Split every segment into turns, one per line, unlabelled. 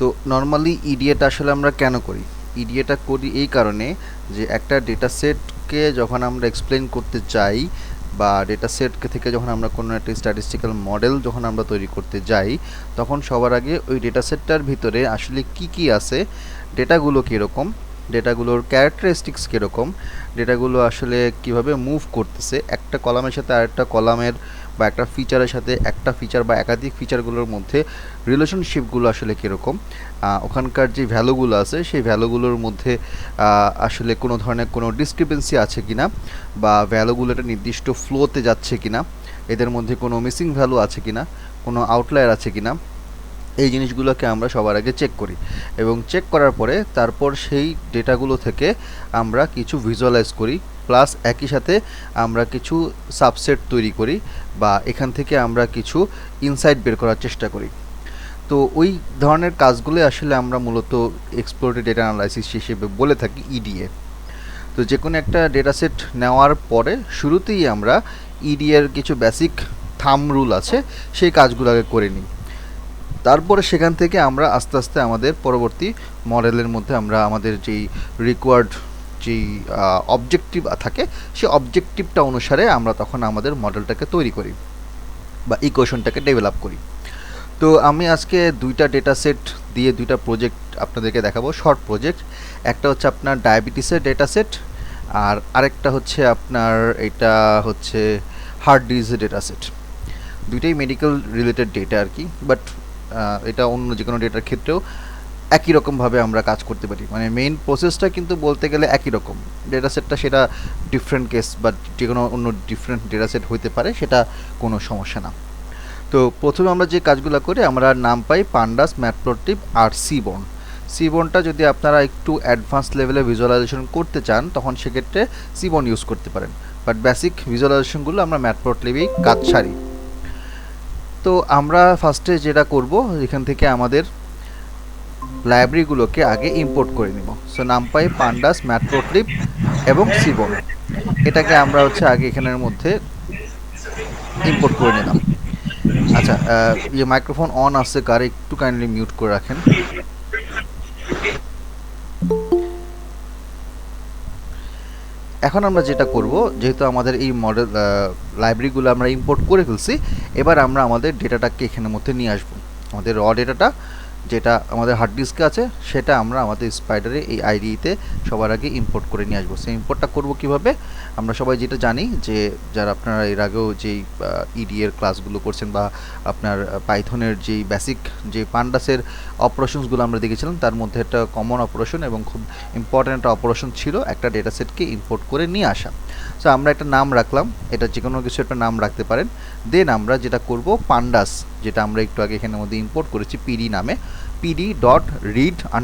তো নর্মালি ইডিএটা আসলে আমরা কেন করি? ইডিএটা করি এই কারণে যে একটা ডেটা সেটকে যখন আমরা এক্সপ্লেন করতে চাই বা ডেটা সেটকে থেকে যখন আমরা কোনো একটা স্ট্যাটিস্টিক্যাল মডেল যখন আমরা তৈরি করতে যাই, তখন সবার আগে ওই ডেটা সেটটার ভিতরে আসলে কি কি আছে, ডেটাগুলো কীরকম, ডেটাগুলোর ক্যারেক্টারিস্টিক্স কীরকম, ডেটাগুলো আসলে কিভাবে মুভ করতেছে একটা কলামের সাথে আরেকটা কলামের বা একটা ফিচারের সাথে একটা ফিচার বা একাধিক ফিচারগুলোর মধ্যে রিলেশনশিপগুলো আসলে কীরকম, ওখানকার যে ভ্যালুগুলো আছে সেই ভ্যালুগুলোর মধ্যে আসলে কোনো ধরনের কোনো ডিসক্রিপেন্সি আছে কিনা বা ভ্যালুগুলো একটা নির্দিষ্ট ফ্লোতে যাচ্ছে কিনা, এদের মধ্যে কোনো মিসিং ভ্যালু আছে কিনা, কোনো আউটলায়ার আছে কিনা, এই জিনিসগুলোকে আমরা সবার আগে চেক করি এবং চেক করার পরে তারপর সেই ডেটাগুলো থেকে আমরা কিছু ভিজুয়ালাইজ করি, প্লাস একই সাথে আমরা কিছু সাবসেট তৈরি করি বা এখান থেকে আমরা কিছু ইনসাইট বের করার চেষ্টা করি। তো ওই ধরনের কাজগুলো আসলে আমরা মূলত এক্সপ্লোরেটরি ডেটা অ্যানালাইসিস হিসেবে বলে থাকি ইডিএ। তো যে কোনো একটা ডেটা সেট নেওয়ার পরে শুরুতেই আমরা ইডিএর কিছু বেসিক থাম রুল আছে সেই কাজগুলোকে করে নিই। তারপরে সেখান থেকে আমরা আস্তে আস্তে আমাদের পরবর্তী মডেলের মধ্যে আমরা আমাদের যেই রিকোয়ার্ড যেই অবজেক্টিভ থাকে সেই অবজেক্টিভটা অনুসারে আমরা তখন আমাদের মডেলটাকে তৈরি করি বা ইকুয়েশনটাকে ডেভেলপ করি। তো আমি আজকে দুইটা ডেটা সেট দিয়ে দুইটা প্রজেক্ট আপনাদেরকে দেখাবো, শর্ট প্রজেক্ট। একটা হচ্ছে আপনার ডায়াবেটিসের ডেটা সেট আর আরেকটা হচ্ছে আপনার এটা হচ্ছে হার্ট ডিজিজের ডেটা সেট। দুইটাই মেডিকেল রিলেটেড ডেটা আর কি, বাট এটা অন্য যে কোনো ডেটার ক্ষেত্রেও একই রকমভাবে আমরা কাজ করতে পারি, মানে মেইন প্রসেসটা কিন্তু বলতে গেলে একই রকম। ডেটা সেটটা সেটা ডিফারেন্ট কেস বা যে কোনো অন্য ডিফারেন্ট ডেটা সেট হইতে পারে, সেটা কোনো সমস্যা না। তো প্রথমে আমরা যে কাজগুলো করি আমরা নাম পাই পান্ডাস, ম্যাটপ্লটলিব আর সিবর্ন। সিবর্নটা যদি আপনারা একটু অ্যাডভান্স লেভেলে ভিজুয়ালাইজেশন করতে চান তখন সেক্ষেত্রে সিবর্ন ইউজ করতে পারেন, বাট বেসিক ভিজুয়ালাইজেশনগুলো আমরা ম্যাটপ্লটলিবেই কাজ সারি। তো আমরা ফার্স্টে যেটা করব, এখান থেকে আমাদের লাইব্রেরিগুলোকে আগে ইম্পোর্ট করে নিব। সো নামপাই, পান্ডাস, ম্যাটপ্লটলিব এবং সিবর্ন, এটাকে আমরা হচ্ছে আগে এখানের মধ্যে ইম্পোর্ট করে নিলাম। আচ্ছা, ইয়ে মাইক্রোফোন অন আছে কার, একটু কাইন্ডলি মিউট করে রাখেন। এখন আমরা যেটা করব, যেহেতু আমাদের এই মডেল লাইব্রেরিগুলো আমরা ইম্পোর্ট করে ফেলছি, এবার আমরা আমাদের ডেটাটাকে এখানের মধ্যে নিয়ে আসবো। আমাদের র ডেটাটা যেটা আমাদের হার্ড ডিস্কে আছে সেটা আমরা আমাদের স্পাইডারে এই আইডিতে সবার আগে ইম্পোর্ট করে নিয়ে আসবো। সেই ইম্পোর্টটা করবো কিভাবে? আমরা সবাই যেটা জানি যে যারা আপনারা এর আগেও যেই ইডি এর ক্লাসগুলো করছেন বা আপনার পাইথনের যেই বেসিক যে পান্ডাসের অপারেশনসগুলো আমরা দেখেছিলাম, তার মধ্যে একটা কমন অপারেশন এবং খুব ইম্পর্ট্যান্ট একটা অপারেশন ছিল একটা ডেটা সেটকে ইম্পোর্ট করে নিয়ে আসা। সো আমরা একটা নাম রাখলাম, এটা যে কোনো কিছু একটা নাম রাখতে পারেন। দেন আমরা যেটা করব, পান্ডাস যেটা আমরা একটু আগে এখানের মধ্যে ইম্পোর্ট করেছি পিডি নামে, pd.read_csv।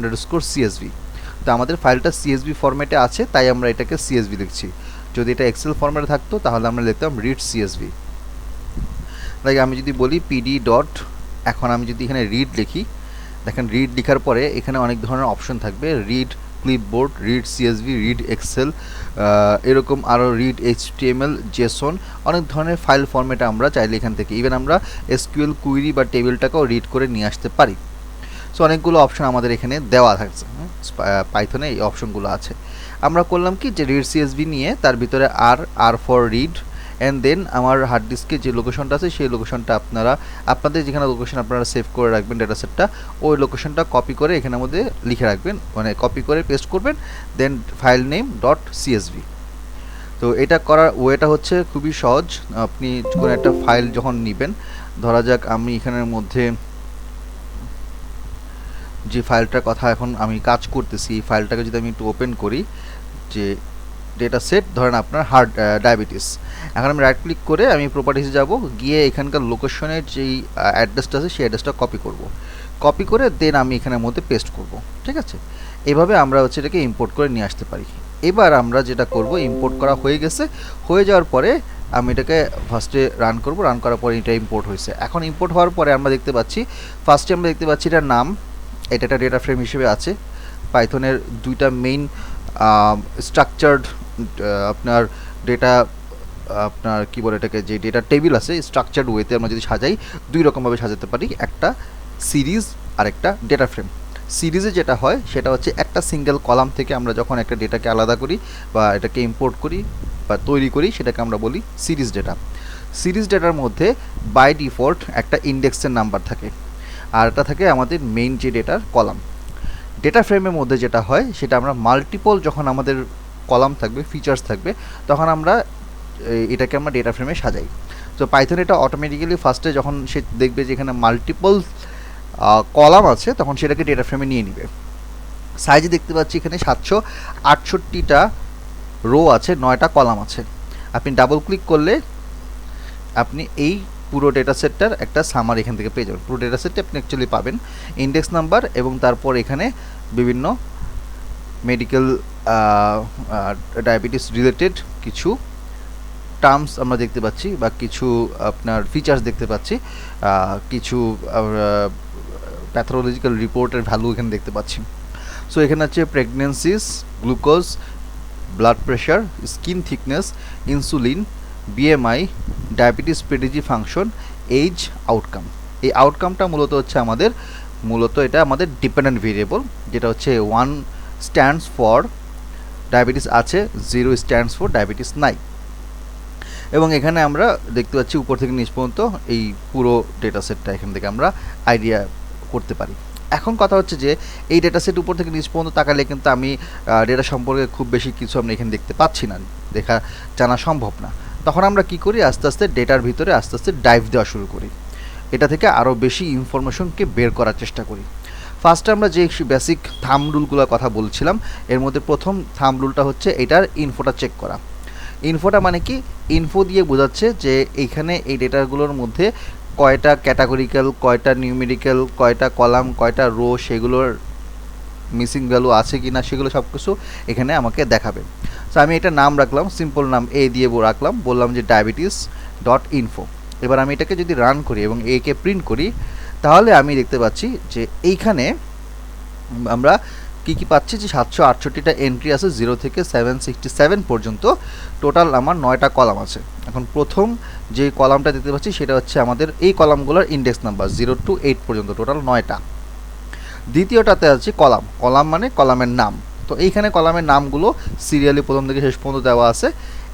তো আমাদের ফাইলটা সিএসভি ফরম্যাটে আছে তাই আমরা এটাকে সিএসভি লিখছি। যদি এটা এক্সেল ফরম্যাটে থাকতো তাহলে আমরা লিখতাম রিড সিএসভি। লাইক আমি যদি বলি পিডি ডট, এখন আমি যদি এখানে রিড লিখি, দেখেন রিড লেখার পরে এখানে অনেক ধরনের অপশন থাকবে, read clipboard, read CSV, read Excel, এরকম আরও রিড এইচটিএমএল, জেসন, অনেক ধরনের ফাইল ফরম্যাটে আমরা চাইলে এখান থেকে ইভেন আমরা এসকিউএল কুইরি বা টেবিলটাকেও রিড করে নিয়ে আসতে পারি। সো অনেকগুলো অপশন আমাদের এখানে দেওয়া থাকছে, পাইথনে এই অপশনগুলো আছে। আমরা করলাম কি যে রিড সিএসভি নিয়ে তার ভিতরে আর ফর রিড, অ্যান্ড দেন আমার হার্ড ডিস্কে যে লোকেশনটা আছে সেই লোকেশনটা আপনাদের যেখানে লোকেশন আপনারা সেভ করে রাখবেন ডেটা সেটটা, ওই লোকেশনটা কপি করে এখানের মধ্যে লিখে রাখবেন, মানে কপি করে পেস্ট করবেন, then file name dot CSV. তো এটা করার ওয়েটা হচ্ছে খুবই সহজ। আপনি কোনো একটা ফাইল যখন নেবেন, ধরা যাক আমি এখানের মধ্যে যে ফাইলটার কথা এখন আমি কাজ করতেছি, এই ফাইলটাকে যদি আমি একটু ওপেন করি, যে ডেটা সেট ধরেন আপনার হার্ট ডায়াবেটিস, এখন আমি রাইট ক্লিক করে আমি প্রপার্টিসে যাব, গিয়ে এখানকার লোকেশনের যেই অ্যাড্রেসটা আছে সেই অ্যাড্রেসটা কপি করব, কপি করে দেন আমি এখানের মধ্যে পেস্ট করব। ঠিক আছে, এভাবে আমরা হচ্ছে এটাকে ইম্পোর্ট করে নিয়ে আসতে পারি। এবার আমরা যেটা করব, ইম্পোর্ট করা হয়ে গেছে, হয়ে যাওয়ার পরে আমি এটাকে ফার্স্টে রান করব, রান করার পরে এটা ইম্পোর্ট হয়েছে। এখন ইম্পোর্ট হওয়ার পরে আমরা দেখতে পাচ্ছি, ফার্স্টে আমরা দেখতে পাচ্ছি এটার নাম, এটা একটা ডেটা ফ্রেম হিসেবে আছে। পাইথনের দুইটা মেইন স্ট্রাকচার্ড আপনার ডেটা, আপনার কী বলে এটাকে, যে ডেটা টেবিল আছে স্ট্রাকচার্ড ওয়েতে আমরা যদি সাজাই, দুই রকমভাবে সাজাতে পারি, একটা সিরিজ আর একটা ডেটা ফ্রেম। সিরিজে যেটা হয় সেটা হচ্ছে একটা সিঙ্গেল কলাম থেকে আমরা যখন একটা ডেটাকে আলাদা করি বা এটাকে ইম্পোর্ট করি বা তৈরি করি সেটাকে আমরা বলি সিরিজ ডেটা। সিরিজ ডেটার মধ্যে বাই ডিফল্ট একটা ইন্ডেক্সের নাম্বার থাকে, আর এটা থাকে আমাদের মেইন যে ডেটার কলাম। ডেটা ফ্রেমের মধ্যে যেটা হয় সেটা আমরা মাল্টিপল যখন আমাদের কলাম থাকবে, ফিচার্স থাকবে, তখন আমরা এটাকে আমরা ডেটা ফ্রেমে সাজাই। তো পাইথন এটা অটোমেটিক্যালি ফার্স্টে যখন সে দেখবে যে এখানে মাল্টিপল কলাম আছে তখন সেটাকে ডেটা ফ্রেমে নিয়ে নিবে। সাইজে দেখতে পাচ্ছি এখানে 768টা রো আছে, 9টা কলাম আছে। আপনি ডাবল ক্লিক করলে আপনি এই পুরো ডেটা সেটটার একটা সামার এখান থেকে পেয়ে যাবেন। পুরো ডেটা সেটটা আপনি অ্যাকচুয়ালি পাবেন ইন্ডেক্স নাম্বার এবং তারপর এখানে বিভিন্ন মেডিকেল ডায়াবেটিস রিলেটেড কিছু টার্মস আমরা দেখতে পাচ্ছি বা কিছু আপনার ফিচার্স দেখতে পাচ্ছি, কিছু প্যাথোলজিক্যাল রিপোর্টের ভ্যালু এখানে দেখতে পাচ্ছি। সো এখানে আছে pregnancies, glucose, blood pressure, skin thickness, insulin, BMI, diabetes pedigree function, age, outcome. এই আউটকামটা মূলত হচ্ছে এটা আমাদের ডিপেন্ডেন্ট ভেরিয়েবল, যেটা হচ্ছে 1 স্ট্যান্ডস ফর ডায়াবেটিস আছে, 0 স্ট্যান্ডস ফর ডায়াবেটিস নাই। এবং এখানে আমরা দেখতে পাচ্ছি উপর থেকে নিচ পর্যন্ত এই পুরো ডেটা সেটটা এখান থেকে আমরা আইডিয়া করতে পারি। এখন কথা হচ্ছে যে এই ডেটা সেট উপর থেকে নিচ পর্যন্ত তাকালে কিন্তু আমি ডেটা সম্পর্কে খুব বেশি কিছু আমরা এখানে দেখতে পাচ্ছি না, জানা সম্ভব না। তখন আমরা কি করি, আস্তে আস্তে ডেটার ভিতরে আস্তে আস্তে ডাইভ দেওয়া শুরু করি, এটা থেকে আরও বেশি ইনফরমেশনকে বের করার চেষ্টা করি। ফার্স্টে আমরা যে বেসিক থাম্ব রুলগুলোর কথা বলছিলাম, এর মধ্যে প্রথম থাম্ব রুলটা হচ্ছে এটার ইনফোটা চেক করা। ইনফোটা মানে কি, ইনফো দিয়ে বোঝাচ্ছে যে এইখানে এই ডেটাগুলোর মধ্যে কয়টা ক্যাটাগরিক্যাল, কয়টা নিউমেরিক্যাল, কয়টা কলাম, কয়টা রো, সেগুলোর মিসিং ভ্যালু আছে কি না সেগুলো সব কিছু এখানে আমাকে দেখাবে। সো আমি এটা নাম রাখলাম, সিম্পল নাম এ দিয়ে রাখলাম, বললাম যে ডায়াবেটিস ডট ইনফো। এবার আমি এটাকে যদি রান করি এবং একে প্রিন্ট করি, তাহলে আমি দেখতে পাচ্ছি যে এইখানে আমরা কি পাচ্ছি যে 768টা এন্ট্রি আছে, 0 থেকে 767 পর্যন্ত। টোটাল আমার 9টা কলাম আছে। এখন প্রথম যে কলামটা দেখতে পাচ্ছি সেটা হচ্ছে আমাদের এই কলামগুলোর ইন্ডেক্স নাম্বার 0 to 8 পর্যন্ত, টোটাল 9টা। দ্বিতীয়টাতে আছে কলাম মানে কলামের নাম। তো এইখানে কলামের নামগুলো সিরিয়ালি প্রথম থেকে শেষ পর্যন্ত দেওয়া আছে।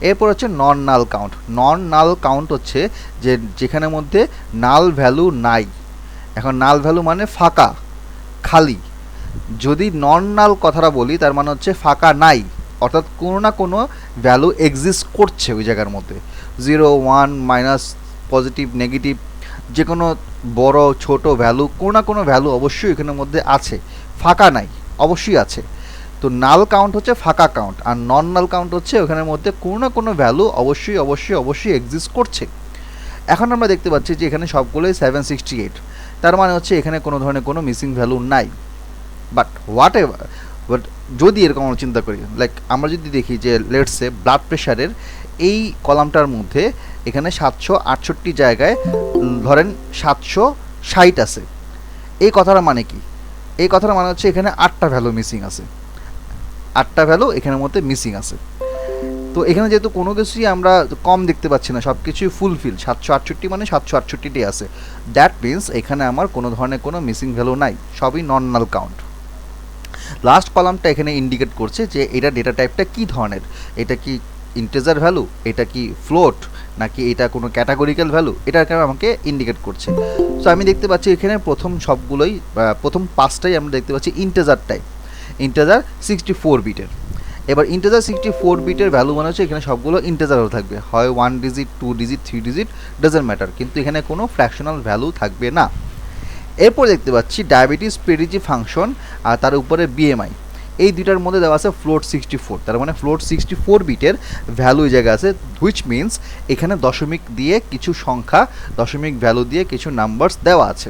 এরপর হচ্ছে নন নাল কাউন্ট। নন নাল কাউন্ট হচ্ছে যে যেখানের মধ্যে নাল ভ্যালু নাই। এখন নাল ভ্যালু মানে ফাঁকা, খালি। যদি নন নাল কথাটা বলি তার মানে হচ্ছে ফাঁকা নাই, অর্থাৎ কোনো না কোনো ভ্যালু এক্সিস্ট করছে ওই জায়গার মধ্যে। 0, 1, মাইনাস, পজিটিভ, নেগেটিভ, যে কোনো বড় ছোট ভ্যালু, কোনো না কোনো ভ্যালু অবশ্যই এখানের মধ্যে আছে, ফাঁকা নাই, অবশ্যই আছে। তো নাল কাউন্ট হচ্ছে ফাঁকা কাউন্ট, আর নন নাল কাউন্ট হচ্ছে ওখানের মধ্যে কোনো না কোনো ভ্যালু অবশ্যই অবশ্যই অবশ্যই এক্সিস্ট করছে। এখন আমরা দেখতে পাচ্ছি যে এখানে সবগুলোই 768, তার মানে হচ্ছে এখানে কোনো ধরনের কোনো মিসিং ভ্যালু নাই। বাট বাট যদি এরকম আমরা চিন্তা করি, লাইক আমরা যদি দেখি যে লেটস সে ব্লাড প্রেশারের এই কলামটার মধ্যে এখানে 768 জায়গায় ধরেন 760 আছে, এই কথাটা মানে কি? এই কথাটা মানে হচ্ছে এখানে 8টা ভ্যালু মিসিং আছে, 8টা ভ্যালু এখানের মধ্যে মিসিং আছে। তো এখানে যেহেতু কোনো কিছুই আমরা কম দেখতে পাচ্ছি না, সব কিছুই ফুলফিল, 768 মানে 768টি আছে। দ্যাট মিনস এখানে আমার কোনো ধরনের কোনো মিসিং ভ্যালু নাই, সবই নন নাল কাউন্ট। লাস্ট কলামটা এখানে ইন্ডিকেট করছে যে এটা ডেটা টাইপটা কী ধরনের, এটা কি ইন্টিজার ভ্যালু, এটা কি ফ্লোট, নাকি এটা কোনো ক্যাটাগরিক্যাল ভ্যালু, এটাকে আমাকে ইন্ডিকেট করছে। সো আমি দেখতে পাচ্ছি এখানে প্রথম সবগুলোই, প্রথম 5টাই আমরা দেখতে পাচ্ছি ইন্টিজার টাইপ, ইন্টিজার 64 বিটের। এবার ইন্টিজার 64 বিটের ভ্যালু মানে হচ্ছে এখানে সবগুলো ইন্টিজারও থাকবে, হয় 1 digit, 2 digit, 3 digit, doesn't matter, কিন্তু এখানে কোনো ফ্র্যাকশনাল ভ্যালু থাকবে না। এরপর দেখতে পাচ্ছি ডায়াবেটিস পেডিজি ফাংশন আর তার উপরে বিএমআই, এই দুইটার মধ্যে দেওয়া আছে ফ্লোট 64, তার মানে ফ্লোট 64 বিটের ভ্যালু এই জায়গায় আছে, হুইচ মিনস এখানে দশমিক দিয়ে কিছু সংখ্যা, দশমিক ভ্যালু দিয়ে কিছু নাম্বারস দেওয়া আছে।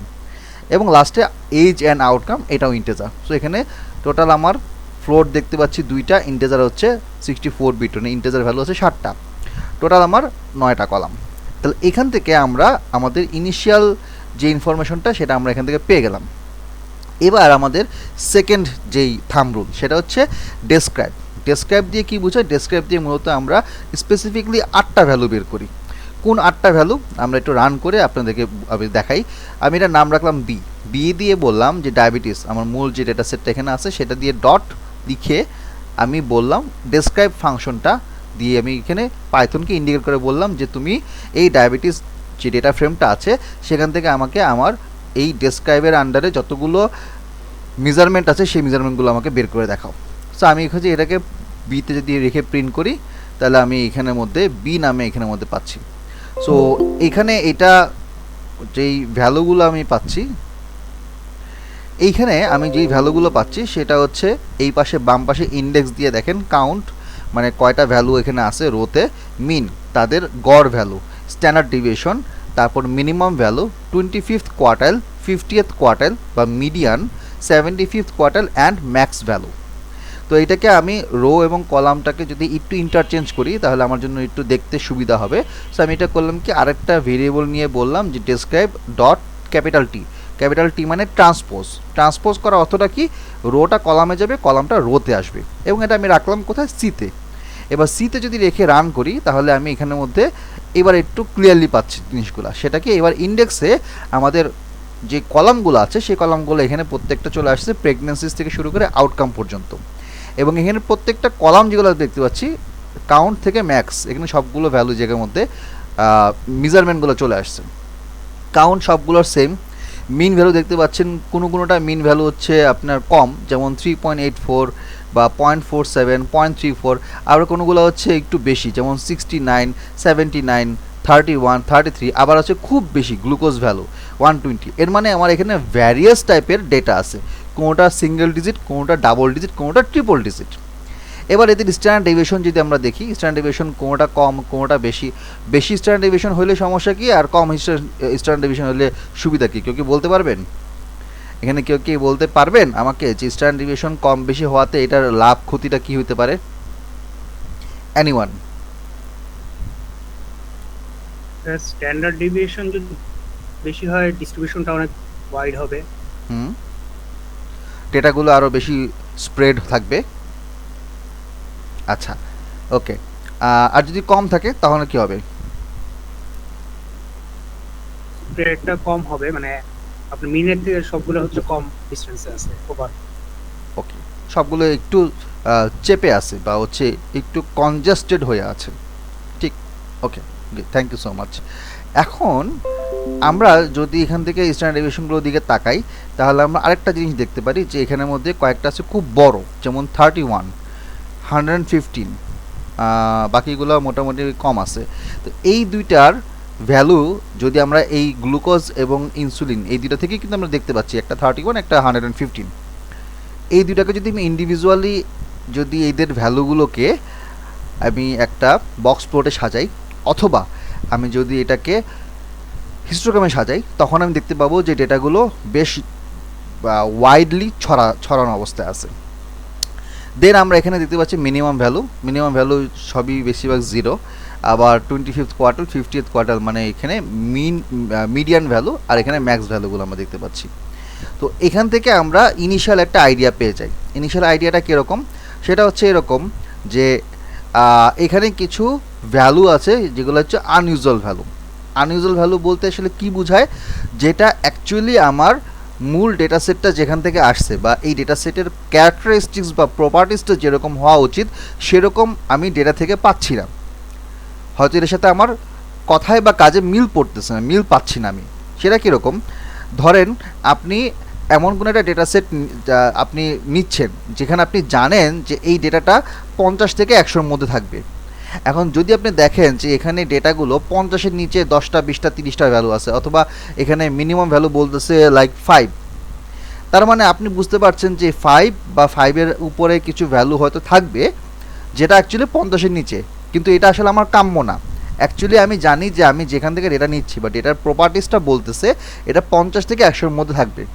এবং লাস্টে এজ অ্যান্ড আউটকাম, এটাও ইন্টিজার। সো এখানে টোটাল আমার ফ্লোট দেখতে পাচ্ছি 2টা, ইন্টিজার হচ্ছে 64 বিট, মানে ইন্টিজার ভ্যালু আছে 7টা, টোটাল আমার 9টা কলাম। তাহলে এখান থেকে আমরা আমাদের ইনিশিয়াল যে ইনফরমেশনটা সেটা আমরা এখান থেকে পেয়ে গেলাম। এবার আমাদের সেকেন্ড যেই থাম্ব রুল সেটা হচ্ছে ডেসক্রাইব। ডেসক্রাইব দিয়ে কি বোঝায়? ডেসক্রাইব দিয়ে মূলত আমরা স্পেসিফিকলি 8টা ভ্যালু বের করি। কোন 8টা ভ্যালু আমরা একটু রান করে আপনাদেরকে আমি দেখাই। আমি এটার নাম রাখলাম বি। বি দিয়ে বললাম যে ডায়াবেটিস, আমার মূল যে ডেটা সেটটা এখানে আছে সেটা দিয়ে ডট লিখে আমি বললাম ডেসক্রাইব ফাংশনটা দিয়ে আমি এখানে পাইথনকে ইন্ডিকেট করে বললাম যে তুমি এই ডায়াবেটিস যে ডেটা ফ্রেমটা আছে সেখান থেকে আমাকে আমার এই ডেসক্রাইবের আন্ডারে যতগুলো মেজারমেন্ট আছে সেই মেজারমেন্টগুলো আমাকে বের করে দেখাও। সো আমি এখানে এটাকে বিতে যদি রেখে প্রিন্ট করি তাহলে আমি এখানের মধ্যে বি নামে এখানের মধ্যে পাচ্ছি। সো এখানে এটা যেই ভ্যালুগুলো আমি পাচ্ছি, এইখানে আমি যেই ভ্যালুগুলো পাচ্ছি সেটা হচ্ছে এই পাশে বাম পাশে ইন্ডেক্স দিয়ে দেখেন কাউন্ট, মানে কয়টা ভ্যালু এখানে আছে রোতে, মিন তাদের গড় ভ্যালু, স্ট্যান্ডার্ড ডিভিয়েশন, তারপর minimum value, 25th quartile, 50th quartile বা median, 75th quartile and max value. তো এটাকে আমি রো এবং কলামটাকে যদি একটু ইন্টারচেঞ্জ করি তাহলে আমার জন্য একটু দেখতে সুবিধা হবে। সো আমি এটা করলাম কি আরেকটা ভেরিয়েবল নিয়ে বললাম যে describe dot capital T. Capital T মানে ট্রান্সপোজ করার অর্থটা কি, রোটা কলামে যাবে, কলামটা রোতে আসবে, এবং এটা আমি রাখলাম কোথায়, সিতে। এবার সিতে যদি রেখে রান করি তাহলে আমি এখানের মধ্যে এবার একটু ক্লিয়ারলি পাচ্ছি জিনিসগুলো। সেটা কি, এবার ইন্ডেক্সে আমাদের যে কলামগুলো আছে সেই কলামগুলো এখানে প্রত্যেকটা চলে আসছে প্রেগনেন্সিস থেকে শুরু করে আউটকাম পর্যন্ত, এবং এখানে প্রত্যেকটা কলাম যেগুলো দেখতে পাচ্ছি কাউন্ট থেকে ম্যাক্স, এখানে সবগুলো ভ্যালু জায়গার মধ্যে মেজারমেন্টগুলো চলে আসছে। কাউন্ট সবগুলোর সেম। মিন ভ্যালু দেখতে পাচ্ছেন কোনোটা মিন ভ্যালু হচ্ছে আপনার কম, যেমন 3.84 বা 0.47, 0.34, আবার কোনোগুলো হচ্ছে একটু বেশি, যেমন 69, 79, 31, 33, আবার হচ্ছে খুব বেশি গ্লুকোজ ভ্যালু 120। এর মানে আমার এখানে ভ্যারিয়াস টাইপের ডেটা আছে, কোনোটা সিঙ্গেল ডিজিট, কোনোটা ডাবল ডিজিট, কোনোটা ট্রিপল ডিজিট। এবার এদের স্ট্যান্ডার্ড ডেভিয়েশন যদি আমরা দেখি, স্ট্যান্ডার্ড ডেভিয়েশন কোনোটা কম কোনোটা বেশি। বেশি স্ট্যান্ডার্ড ডেভিয়েশন হলে সমস্যা কি, আর কম স্ট্যান্ডার্ড ডেভিয়েশন হলে সুবিধা কি, কেউ কি বলতে পারবেন? এখানে কেউ কি বলতে পারবেন আমাকে যে স্ট্যান্ডার্ড ডেভিয়েশন কম বেশি হওয়াতে এটার লাভ ক্ষতিটা কি হতে পারে? এনিওয়ান?
স্ট্যান্ডার্ড ডেভিয়েশন যদি বেশি হয় ডিস্ট্রিবিউশনটা অনেক ওয়াইড হবে,
ডেটাগুলো আরও বেশি স্প্রেড থাকবে। আচ্ছা, ওকে। আর যদি কম থাকে তাহলে কি হবে?
স্প্রেডটা কম হবে, মানে আপনি মিনের থেকে সবগুলো হচ্ছে কম ডিসটেন্সে আছে ওভার।
ওকে, সবগুলো একটু চেপে আছে বা হচ্ছে একটু কনজাস্টেড হয়ে আছে, ঠিক। ওকে, থ্যাংক ইউ সো মাচ। এখন আমরা যদি এখান থেকে স্ট্যান্ডার্ড ডেভিয়েশনগুলোর দিকে তাকাই তাহলে আমরা আরেকটা জিনিস দেখতে পারি যে এখানের মধ্যে কয়েকটা আছে খুব বড়, যেমন 31, 115, বাকিগুলো মোটামুটি কম আছে। তো এই দুইটার ভ্যালু যদি আমরা এই গ্লুকোজ এবং ইনসুলিন এই দুইটা থেকেই কিন্তু আমরা দেখতে পাচ্ছি, একটা 31, একটা 115। এই দুইটাকে যদি আমি ইন্ডিভিজুয়ালি যদি এদের ভ্যালুগুলোকে আমি একটা বক্স প্লটে সাজাই, অথবা আমি যদি এটাকে হিস্টোগ্রামে সাজাই, তখন আমি দেখতে পাবো যে ডেটাগুলো বেশ ওয়াইডলি ছড়ানো অবস্থায় আছে। দেন আমরা এখানে দেখতে পাচ্ছি মিনিমাম ভ্যালু সবই বেশিরভাগ 0, আবার 25th কোয়ার্টাল, 50th কোয়ার্টাল, মানে এখানে মিডিয়ান ভ্যালু আর এখানে ম্যাক্স ভ্যালুগুলো আমরা দেখতে পাচ্ছি। তো এখান থেকে আমরা ইনিশিয়াল একটা আইডিয়া পেয়ে যাই। ইনিশিয়াল আইডিয়াটা কীরকম, সেটা হচ্ছে এরকম যে এখানে কিছু ভ্যালু আছে যেগুলো হচ্ছে আনইউজুয়াল ভ্যালু বলতে আসলে কি বোঝায়, যেটা অ্যাকচুয়ালি আমার মূল ডেটা সেটটা যেখান থেকে আসছে বা এই ডেটা সেটের ক্যারেক্টারিস্টিক্স বা প্রপার্টিসটা যেরকম হওয়া উচিত সেরকম আমি ডেটা থেকে পাচ্ছি না, হয়তো এর সাথে আমার কথায় বা কাজে মিল পড়তেছে না, মিল পাচ্ছি না আমি। সেটা কীরকম, ধরেন আপনি এমন কোনো একটা ডেটা সেট আপনি নিচ্ছেন যেখানে আপনি জানেন যে এই ডেটাটা 50 থেকে 100-র মধ্যে থাকবে। এখন যদি আপনি দেখেন যে এখানে ডেটাগুলো 50-এর নিচে 10টা, 20টা, 30টা ভ্যালু আছে, অথবা এখানে মিনিমাম ভ্যালু বলতেছে লাইক 5, তার মানে আপনি বুঝতে পারছেন যে 5 বা 5-এর উপরে কিছু ভ্যালু হয়তো থাকবে যেটা অ্যাকচুয়ালি 50-এর নিচে, কিন্তু এটা আসলে আমার কাম্য না। অ্যাকচুয়ালি আমি জানি যে আমি যেখান থেকে ডেটা নিচ্ছি বা ডেটার প্রপার্টিসটা বলতেছে এটা 50 থেকে 100-এর মধ্যে থাকবে।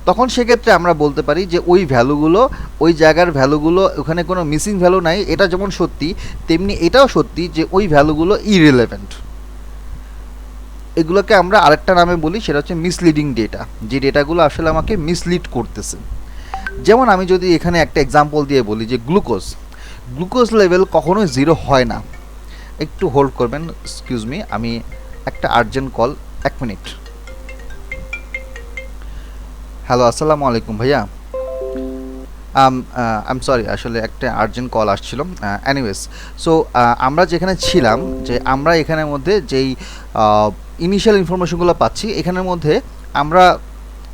তখন সেক্ষেত্রে আমরা বলতে পারি যে ওই ভ্যালুগুলো, ওই জায়গার ভ্যালুগুলো, ওখানে কোনো মিসিং ভ্যালু নাই, এটা যেমন সত্যি তেমনি এটাও সত্যি যে ওই ভ্যালুগুলো ইররিলেভেন্ট। এগুলোকে আমরা আরেকটা নামে বলি, সেটা হচ্ছে মিসলিডিং ডেটা, যে ডেটাগুলো আসলে আমাকে মিসলিড করতেছে। যেমন আমি যদি এখানে একটা এক্সাম্পল দিয়ে বলি যে গ্লুকোজ লেভেল কখনোই 0 হয় না, একটু হোল্ড করবেন, এক্সকিউজ মি, আমি একটা আর্জেন্ট কল, 1 মিনিট। হ্যালো, আসসালামু আলাইকুম ভাইয়া। আই এম সরি, আসলে একটা আর্জেন্ট কল আসছিল। এনিওয়েজ, সো আমরা যেখানে ছিলাম, যে আমরা এখানের মধ্যে যেই ইনিশিয়াল ইনফরমেশনগুলো পাচ্ছি, এখানের মধ্যে আমরা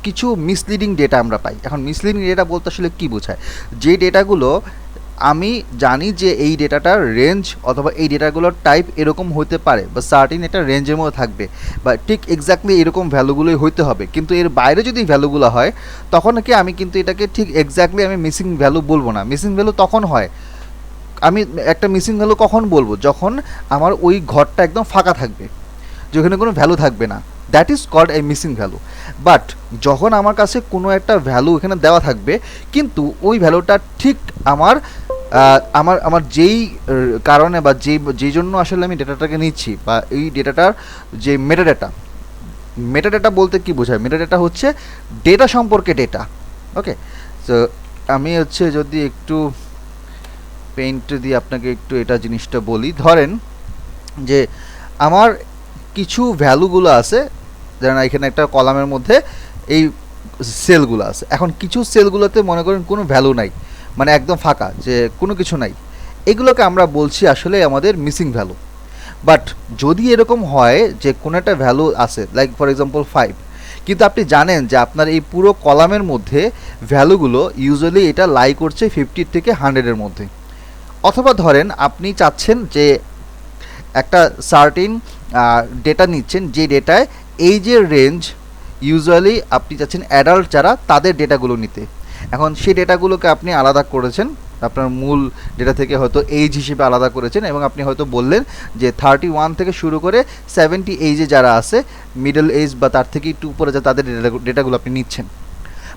কিছু মিসলিডিং ডেটা আমরা পাই। এখন মিসলিডিং ডেটা বলতে আসলে কী বোঝায়? যে ডেটাগুলো আমি জানি যে এই ডেটাটার রেঞ্জ অথবা এই ডেটাগুলোর টাইপ এরকম হতে পারে, বা সার্টিন একটা রেঞ্জের মধ্যে থাকবে, বা ঠিক এক্স্যাক্টলি এরকম ভ্যালুগুলোই হইতে হবে, কিন্তু এর বাইরে যদি ভ্যালুগুলো হয় তখন কি আমি কিন্তু এটাকে ঠিক এক্স্যাক্টলি আমি মিসিং ভ্যালু বলবো না। মিসিং ভ্যালু তখন হয়, আমি একটা মিসিং ভ্যালু কখন বলবো? যখন আমার ওই ঘরটা একদম ফাঁকা থাকবে, যেখানে কোনো ভ্যালু থাকবে না, that is called a missing value. But যখন আমার কাছে কোনো একটা ভ্যালু এখানে দেওয়া থাকবে, কিন্তু ওই ভ্যালুটা ঠিক আমার আমার আমার যেই কারণে বা যেই জন্য আসলে আমি ডেটাটাকে নিচ্ছি, বা এই ডেটাটার যে মেটাডেটা, মেটাডেটা বলতে কি বোঝায়? মেটাডেটা হচ্ছে ডেটা সম্পর্কে ডেটা। ওকে, তো আমি হচ্ছে যদি একটু পেইন্ট দিয়ে আপনাকে একটু এটা জিনিসটা বলি, ধরেন যে আমার কিছু ভ্যালুগুলো আছে, যেমন এখানে একটা কলামের মধ্যে এই সেলগুলো আছে। এখন কিছু সেলগুলোতে মনে করেন কোনো ভ্যালু নাই, মানে একদম ফাঁকা, যে কোনো কিছু নাই, এগুলোকে আমরা বলছি আসলে আমাদের মিসিং ভ্যালু। বাট যদি এরকম হয় যে কোনো একটা ভ্যালু আছে, লাইক ফর এক্সাম্পল 5, কিন্তু আপনি জানেন যে আপনার এই পুরো কলামের মধ্যে ভ্যালুগুলো ইউজুয়ালি এটা লাই করছে 50 থেকে 100-এর মধ্যে, অথবা ধরেন আপনি চাচ্ছেন যে একটা সার্টিন ডেটা নিচ্ছেন, যে ডেটায় এই যে রেঞ্জ, ইউজুয়ালি আপনি চাচ্ছেন অ্যাডাল্ট যারা তাদের ডেটাগুলো নিতে। এখন সেই ডেটাগুলোকে আপনি আলাদা করেছেন, আপনার মূল ডেটা থেকে হয়তো এইজ হিসেবে আলাদা করেছেন, এবং আপনি হয়তো বললেন যে 31 থেকে শুরু করে 70 এইজে যারা আছে, মিডল এজ বা তার থেকে একটু উপরে যা তাদের ডেটাগুলো আপনি নিচ্ছেন।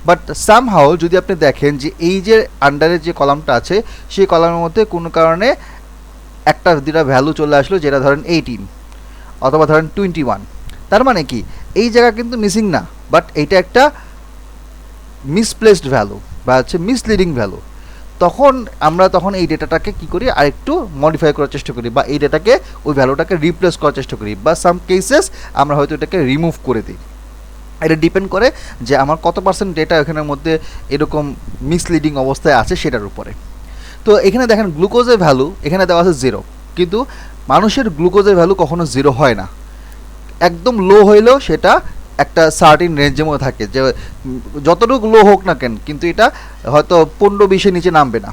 বাট সামহাও যদি আপনি দেখেন যে এই যে আন্ডারে যে কলামটা আছে, সেই কলামের মধ্যে কোনো কারণে একটা দুটা ভ্যালু চলে আসলো, যেটা ধরেন 18 অথবা ধরেন 21, তার মানে কি এই জায়গা কিন্তু মিসিং না, বাট এইটা একটা মিসপ্লেসড ভ্যালু বা হচ্ছে মিসলিডিং ভ্যালু। তখন আমরা এই ডেটাটাকে কী করি, আরেকটু মডিফাই করার চেষ্টা করি, বা এই ডেটাকে ওই ভ্যালুটাকে রিপ্লেস করার চেষ্টা করি, বা সাম কেসেস আমরা হয়তো এটাকে রিমুভ করে দিই। এটা ডিপেন্ড করে যে আমার কত পার্সেন্ট ডেটা এখানের মধ্যে এরকম মিসলিডিং অবস্থায় আছে সেটার উপরে। তো এখানে দেখেন গ্লুকোজের ভ্যালু এখানে দেওয়া আছে 0, কিন্তু মানুষের গ্লুকোজের ভ্যালু কখনো 0 হয় না। একদম লো হইলেও সেটা একটা সার্টিন রেঞ্জের মধ্যে থাকে, যে যতটুকু লো হোক না কেন, কিন্তু এটা হয়তো 15-20-এর নিচে নামবে না।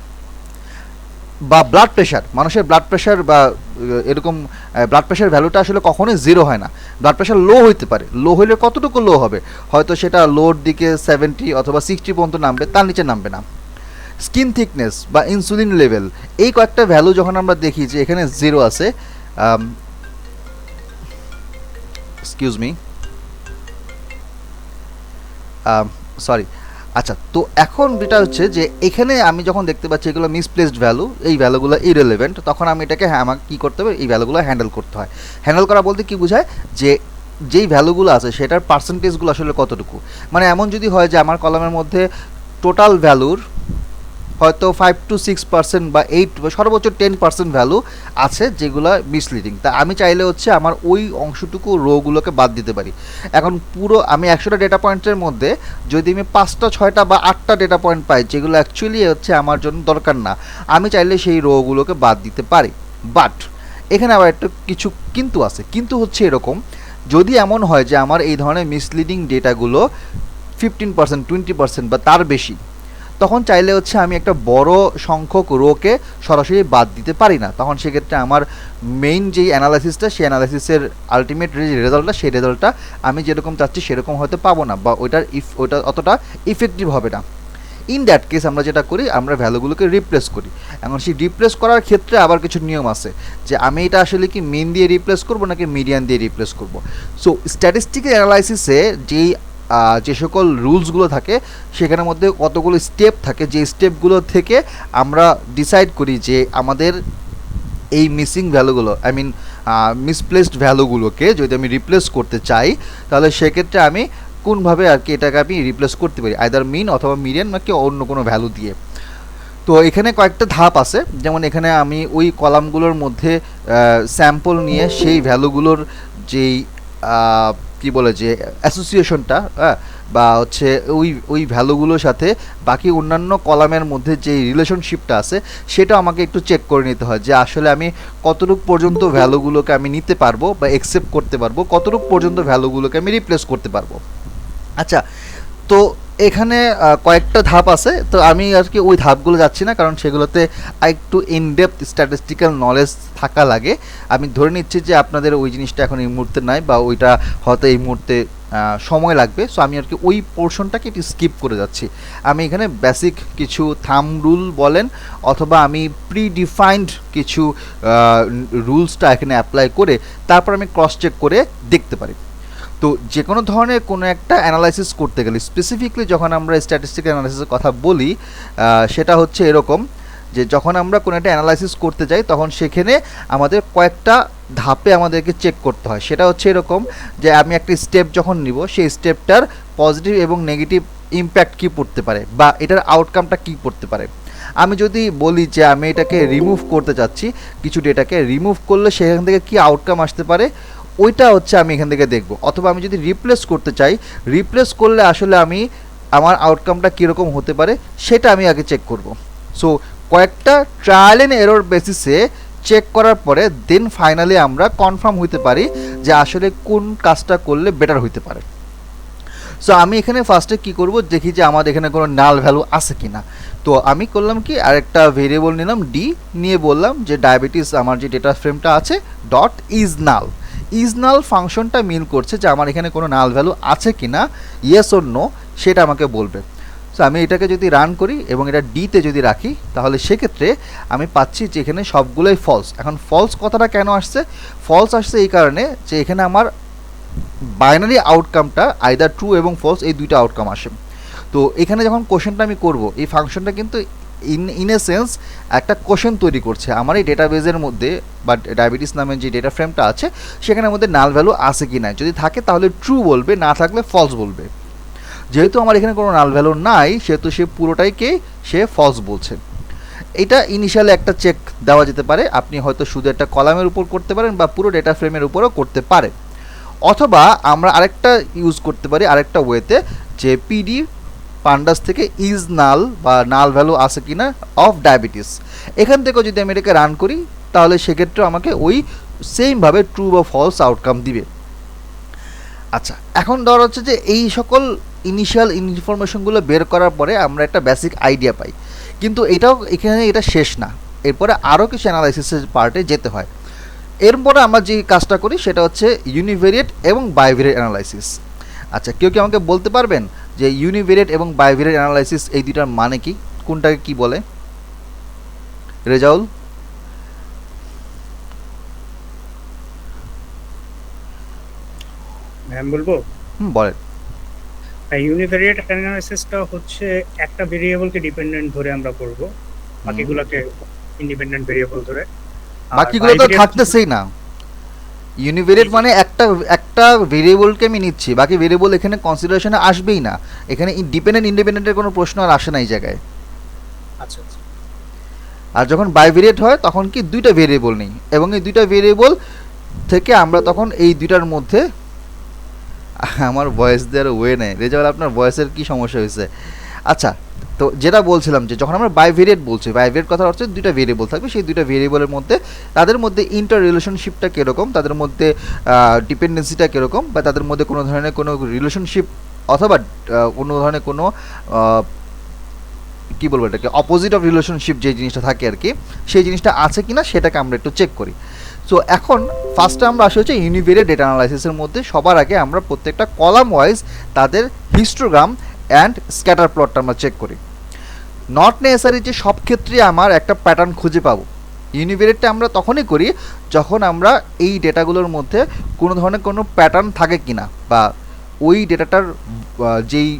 বা ব্লাড প্রেশার, মানুষের ব্লাড প্রেশার বা এরকম ব্লাড প্রেশার ভ্যালুটা আসলে কখনোই 0 হয় না। ব্লাড প্রেশার লো হইতে পারে, লো হইলে কতটুকু লো হবে, হয়তো সেটা লোর দিকে 70 অথবা 60 পর্যন্ত নামবে, তার নিচে নামবে না। স্কিন থিকনেস বা ইনসুলিন লেভেল, এই কয়েকটা ভ্যালু যখন আমরা দেখি যে এখানে 0 আছে, এক্সকিউজ মি, সরি, আচ্ছা, তো এখন যেটা হচ্ছে যে এখানে আমি যখন দেখতে পাচ্ছি এগুলো মিসপ্লেসড ভ্যালু, এই ভ্যালুগুলো ইরেলেভেন্ট, তখন আমি এটাকে আমাকে কী করতে হবে, এই ভ্যালুগুলো হ্যান্ডেল করতে হয়। হ্যান্ডেল করা বলতে কী বোঝায়, যে যেই ভ্যালুগুলো আছে সেটার পার্সেন্টেজগুলো আসলে কতটুকু, মানে এমন যদি হয় যে আমার কলামের মধ্যে টোটাল ভ্যালুর হয়তো 5-6% বা 8 বা সর্বোচ্চ 10% ভ্যালু আছে যেগুলো মিসলিডিং, তা আমি চাইলে হচ্ছে আমার ওই অংশটুকু রোগুলোকে বাদ দিতে পারি। এখন পুরো আমি 100টা ডেটা পয়েন্টের মধ্যে যদি আমি 5টা 6টা বা 8টা ডেটা পয়েন্ট পাই যেগুলো অ্যাকচুয়ালি হচ্ছে আমার জন্য দরকার না, আমি চাইলে সেই রোগুলোকে বাদ দিতে পারি। বাট এখানে আবার একটা কিছু কিন্তু আছে, কিন্তু হচ্ছে এরকম, যদি এমন হয় যে আমার এই ধরনের মিসলিডিং ডেটাগুলো 15%, 20% বা তার বেশি, তখন চাইলে হচ্ছে আমি একটা বড় সংখ্যক রোকে সরাসরি বাদ দিতে পারি না। তখন সেক্ষেত্রে আমার মেইন যেই অ্যানালাইসিসটা, সেই অ্যানালাইসিসের আলটিমেট যে রেজাল্টটা, সেই রেজাল্টটা আমি যেরকম চাচ্ছি সেরকম হয়তো পাবো না, বা ওইটা অতটা ইফেক্টিভ হবে না। ইন দ্যাট কেস আমরা যেটা করি, আমরা ভ্যালুগুলোকে রিপ্লেস করি। এখন সেই রিপ্লেস করার ক্ষেত্রে আবার কিছু নিয়ম আছে, যে আমি এটা আসলে কি মিন দিয়ে রিপ্লেস করবো নাকি মিডিয়ান দিয়ে রিপ্লেস করবো। সো স্ট্যাটিস্টিক্যাল অ্যানালাইসিসে যে সকল রুলসগুলো থাকে, সেখানের মধ্যে কতগুলো স্টেপ থাকে, যে স্টেপগুলো থেকে আমরা ডিসাইড করি যে আমাদের এই মিসিং ভ্যালুগুলো, আই মিন মিসপ্লেসড ভ্যালুগুলোকে যদি আমি রিপ্লেস করতে চাই, তাহলে সেক্ষেত্রে আমি কোনভাবে আর কি এটাকে আমি রিপ্লেস করতে পারি, আইদার মিন অথবা মিডিয়ান নাকি অন্য কোনো ভ্যালু দিয়ে। তো এখানে কয়েকটা ধাপ আছে, যেমন এখানে আমি ওই কলামগুলোর মধ্যে স্যাম্পল নিয়ে সেই ভ্যালুগুলোর যেই কি বলে যে অ্যাসোসিয়েশনটা বা হচ্ছে ওই ওই ভ্যালুগুলোর সাথে বাকি অন্যান্য কলামের মধ্যে যে রিলেশনশিপটা আছে সেটা আমাকে একটু চেক করে নিতে হয় যে আসলে আমি কতটুকু পর্যন্ত ভ্যালুগুলোকে আমি নিতে পারবো বা অ্যাকসেপ্ট করতে পারবো, কতটুকু পর্যন্ত ভ্যালুগুলোকে আমি রিপ্লেস করতে পারবো। আচ্ছা, তো এখানে কয়েকটা ধাপ আছে, তো আমি আর কি ওই ধাপগুলো যাচ্ছি না, কারণ সেগুলোতে একটু ইনডেপথ স্ট্যাটিস্টিক্যাল নলেজ থাকা লাগে। আমি ধরে নিচ্ছি যে আপনাদের ওই জিনিসটা এখন এই মুহূর্তে নাই বা ওইটা হয়তো এই মুহূর্তে সময় লাগবে, সো আমি আর কি ওই পোর্শনটাকে একটু স্কিপ করে যাচ্ছি। আমি এখানে বেসিক কিছু থাম রুল বলেন অথবা আমি প্রিডিফাইন্ড কিছু রুলসটা এখানে অ্যাপ্লাই করে তারপর আমি ক্রস চেক করে দেখতে পারি। তো যে কোনো ধরনের কোনো একটা অ্যানালাইসিস করতে গেলে স্পেসিফিকলি যখন আমরা স্ট্যাটিস্টিক্যাল অ্যানালাইসিসের কথা বলি, সেটা হচ্ছে এরকম যে যখন আমরা কোনো একটা অ্যানালাইসিস করতে যাই তখন সেখানে আমাদের কয়েকটা ধাপে আমাদেরকে চেক করতে হয়। সেটা হচ্ছে এরকম যে আমি একটা স্টেপ যখন নিব সেই স্টেপটার পজিটিভ এবং নেগেটিভ ইম্প্যাক্ট কী পড়তে পারে বা এটার আউটকামটা কী পড়তে পারে। আমি যদি বলি যে আমি এটাকে রিমুভ করতে চাচ্ছি, কিছু ডেটাকে রিমুভ করলে সেখান থেকে কী আউটকাম আসতে পারে ওইটা হচ্ছে আমি এখান থেকে দেখব। অথবা আমি যদি রিপ্লেস করতে চাই, রিপ্লেস করলে আসলে আমি আমার আউটকামটা কীরকম হতে পারে সেটা আমি আগে চেক করব। সো কয়েকটা ট্রায়াল অ্যান্ড এরর বেসিসে চেক করার পরে দেন ফাইনালি আমরা কনফার্ম হইতে পারি যে আসলে কোন কাজটা করলে বেটার হইতে পারে। সো আমি এখানে ফার্স্টে কি করব, দেখি যে আমার এখানে কোনো নাল ভ্যালু আছে কি না। তো আমি করলাম কি, আরেকটা ভেরিয়েবল নিলাম ডি, নিয়ে বললাম যে ডায়াবেটিস আমার যে ডেটা ফ্রেমটা আছে dot is null. Is null ফাংশনটা মিন করছে যে আমার এখানে কোনো নাল ভ্যালু আছে কি না, ইয়েস ওর নো সেটা আমাকে বলবে। সো আমি এটাকে যদি রান করি এবং এটা ডিতে যদি রাখি তাহলে সেক্ষেত্রে আমি পাচ্ছি যে এখানে সবগুলোই ফলস। এখন ফলস কথাটা কেন আসছে? ফলস আসছে এই কারণে যে এখানে আমার বাইনারি আউটকামটা আইদার ট্রু এবং ফলস এই দুইটা আউটকাম আসে। তো এখানে যখন কোশ্চেনটা আমি করব, এই ফাংশনটা কিন্তু ইন এ সেন্স একটা কোশ্চেন তৈরি করছে আমার এই ডেটাবেজের মধ্যে বা ডায়াবেটিস নামের যে ডেটা ফ্রেমটা আছে সেখানের মধ্যে নাল ভ্যালু আছে কি না, যদি থাকে তাহলে ট্রু বলবে, না থাকলে ফলস বলবে। যেহেতু আমার এখানে কোনো নাল ভ্যালু নাই সেহেতু সে পুরোটাইকে সে ফলস বলছে। এটা ইনিশিয়ালি একটা চেক দেওয়া যেতে পারে, আপনি হয়তো শুধু একটা কলামের উপর করতে পারেন বা পুরো ডেটা ফ্রেমের উপরও করতে পারেন। অথবা আমরা আরেকটা ইউজ করতে পারি আরেকটা ওয়েতে, যে পিডি পান্ডাস থেকে ইজ নাল বা নাল ভ্যালু আছে কিনা অফ ডায়াবেটিস, এখান থেকেও যদি আমি এটাকে রান করি তাহলে সেক্ষেত্রে আমাকে ওই সেমভাবে ট্রু বা ফলস আউটকাম দিবে। আচ্ছা, এখন ধর হচ্ছে যে এই সকল ইনিশিয়াল ইনফরমেশনগুলো বের করার পরে আমরা একটা বেসিক আইডিয়া পাই, কিন্তু এটাও এখানে এটা শেষ না, এরপরে আরও কিছু অ্যানালাইসিসের পার্টে যেতে হয়। এরপরে আমরা যে কাজটা করি সেটা হচ্ছে ইউনিভেরিয়েট এবং বাইভেরিয়েট অ্যানালাইসিস। আচ্ছা, কেউ কি আমাকে বলতে পারবেন যে ইউনিভেরিয়েট এবং বাইভেরিয়েট অ্যানালাইসিস এই দুইটার মানে কি, কোনটাকে কি বলে? রেজাউল?
ম্যাম বলবো?
বলেন।
ইউনিভেরিয়েট অ্যানালাইসিসটা হচ্ছে একটা ভেরিয়েবলকে ডিপেন্ডেন্ট ধরে আমরা করব, বাকিগুলোকে ইন্ডিপেন্ডেন্ট ভেরিয়েবল ধরে।
বাকিগুলো তো থাকতেছেই না। ইউনিভেরিয়েট মানে একটা একটা ভেরিয়েবলকে আমি নিচ্ছি, বাকি ভেরিয়েবল এখানে কনসিডারেশনে আসবেই না। এখানে ডিপেন্ডেন্ট ইন্ডিপেন্ডেন্টের কোনো প্রশ্ন আর আসে না এই জায়গায়।
আচ্ছা আচ্ছা।
আর যখন বাইভেরিয়েট হয় তখন কি দুইটা ভেরিয়েবল নেই এবং এই দুইটা ভেরিয়েবল থেকে আমরা তখন এই দুইটার মধ্যে আমার ভয়েস দেওয়ার ওয়ে নেই। রেজাউল, আপনার ভয়েসের কি সমস্যা হয়েছে? আচ্ছা, তো যেটা বলছিলাম যে যখন আমরা বাইভেরিয়েট বলছি, বাইভেরিয়েট কথা হচ্ছে দুইটা ভেরিয়েবল থাকবে, সেই দুইটা ভেরিয়েবলের মধ্যে তাদের মধ্যে ইন্টার রিলেশনশিপটা কীরকম, তাদের মধ্যে ডিপেন্ডেন্সিটা কীরকম, বা তাদের মধ্যে কোনো ধরনের কোনো রিলেশনশিপ অথবা কোনো ধরনের কোনো কী বলবো এটাকে অপোজিট অফ রিলেশনশিপ যে জিনিসটা থাকে আর কি, সেই জিনিসটা আছে কি না সেটাকে আমরা একটু চেক করি। সো এখন ফার্স্টে আমরা আসি হচ্ছে ইউনিভেরিয়েট ডেটা অ্যানালাইসিসের মধ্যে। সবার আগে আমরা প্রত্যেকটা কলাম ওয়াইজ তাদের হিস্টোগ্রাম অ্যান্ড স্ক্যাটার প্লটটা আমরা চেক করি। নট নেসেসারি যে সব ক্ষেত্রে আমার একটা প্যাটার্ন খুঁজে পাবো। ইউনিভেরিয়েটটা আমরা তখনই করি যখন আমরা এই ডেটাগুলোর মধ্যে কোনো ধরনের কোনো প্যাটার্ন থাকে কি না, বা ওই ডেটাটার যেই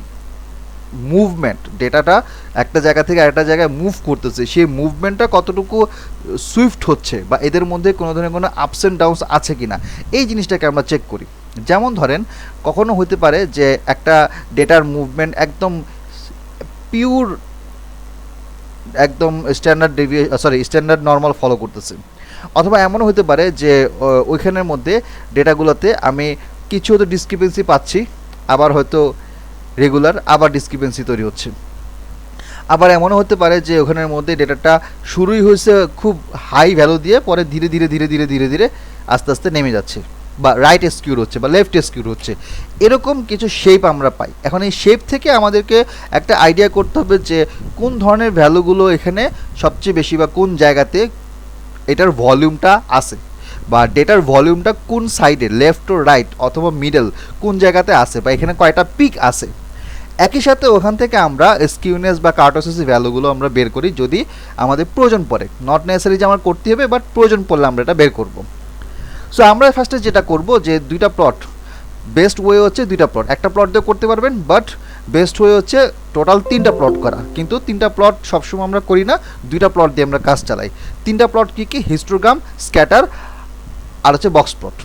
মুভমেন্ট, ডেটাটা একটা জায়গা থেকে আরেকটা জায়গায় মুভ করতেছে, সেই মুভমেন্টটা কতটুকু সুইফট হচ্ছে বা এদের মধ্যে কোনো ধরনের কোনো আপস অ্যান্ড ডাউনস আছে কি না, এই জিনিসটাকে আমরা চেক করি। যেমন ধরেন কখনো হতে পারে যে একটা ডেটার মুভমেন্ট একদম পিওর একদম স্ট্যান্ডার্ড নর্মাল ফলো করতেছে। অথবা এমনও হতে পারে যে ওইখানের মধ্যে ডেটাগুলোতে আমি কিছু হয়তো ডিসক্রিপেন্সি পাচ্ছি, আবার হয়তো রেগুলার, আবার ডিসক্রিপেন্সি তৈরি হচ্ছে। আবার এমনও হতে পারে যে ওখানের মধ্যে ডেটাটা শুরুই হয়েছে খুব হাই ভ্যালু দিয়ে, পরে ধীরে ধীরে ধীরে ধীরে ধীরে ধীরে আস্তে আস্তে নেমে যাচ্ছে, বা রাইট এসকিউর হচ্ছে বা লেফট এসকিউর হচ্ছে। এরকম কিছু শেপ আমরা পাই। এখন এই শেপ থেকে আমাদেরকে একটা আইডিয়া করতে হবে যে কোন ধরনের ভ্যালুগুলো এখানে সবচেয়ে বেশি, বা কোন জায়গাতে এটার ভলিউমটা আছে, বা ডেটার ভলিউমটা কোন সাইডে, লেফট ও রাইট অথবা মিডল, কোন জায়গাতে আছে, বা এখানে কয়টা পিক আছে। একই সাথে ওখান থেকে আমরা স্কিউনেস বা কার্টোসিস ভ্যালুগুলো আমরা বের করি যদি আমাদের প্রয়োজন পড়ে। নট নেসেসারি যে আমার করতে হবে, বাট প্রয়োজন পড়লে আমরা এটা বের করব। সো আমরা ফার্স্টে যেটা করব যে দুইটা প্লট, বেস্ট ওয়ে হচ্ছে দুইটা প্লট, একটা প্লট দিয়ে করতে পারবেন, বাট বেস্ট ওয়ে হচ্ছে টোটাল 3টা প্লট করা। কিন্তু 3টা প্লট সবসময় আমরা করি না, দুইটা প্লট দিয়ে আমরা কাজ চালাই। 3টা প্লট কী কী? হিস্টোগ্রাম, স্ক্যাটার, আর হচ্ছে বক্স প্লট।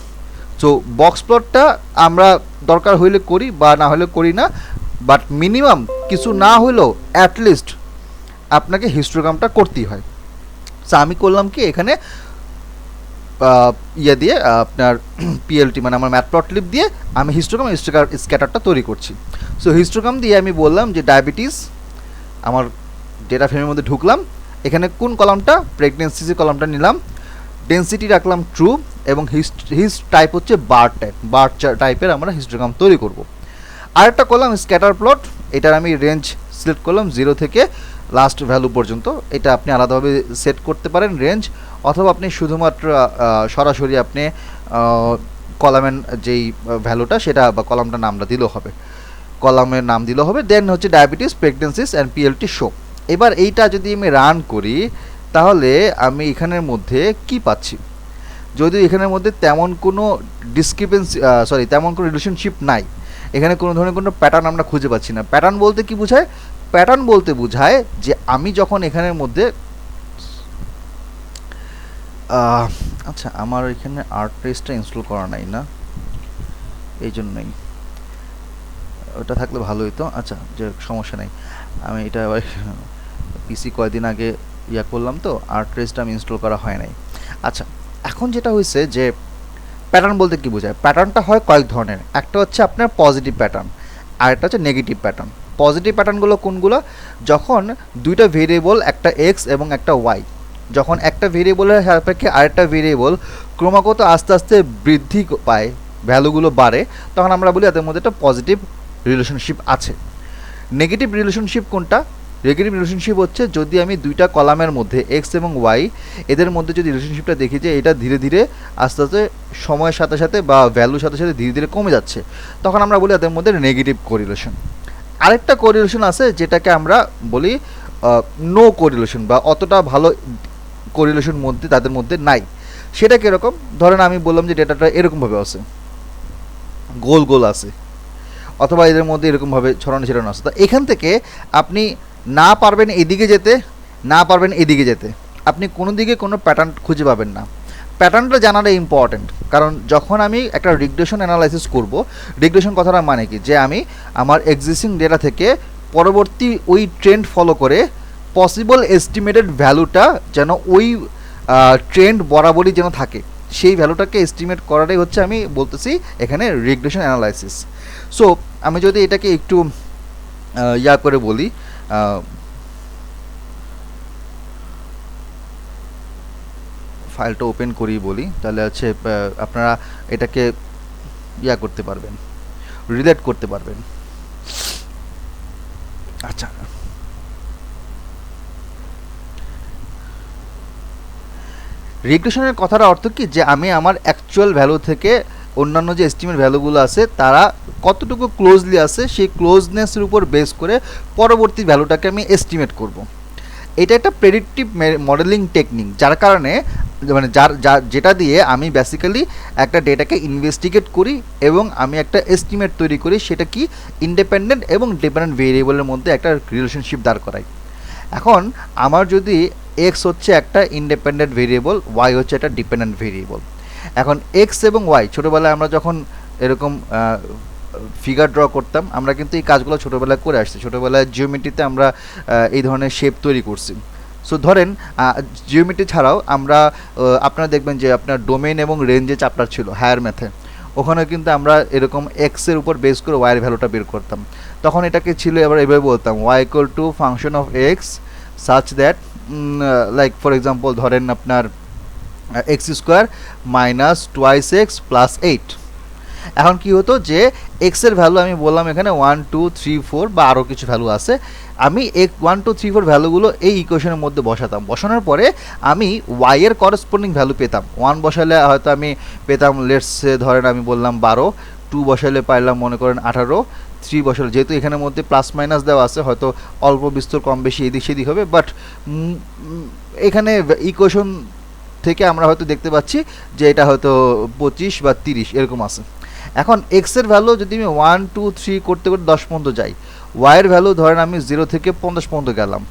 সো বক্স প্লটটা আমরা দরকার হইলে করি, বা না হলে করি না, বাট মিনিমাম কিছু না হলেও অ্যাটলিস্ট আপনাকে হিস্টোগ্রামটা করতেই হয়। সো আমি করলাম কি, এখানে ইয়ে দিয়ে আপনার পিএলটি মানে আমার ম্যাটপ্লটলিব দিয়ে আমি হিস্টোগ্রাম স্ক্যাটারটা তৈরি করছি। সো হিস্টোগ্রাম দিয়ে আমি বললাম যে ডায়াবেটিস, আমার ডেটা ফ্রেমের মধ্যে ঢুকলাম, এখানে কোন কলামটা, প্রেগনেন্সি কলামটা নিলাম, ডেন্সিটি রাখলাম ট্রু, এবং হিস টাইপ হচ্ছে বার টাইপের আমরা হিস্টোগ্রাম তৈরি করব। আরেকটা করলাম স্ক্যাটার প্লট, এটার আমি রেঞ্জ সিলেক্ট করলাম 0 থেকে লাস্ট ভ্যালু পর্যন্ত। এটা আপনি আলাদাভাবে সেট করতে পারেন রেঞ্জ, অথবা আপনি শুধুমাত্র সরাসরি আপনি কলামের যেই ভ্যালুটা সেটা বা কলামটার নামটা দিলেও হবে, কলামের নাম দিলেও হবে। দেন হচ্ছে ডায়াবেটিস, প্রেগনেন্সিস অ্যান্ড পিএলটি শো। এবার এইটা যদি আমি রান করি তাহলে আমি এখানের মধ্যে কি পাচ্ছি? যদিও এখানের মধ্যে তেমন কোনো তেমন কোনো রিলেশনশিপ নাই, এখানে কোনো ধরনের কোনো প্যাটার্ন আমরা খুঁজে পাচ্ছি না। প্যাটার্ন বলতে কি বোঝায়? প্যাটার্ন বলতে বোঝায় যে আমি যখন এখানের মধ্যে আচ্ছা, আমার এখানে আর্ট ট্রেসটা ইনস্টল করা নাই না, এই জন্যই। ওটা থাকলে ভালো হতো। আচ্ছা, যে সমস্যা নেই, আমি এটা আবার পিসি কয়েকদিন আগে করলাম, তো আর্ট ট্রেসটা আমি ইনস্টল করা হয় নাই। আচ্ছা, এখন যেটা হয়েছে যে প্যাটার্ন বলতে কি বোঝায়? প্যাটার্নটা হয় কয়েক ধরনের। একটা হচ্ছে আপনার পজিটিভ প্যাটার্ন, আর একটা হচ্ছে নেগেটিভ প্যাটার্ন। পজিটিভ প্যাটার্নগুলো কোনগুলো? যখন দুইটা ভেরিয়েবল, একটা এক্স এবং একটা ওয়াই, যখন একটা ভেরিয়েবলের সাপেক্ষে আরেকটা ভেরিয়েবল ক্রমাগত আস্তে আস্তে বৃদ্ধি পায়, ভ্যালুগুলো বাড়ে, তখন আমরা বলি এদের মধ্যে একটা পজিটিভ রিলেশনশিপ আছে। নেগেটিভ রিলেশনশিপ কোনটা? নেগেটিভ রিলেশনশিপ হচ্ছে যদি আমি দুইটা কলামের মধ্যে এক্স এবং ওয়াই, এদের মধ্যে যদি রিলেশনশিপটা দেখি যে এটা ধীরে ধীরে আস্তে আস্তে সময়ের সাথে সাথে বা ভ্যালুর সাথে সাথে ধীরে ধীরে কমে যাচ্ছে, তখন আমরা বলি এদের মধ্যে নেগেটিভ কোরিলেশন। আরেকটা কোরিলেশন আছে যেটাকে আমরা বলি নো কোরিলেশন, বা অতটা ভালো কোরিলেশন মধ্যে তাদের মধ্যে নাই। সেটা কীরকম? ধরেন আমি বললাম যে ডেটাটা এরকমভাবে আছে, গোল গোল আছে, অথবা এদের মধ্যে এরকমভাবে ছড়ানো ছিটানো আছে। তো এখান থেকে আপনি না পারবেন এদিকে যেতে, না পারবেন এদিকে যেতে, আপনি কোনো দিকে কোনো প্যাটার্ন খুঁজে পাবেন না। প্যাটার্নটা জানাটা ইম্পর্ট্যান্ট, কারণ যখন আমি একটা রিগ্রেশন অ্যানালাইসিস করব, রিগ্রেশন কথাটা মানে কি, যে আমি আমার এক্সিস্টিং ডেটা থেকে পরবর্তী ওই ট্রেন্ড ফলো করে পসিবল এস্টিমেটেড ভ্যালুটা যেন ওই ট্রেন্ড বরাবরই যেন থাকে, সেই ভ্যালুটাকে এস্টিমেট করাটাই হচ্ছে আমি বলতেছি এখানে রিগ্রেশন অ্যানালাইসিস। সো আমি যদি এটাকে একটু করে বলি, ফাইলটা ওপেন করি বলি, তাহলে হচ্ছে আপনারা এটাকে করতে পারবেন, রিলেট করতে পারবেন। আচ্ছা, রিগ্রেশনের কথার অর্থ কি, যে আমি আমার অ্যাকচুয়াল ভ্যালু থেকে অন্যান্য যে এস্টিমেট ভ্যালুগুলো আছে তারা কতটুকু ক্লোজলি আছে, সেই ক্লোজনেসের উপর বেস করে পরবর্তী ভ্যালুটাকে আমি এস্টিমেট করব। এটা একটা প্রেডিক্টিভ মডেলিং টেকনিক, যার কারণে মানে যেটা দিয়ে আমি বেসিক্যালি একটা ডেটাকে ইনভেস্টিগেট করি এবং আমি একটা এস্টিমেট তৈরি করি, সেটা কি ইন্ডিপেন্ডেন্ট এবং ডিপেন্ডেন্ট ভেরিয়েবলের মধ্যে একটা রিলেশনশিপ দাঁড় করাই। এখন আমার যদি এক্স হচ্ছে একটা ইন্ডিপেন্ডেন্ট ভেরিয়েবল, ওয়াই হচ্ছে একটা ডিপেন্ডেন্ট ভেরিয়েবল। এখন এক্স এবং ওয়াই, ছোটোবেলায় আমরা যখন এরকম ফিগার ড্র করতাম, আমরা কিন্তু এই কাজগুলো ছোটোবেলায় করে আসছি। ছোটোবেলায় জিওমেট্রিতে আমরা এই ধরনের শেপ তৈরি করছি। সো ধরেন জিওমেট্রি ছাড়াও আমরা আপনারা দেখবেন যে আপনার ডোমেইন এবং রেঞ্জে চ্যাপ্টার ছিল হায়ার ম্যাথে, ওখানে কিন্তু আমরা এরকম এক্সের উপর বেস করে ওয়াইয়ের ভ্যালুটা বের করতাম। তখন এটাকে ছিল এবার এভাবে বলতাম Y equal to function of X such that like for example ধরেন আপনার X square minus twice X plus 8। এখন কি হতো যে এক্সের ভ্যালু আমি বললাম এখানে 1 2 3 4 বা আরও কিছু ভ্যালু আছে, আমি 1 2 3 4 ভ্যালুগুলো এই ইকুয়েশনের মধ্যে বসাতাম। বসানোর পরে আমি ওয়াইয়ের করসপন্ডিং ভ্যালু পেতাম। 1 বসালে হয়তো আমি পেতাম লেটসে ধরেন আমি বললাম 12, 2 বসালে পাইলাম মনে করেন 18, 3 বসালে যেহেতু এখানের মধ্যে প্লাস মাইনাস দেওয়া আছে হয়তো অল্প বিস্তর কম বেশি এদিক সেদিক হবে, বাট এখানে ইকুয়েশন থেকে আমরা হয়তো দেখতে পাচ্ছি যে এটা হয়তো 25 বা 30 এরকম আছে। এখন এক্সের ভ্যালু যদি আমি 1 2 3 করতে করতে 10 পর্যন্ত যাই, ওয়াইয়ের ভ্যালু ধরেন আমি 0 থেকে 50 পর্যন্ত গেলাম,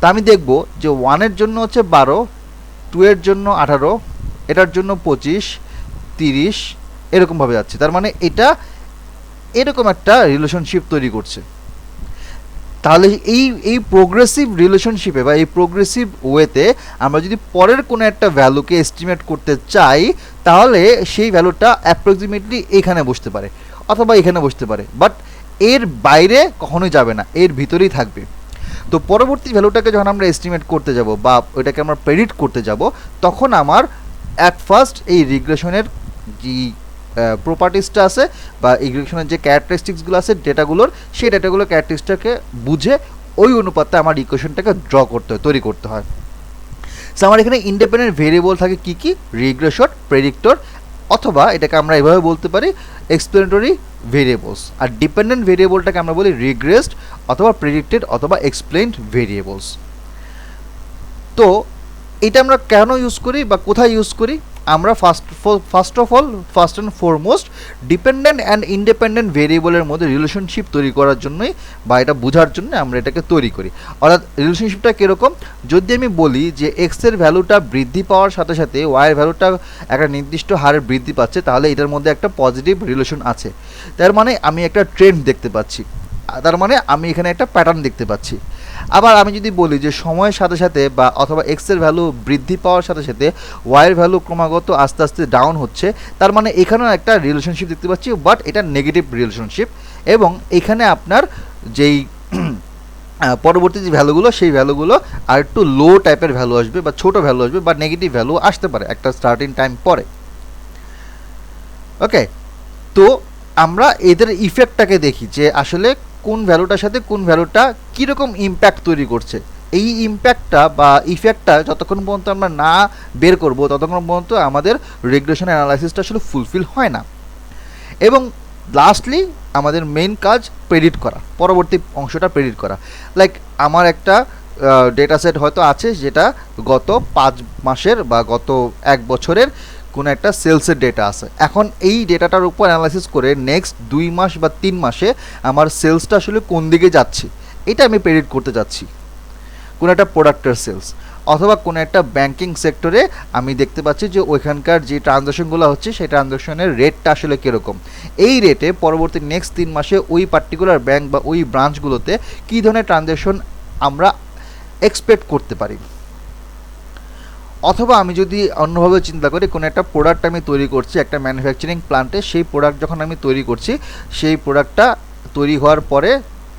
তা আমি দেখব যে 1-এর জন্য হচ্ছে 12, 2-এর জন্য 18, এটার জন্য 25, 30 এরকমভাবে যাচ্ছে। তার মানে এটা এরকম একটা রিলেশনশিপ তৈরি করছে। তাহলে এই প্রোগ্রেসিভ রিলেশনশিপে বা এই প্রোগ্রেসিভ ওয়েতে আমরা যদি পরের কোনো একটা ভ্যালুকে এস্টিমেট করতে চাই, তাহলে সেই ভ্যালুটা অ্যাপ্রক্সিমেটলি এখানে বসতে পারে অথবা এখানে বসতে পারে, বাট এর বাইরে কখনোই যাবে না, এর ভিতরেই থাকবে। তো পরবর্তী ভ্যালুটাকে যখন আমরা এস্টিমেট করতে যাব বা ওইটাকে আমরা প্রেডিক্ট করতে যাব, তখন আমার অ্যাট ফার্স্ট এই রিগ্রেশনের যে প্রপার্টিসটা আছে বা রিগ্রেশনের যে ক্যারেক্টারিস্টিক্সগুলো আছে ডেটাগুলোর, সেই ডেটাগুলোর ক্যারেক্টারিস্টিকটাকে বুঝে ওই অনুপাতে আমার ইকুয়েশনটাকে ড্র করতে হয়, তৈরি করতে হয়। সো আমার এখানে ইন্ডিপেন্ডেন্ট ভেরিয়েবল থাকে কি কি, রিগ্রেশন, প্রেডিক্টর, অথবা এটাকে আমরা এভাবে বলতে পারি এক্সপ্লেনেটরি ভেরিয়েবলস। আর ডিপেন্ডেন্ট ভেরিয়েবলটাকে আমরা বলি রিগ্রেসড অথবা প্রেডিক্টেড অথবা এক্সপ্লেইনড ভেরিয়েবলস। তো এটা আমরা কেন ইউজ করি বা কোথায় ইউজ করি? আমরা first and foremost dependent and independent ভেরিয়েবলের মধ্যে রিলেশনশিপ তৈরি করার জন্যই বা এটা বোঝার জন্য আমরা এটাকে তৈরি করি। অর্থাৎ রিলেশনশিপটা কীরকম, যদি আমি বলি যে এক্সের ভ্যালুটা বৃদ্ধি পাওয়ার সাথে সাথে ওয়াইয়ের ভ্যালুটা একটা নির্দিষ্ট হারে বৃদ্ধি পাচ্ছে, তাহলে এটার মধ্যে একটা পজিটিভ রিলেশন আছে। তার মানে আমি একটা ট্রেন্ড দেখতে পাচ্ছি, তার মানে আমি এখানে একটা প্যাটার্ন দেখতে পাচ্ছি। আবার আমি যদি বলি যে সময়ের সাথে সাথে বা অথবা এক্সের ভ্যালু বৃদ্ধি পাওয়ার সাথে সাথে ওয়াইয়ের ভ্যালু ক্রমাগত আস্তে আস্তে ডাউন হচ্ছে, তার মানে এখানেও একটা রিলেশনশিপ দেখতে পাচ্ছি, বাট এটা নেগেটিভ রিলেশনশিপ। এবং এখানে আপনার যেই পরবর্তী যে ভ্যালুগুলো, সেই ভ্যালুগুলো আর একটু লো টাইপের ভ্যালু আসবে বা ছোটো ভ্যালু আসবে বা নেগেটিভ ভ্যালু আসতে পারে একটা স্টার্টিং টাইম পরে। ওকে, তো আমরা এদের ইফেক্টটাকে দেখি যে আসলে কোন ভ্যালুটার সাথে কোন ভ্যালুটা কীরকম ইম্প্যাক্ট তৈরি করছে। এই ইম্প্যাক্টটা বা ইফেক্টটা যতক্ষণ পর্যন্ত আমরা না বের করব ততক্ষণ পর্যন্ত আমাদের রিগ্রেশন অ্যানালাইসিসটা আসলে ফুলফিল হয় না। এবং লাস্টলি আমাদের মেইন কাজ প্রেডিক্ট করা, পরবর্তী অংশটা প্রেডিক্ট করা। লাইক আমার একটা ডেটা সেট হয়তো আছে যেটা গত 5 মাসের বা গত 1 বছরের কোনো একটা সেলসের ডেটা আছে। এখন এই ডেটাটার উপর অ্যানালাইসিস করে নেক্সট 2 মাস বা 3 মাসে আমার সেলসটা আসলে কোন দিকে যাচ্ছে এটা আমি প্রেডিক্ট করতে যাচ্ছি। কোনো একটা প্রোডাক্টের সেলস অথবা কোনো একটা ব্যাংকিং সেক্টরে আমি দেখতে পাচ্ছি যে ওইখানকার যে ট্রানজ্যাকশনগুলো হচ্ছে সেই ট্রানজ্যাকশনের রেটটা আসলে কীরকম। এই রেটে পরবর্তী নেক্সট 3 মাসে ওই পার্টিকুলার ব্যাংক বা ওই ব্রাঞ্চগুলোতে কী ধরনের ট্রানজ্যাকশন আমরা এক্সপেক্ট করতে পারি। অথবা আমি যদি অন্যভাবে চিন্তা করি, কোনো একটা প্রোডাক্ট আমি তৈরি করছি একটা ম্যানুফ্যাকচারিং প্ল্যান্টে, সেই প্রোডাক্ট যখন আমি তৈরি করছি সেই প্রোডাক্টটা তৈরি হওয়ার পরে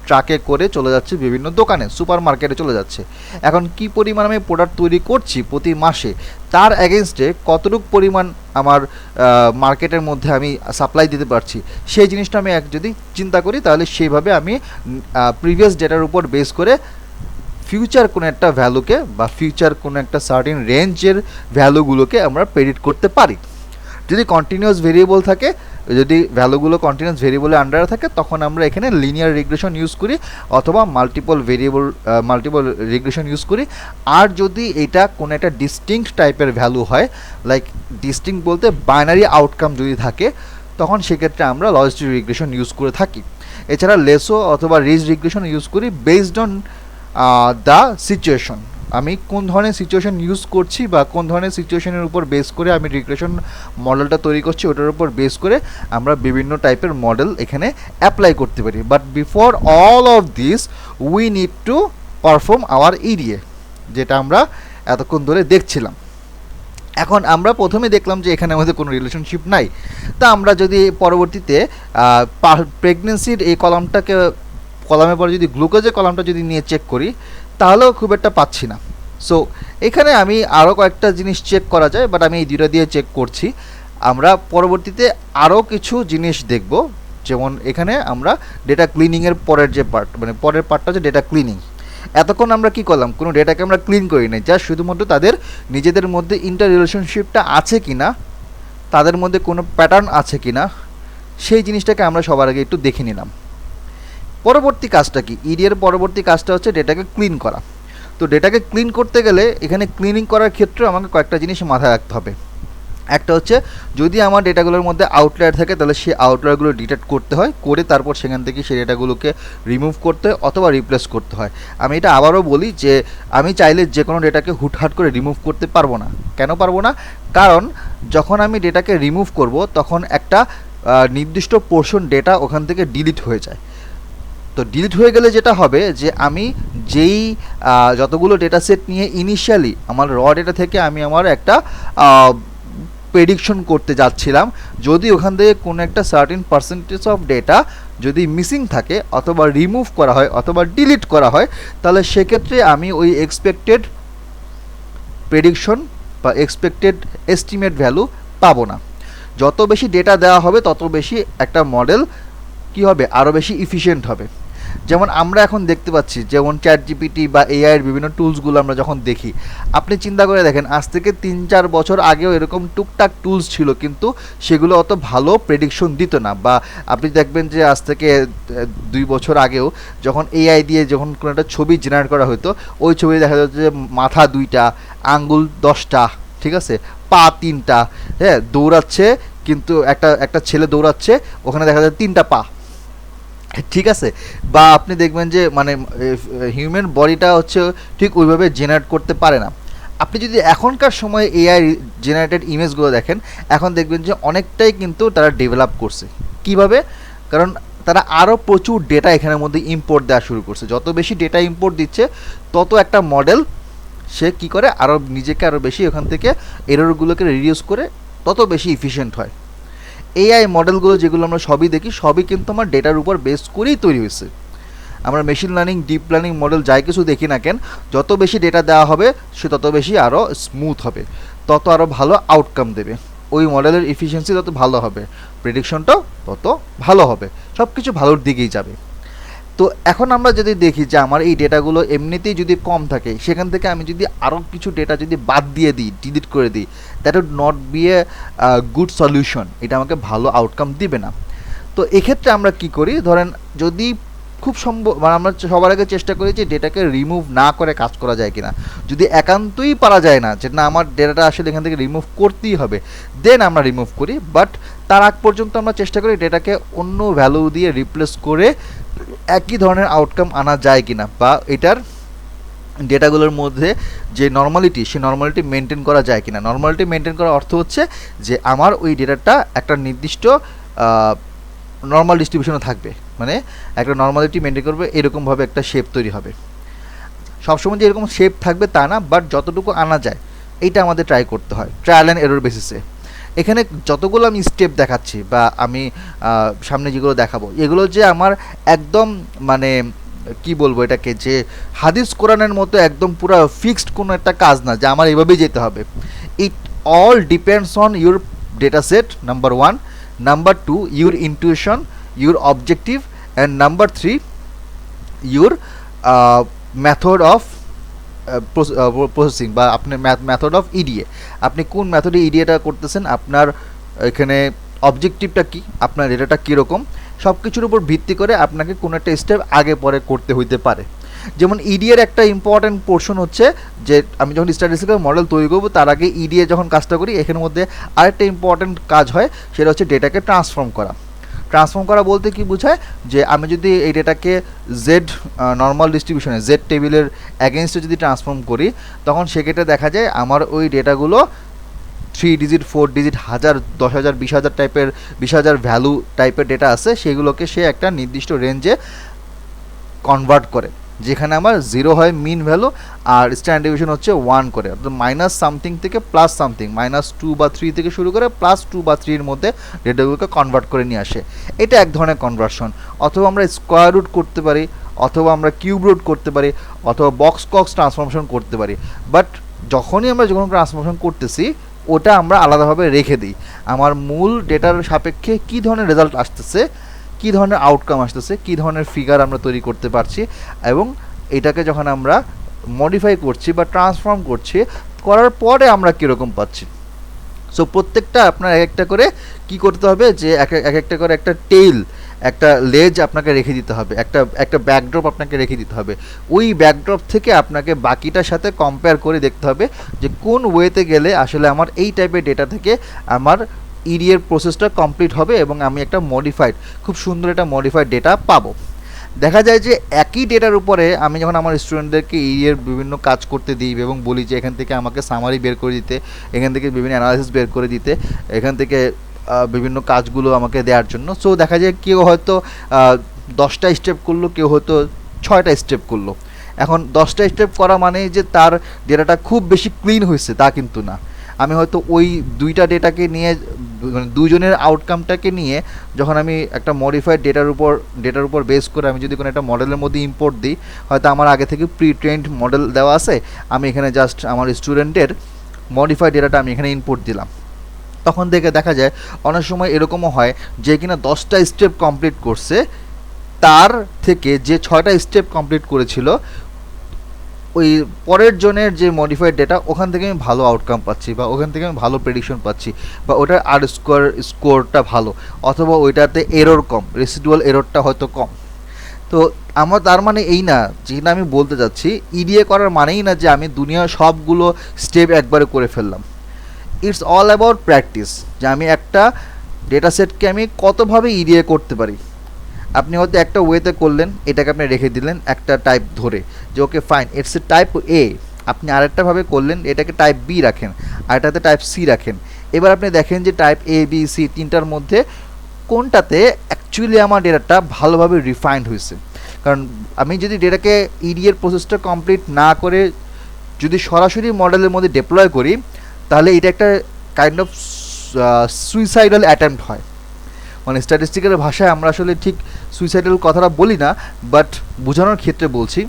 ট্রাকে করে চলে যাচ্ছে বিভিন্ন দোকানে, সুপার মার্কেটে চলে যাচ্ছে। এখন কি পরিমাণ আমি প্রোডাক্ট তৈরি করছি প্রতি মাসে, তার অ্যাগেনস্টে কতটুকু পরিমাণ আমার মার্কেটের মধ্যে আমি সাপ্লাই দিতে পারছি, সেই জিনিসটা আমি যদি চিন্তা করি, তাহলে সেইভাবে আমি প্রিভিয়াস ডেটার উপর বেস করে ফিউচার কোনো একটা ভ্যালুকে বা ফিউচার কোনো একটা সার্টেন রেঞ্জের ভ্যালুগুলোকে আমরা প্রেডিক্ট করতে পারি। যদি কন্টিনিউয়াস ভেরিয়েবল থাকে, যদি ভ্যালুগুলো কন্টিনিউয়াস ভেরিয়েবলের আন্ডারে থাকে, তখন আমরা এখানে লিনিয়ার রিগ্রেশন ইউজ করি অথবা মাল্টিপল রিগ্রেশন ইউজ করি। আর যদি এটা কোনো একটা ডিস্টিংক্ট টাইপের ভ্যালু হয়, লাইক ডিস্টিংক্ট বলতে বাইনারি আউটকাম যদি থাকে, তখন সেক্ষেত্রে আমরা লজিস্টিক রিগ্রেশন ইউজ করে থাকি। এছাড়া লেসো অথবা রিজ রিগ্রেশন ইউজ করি বেসড অন দ্য সিচুয়েশন। আমি কোন ধরনের সিচুয়েশন ইউজ করছি বা কোন ধরনের সিচুয়েশনের উপর বেস করে আমি রিগ্রেশন মডেলটা তৈরি করছি, ওটার উপর বেস করে আমরা বিভিন্ন টাইপের মডেল এখানে অ্যাপ্লাই করতে পারি। But before all of this we need to perform our EDA. যেটা আমরা এতক্ষণ ধরে দেখছিলাম। এখন আমরা প্রথমে দেখলাম যে এখানে আমাদের কোনো রিলেশনশিপ নাই। তা আমরা যদি পরবর্তীতে প্রেগনেন্সির এই কলামের পরে যদি গ্লুকোজের কলামটা যদি নিয়ে চেক করি, তাহলেও খুব একটা পাচ্ছি না। সো এখানে আমি আরও কয়েকটা জিনিস চেক করা যায়, বাট আমি এই দুটো দিয়ে চেক করছি। আমরা পরবর্তীতে আরও কিছু জিনিস দেখব, যেমন এখানে আমরা ডেটা ক্লিনিংয়ের পরের যে পার্ট, মানে পরের পার্টটা হচ্ছে ডেটা ক্লিনিং। এতক্ষণ আমরা কি করলাম, কোনো ডেটাকে আমরা ক্লিন করি নাই, জাস্ট শুধুমাত্র তাদের নিজেদের মধ্যে ইন্টার রিলেশনশিপটা আছে কি না, তাদের মধ্যে কোনো প্যাটার্ন আছে কি না, সেই জিনিসটাকে আমরা সবার আগে একটু দেখে নিলাম। পরবর্তী কাজটা কি, ইডিএর পরবর্তী কাজটা হচ্ছে ডেটাকে ক্লিন করা। তো ডেটাকে ক্লিন করতে গেলে এখানে ক্লিনিং করার ক্ষেত্রে আমাকে কয়েকটা জিনিস মাথায় রাখতে হবে। একটা হচ্ছে, যদি আমার ডেটাগুলোর মধ্যে আউটলায়ার থাকে তাহলে সেই আউটলায়ারগুলো ডিটেক্ট করতে হয়, করে তারপর সেখান থেকে সেই ডেটাগুলোকে রিমুভ করতে হয় অথবা রিপ্লেস করতে হয়। আমি এটা আবারও বলি যে আমি চাইলে যে কোনো ডেটাকে হুটহাট করে রিমুভ করতে পারবো না। কেন পারবো না? কারণ যখন আমি ডেটাকে রিমুভ করব তখন একটা নির্দিষ্ট পোর্শন ডেটা ওখান থেকে ডিলিট হয়ে যায়। তো ডিলিট হয়ে গেলে যেটা হবে যে আমি যেই যতগুলো ডেটা সেট নিয়ে ইনিশিয়ালি আমার র ডেটা থেকে আমি আমার একটা প্রেডিকশন করতে যাচ্ছিলাম, যদি ওখান থেকে কোনো একটা সার্টেন পার্সেন্টেজ অফ ডেটা যদি মিসিং থাকে অথবা রিমুভ করা হয় অথবা ডিলিট করা হয়, তাহলে সেক্ষেত্রে আমি ওই এক্সপেক্টেড প্রেডিকশন বা এক্সপেক্টেড এস্টিমেট ভ্যালু পাবো না। যত বেশি ডেটা দেওয়া হবে তত বেশি একটা মডেল কী হবে, আরও বেশি ইফিশিয়েন্ট হবে। যেমন আমরা এখন দেখতে পাচ্ছি, যেমন চ্যাটজিপিটি বা এআইয়ের বিভিন্ন টুলসগুলো আমরা যখন দেখি, আপনি চিন্তা করে দেখেন আজ থেকে 3-4 বছর আগেও এরকম টুকটাক টুলস ছিল, কিন্তু সেগুলো অত ভালো প্রেডিকশন দিত না। বা আপনি দেখবেন যে আজ থেকে 2 বছর আগেও যখন এআই দিয়ে যখন কোনো একটা ছবি জেনারেট করা হতো, ওই ছবি দেখা যাচ্ছে যে মাথা 2টা, আঙ্গুল 10টা, ঠিক আছে, পা 3টা, হ্যাঁ, দৌড়াচ্ছে, কিন্তু একটা ছেলে দৌড়াচ্ছে, ওখানে দেখা যায় 3টা পা, ঠিক আছে। বা আপনি দেখবেন যে মানে হিউম্যান বডিটা হচ্ছে ঠিক ওইভাবে জেনারেট করতে পারে না। আপনি যদি এখনকার সময়ে এআই জেনারেটেড ইমেজগুলো দেখেন, এখন দেখবেন যে অনেকটাই কিন্তু তারা ডেভেলপ করছে। কিভাবে? কারণ তারা আরও প্রচুর ডেটা এখানের মধ্যে ইম্পোর্ট দেওয়া শুরু করছে। যত বেশি ডেটা ইম্পোর্ট দিচ্ছে তত একটা মডেল সে কী করে, আরও নিজেকে আরও বেশি ওখান থেকে এররগুলোকে রিডিউস করে তত বেশি ইফিশিয়েন্ট হয়। এআই মডেলগুলো যেগুলো আমরা সবই দেখি, সবই কিন্তু আমার ডেটার উপর বেস করেই তৈরি হয়েছে। আমরা machine learning, deep learning model যাই কিছু দেখি না কেন, যত বেশি ডেটা দেওয়া হবে সে তত বেশি আরও স্মুথ হবে, তত আরও ভালো আউটকাম দেবে, ওই মডেলের এফিসিয়েন্সি তত ভালো হবে, প্রেডিকশনটাও তত ভালো হবে, সব কিছু ভালোর দিকেই যাবে। তো এখন আমরা যদি দেখি যে আমার এই ডেটাগুলো এমনিতেই যদি কম থাকে, সেখান থেকে আমি যদি আরও কিছু ডেটা যদি বাদ দিয়ে দিই, ডিলিট করে দিই, that would not be a good solution, এটা আমাকে ভালো আউটকাম দিবে না। তো এক্ষেত্রে আমরা কি করি, ধরেন যদি খুব সম্ভব, মানে আমরা সবার আগে চেষ্টা করি যে ডেটাকে রিমুভ না করে কাজ করা যায় কিনা। যদি একান্তই পারা যায় না যে না আমার ডেটাটা আসলে এখান থেকে রিমুভ করতেই হবে, দেন আমরা রিমুভ করি। বাট তার আগ পর্যন্ত আমরা চেষ্টা করি ডেটাকে অন্য ভ্যালু দিয়ে রিপ্লেস করে একই ধরনের আউটকাম আনা যায় কিনা, বা এটার ডেটাগুলোর মধ্যে যে নর্মালিটি, সেই নর্মালিটি মেনটেন করা যায় কিনা। নর্মালিটি মেনটেন করার অর্থ হচ্ছে যে আমার ওই ডেটাটা একটা নির্দিষ্ট নর্মাল ডিস্ট্রিবিউশনে থাকবে, মানে একটা নর্মালিটি মেনটেন করবে, এরকমভাবে একটা শেপ তৈরি হবে। সবসময় যে এরকম শেপ থাকবে তা না, বাট যতটুকু আনা যায় এইটা আমাদের ট্রাই করতে হয় ট্রায়াল অ্যান্ড এরর বেসিসে। এখানে যতগুলো আমি স্টেপ দেখাচ্ছি বা আমি সামনে যেগুলো দেখাবো, এগুলো যে আমার একদম মানে কি বলবো এটাকে, যে হাদিস কোরআনের মতো একদম পুরো ফিক্সড কোনো একটা কাজ না যে আমার এভাবেই যেতে হবে। It all depends on your data set, number 1, number 2 your intuition, your objective, and number 3 your method of processing, বা আপনার মেথড অফ ইডিএ, আপনি কোন মেথডে ইডিএটা করতেছেন, আপনার এখানে অবজেক্টিভটা কি, আপনার ডেটাটা কীরকম, সব কিছুর উপর ভিত্তি করে আপনাকে কোনো একটা স্টেপ আগে পরে করতে হইতে পারে। যেমন ইডিএর একটা ইম্পর্ট্যান্ট পোর্শন হচ্ছে যে আমি যখন স্ট্যাটিস্টিক্যাল মডেল তৈরি করবো তার আগে ইডিএ যখন কাজটা করি, এখানের মধ্যে আরেকটা ইম্পর্ট্যান্ট কাজ হয়, সেটা হচ্ছে ডেটাকে ট্রান্সফর্ম করা। ট্রান্সফর্ম করা বলতে কি বোঝায়, যে আমি যদি এই ডেটাকে জেড নর্মাল ডিস্ট্রিবিউশনে, জেড টেবিলের অ্যাগেনস্টে যদি ট্রান্সফর্ম করি, তখন সেক্ষেত্রে দেখা যায় আমার ওই ডেটাগুলো 3 ডিজিট, 4 ডিজিট, 1000, 10,000, 20,000 টাইপের, 20,000 ভ্যালু টাইপের ডেটা আছে, সেগুলোকে সে একটা নির্দিষ্ট রেঞ্জে কনভার্ট করে। যেখানে আমার 0 হয় মিন ভ্যালু আর স্ট্যান্ডার্ড ডিভিশন হচ্ছে 1 করে, অর্থাৎ মাইনাস সামথিং থেকে প্লাস সামথিং, -2 বা 3 থেকে শুরু করে +2 বা 3 এর মধ্যে ডেটাগুলোকে কনভার্ট করে নিয়ে আসে। এটা এক ধরনের কনভার্সন। অথবা আমরা স্কোয়ার রুট করতে পারি, অথবা আমরা কিউব রুট করতে পারি, অথবা বক্স কক্স ট্রান্সফরমেশন করতে পারি। বাট যখনই আমরা যখন ট্রান্সফরমেশন করতেছি ওটা আমরা আলাদাভাবে রেখে দিই। আমার মূল ডেটার সাপেক্ষে কী ধরনের রেজাল্ট আসতেছে, কী ধরনের আউটকাম আসতেছে, কী ধরনের ফিগার আমরা তৈরি করতে পারছি, এবং এটাকে যখন আমরা মডিফাই করছি বা ট্রান্সফর্ম করছি, করার পরে আমরা কীরকম পাচ্ছি। সো প্রত্যেকটা আপনার এক একটা করে কি করতে হবে, যে এক একটা করে একটা টেইল, একটা লেজ আপনাকে রেখে দিতে হবে, একটা ব্যাকড্রপ আপনাকে রেখে দিতে হবে। ওই ব্যাকড্রপ থেকে আপনাকে বাকিটার সাথে কম্পেয়ার করে দেখতে হবে যে কোন ওয়েতে গেলে আসলে আমার এই টাইপের ডেটা থেকে আমার ইডিএর প্রসেসটা কমপ্লিট হবে এবং আমি একটা মডিফাইড, খুব সুন্দর একটা মডিফাইড ডেটা পাবো। দেখা যায় যে একই ডেটার উপরে আমি যখন আমার স্টুডেন্টদেরকে এর বিভিন্ন কাজ করতে দিই এবং বলি যে এখান থেকে আমাকে সামারি বের করে দিতে, এখান থেকে বিভিন্ন অ্যানালাইসিস বের করে দিতে, এখান থেকে বিভিন্ন কাজগুলো আমাকে দেওয়ার জন্য, সো দেখা যায় কেউ হয়তো 10টা স্টেপ করলো, কেউ হয়তো 6টা স্টেপ করলো। এখন 10টা স্টেপ করা মানে যে তার ডেটাটা খুব বেশি ক্লিন হয়েছে তা কিন্তু না। আমি হয়তো ওই দুইটা ডেটাকে নিয়ে, মানে দুজনের আউটকামটাকে নিয়ে যখন আমি একটা মডিফাইড ডেটার উপর বেস করে আমি যদি কোনো একটা মডেলের মধ্যে ইম্পোর্ট দিই, হয়তো আমার আগে থেকে প্রি ট্রেন্ড মডেল দেওয়া আছে, আমি এখানে জাস্ট আমার স্টুডেন্টের মডিফাইড ডেটাটা আমি এখানে ইনপুট দিলাম। তখন দেখা যায় অনেক সময় এরকমও হয় যে কিনা 10টা স্টেপ কমপ্লিট করছে, তার থেকে যে 6টা স্টেপ কমপ্লিট করেছিল ওই পরের জনের যে মডিফাইড ডেটা, ওখান থেকে আমি ভালো আউটকাম পাচ্ছি, বা ওখান থেকে আমি ভালো প্রেডিকশন পাচ্ছি, বা ওটার স্কোরটা ভালো, অথবা ওইটাতে এরর কম, রেসিডুয়াল এররটা হয়তো কম। তো আমার তার মানে এই না, যেটা আমি বলতে চাচ্ছি, ইডিএ করার মানেই না যে আমি দুনিয়ার সবগুলো স্টেপ একবারে করে ফেললাম। ইটস অল অ্যাবাউট প্র্যাকটিস, যে আমি একটা ডেটা সেটকে আমি কতভাবে ইডিএ করতে পারি। আপনি হয়তো একটা ওয়েতে করলেন, এটাকে আপনি রেখে দিলেন একটা টাইপ ধরে, যে okay fine it's A type A. আপনি আরেকটাভাবে করলেন, এটাকে টাইপ বি রাখেন, আরেকটাতে টাইপ সি রাখেন। এবার আপনি দেখেন যে টাইপ এ বি সি তিনটার মধ্যে কোনটাতে অ্যাকচুয়ালি আমার ডেটাটা ভালোভাবে রিফাইন্ড হয়েছে। কারণ আমি যদি ডেটাকে ইডিএর প্রসেসটা কমপ্লিট না করে যদি সরাসরি মডেলের মধ্যে ডেপ্লয় করি, তাহলে এটা একটা কাইন্ড অফ সুইসাইডাল অ্যাটেম্প্ট হয়। মানে স্ট্যাটিস্টিক্যাল ভাষায় আমরা আসলে ঠিক সুইসাইডাল কথাটা বলি না, বাট বোঝানোর ক্ষেত্রে বলছি।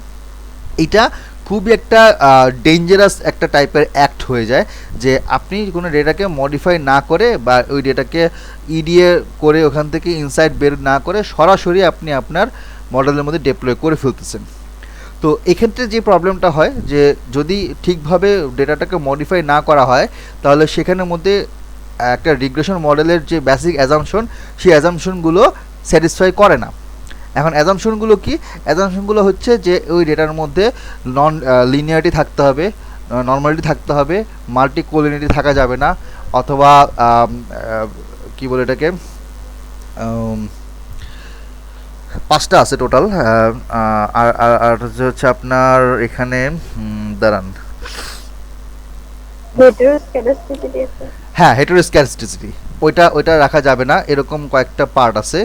এটা খুবই একটা ডেঞ্জারাস একটা টাইপের অ্যাক্ট হয়ে যায়, যে আপনি কোনো ডেটাকে মডিফাই না করে বা ওই ডেটাকে ইডিএ করে ওখান থেকে ইনসাইট বের না করে সরাসরি আপনি আপনার মডেলের মধ্যে ডেপ্লয় করে ফেলতেছেন। তো এক্ষেত্রে যে প্রবলেমটা হয়, যে যদি ঠিকভাবে ডেটাটাকে মডিফাই না করা হয়, তাহলে সেখানের মধ্যে একটা রিগ্রেশন মডেলের যে বেসিক অ্যাজাম্পশন, সেই অ্যাজাম্পশনগুলো স্যাটিসফাই করে না। এখন অ্যাজাম্পশনগুলো কি? অ্যাজাম্পশনগুলো হচ্ছে যে ওই ডেটার মধ্যে নন লিনিয়ারিটি থাকতে হবে, নর্মালিটি থাকতে হবে, মাল্টি কোলিনিটি থাকা যাবে না, অথবা কি বলে এটাকে, 5টা আছে টোটাল। আর হচ্ছে আপনার এখানে দাঁড়ান, হ্যাঁ হেটেরোস্ক্যাস্টিসিটি, ওইটা রাখা যাবে না, এরকম কয়েকটা পার্ট আছে।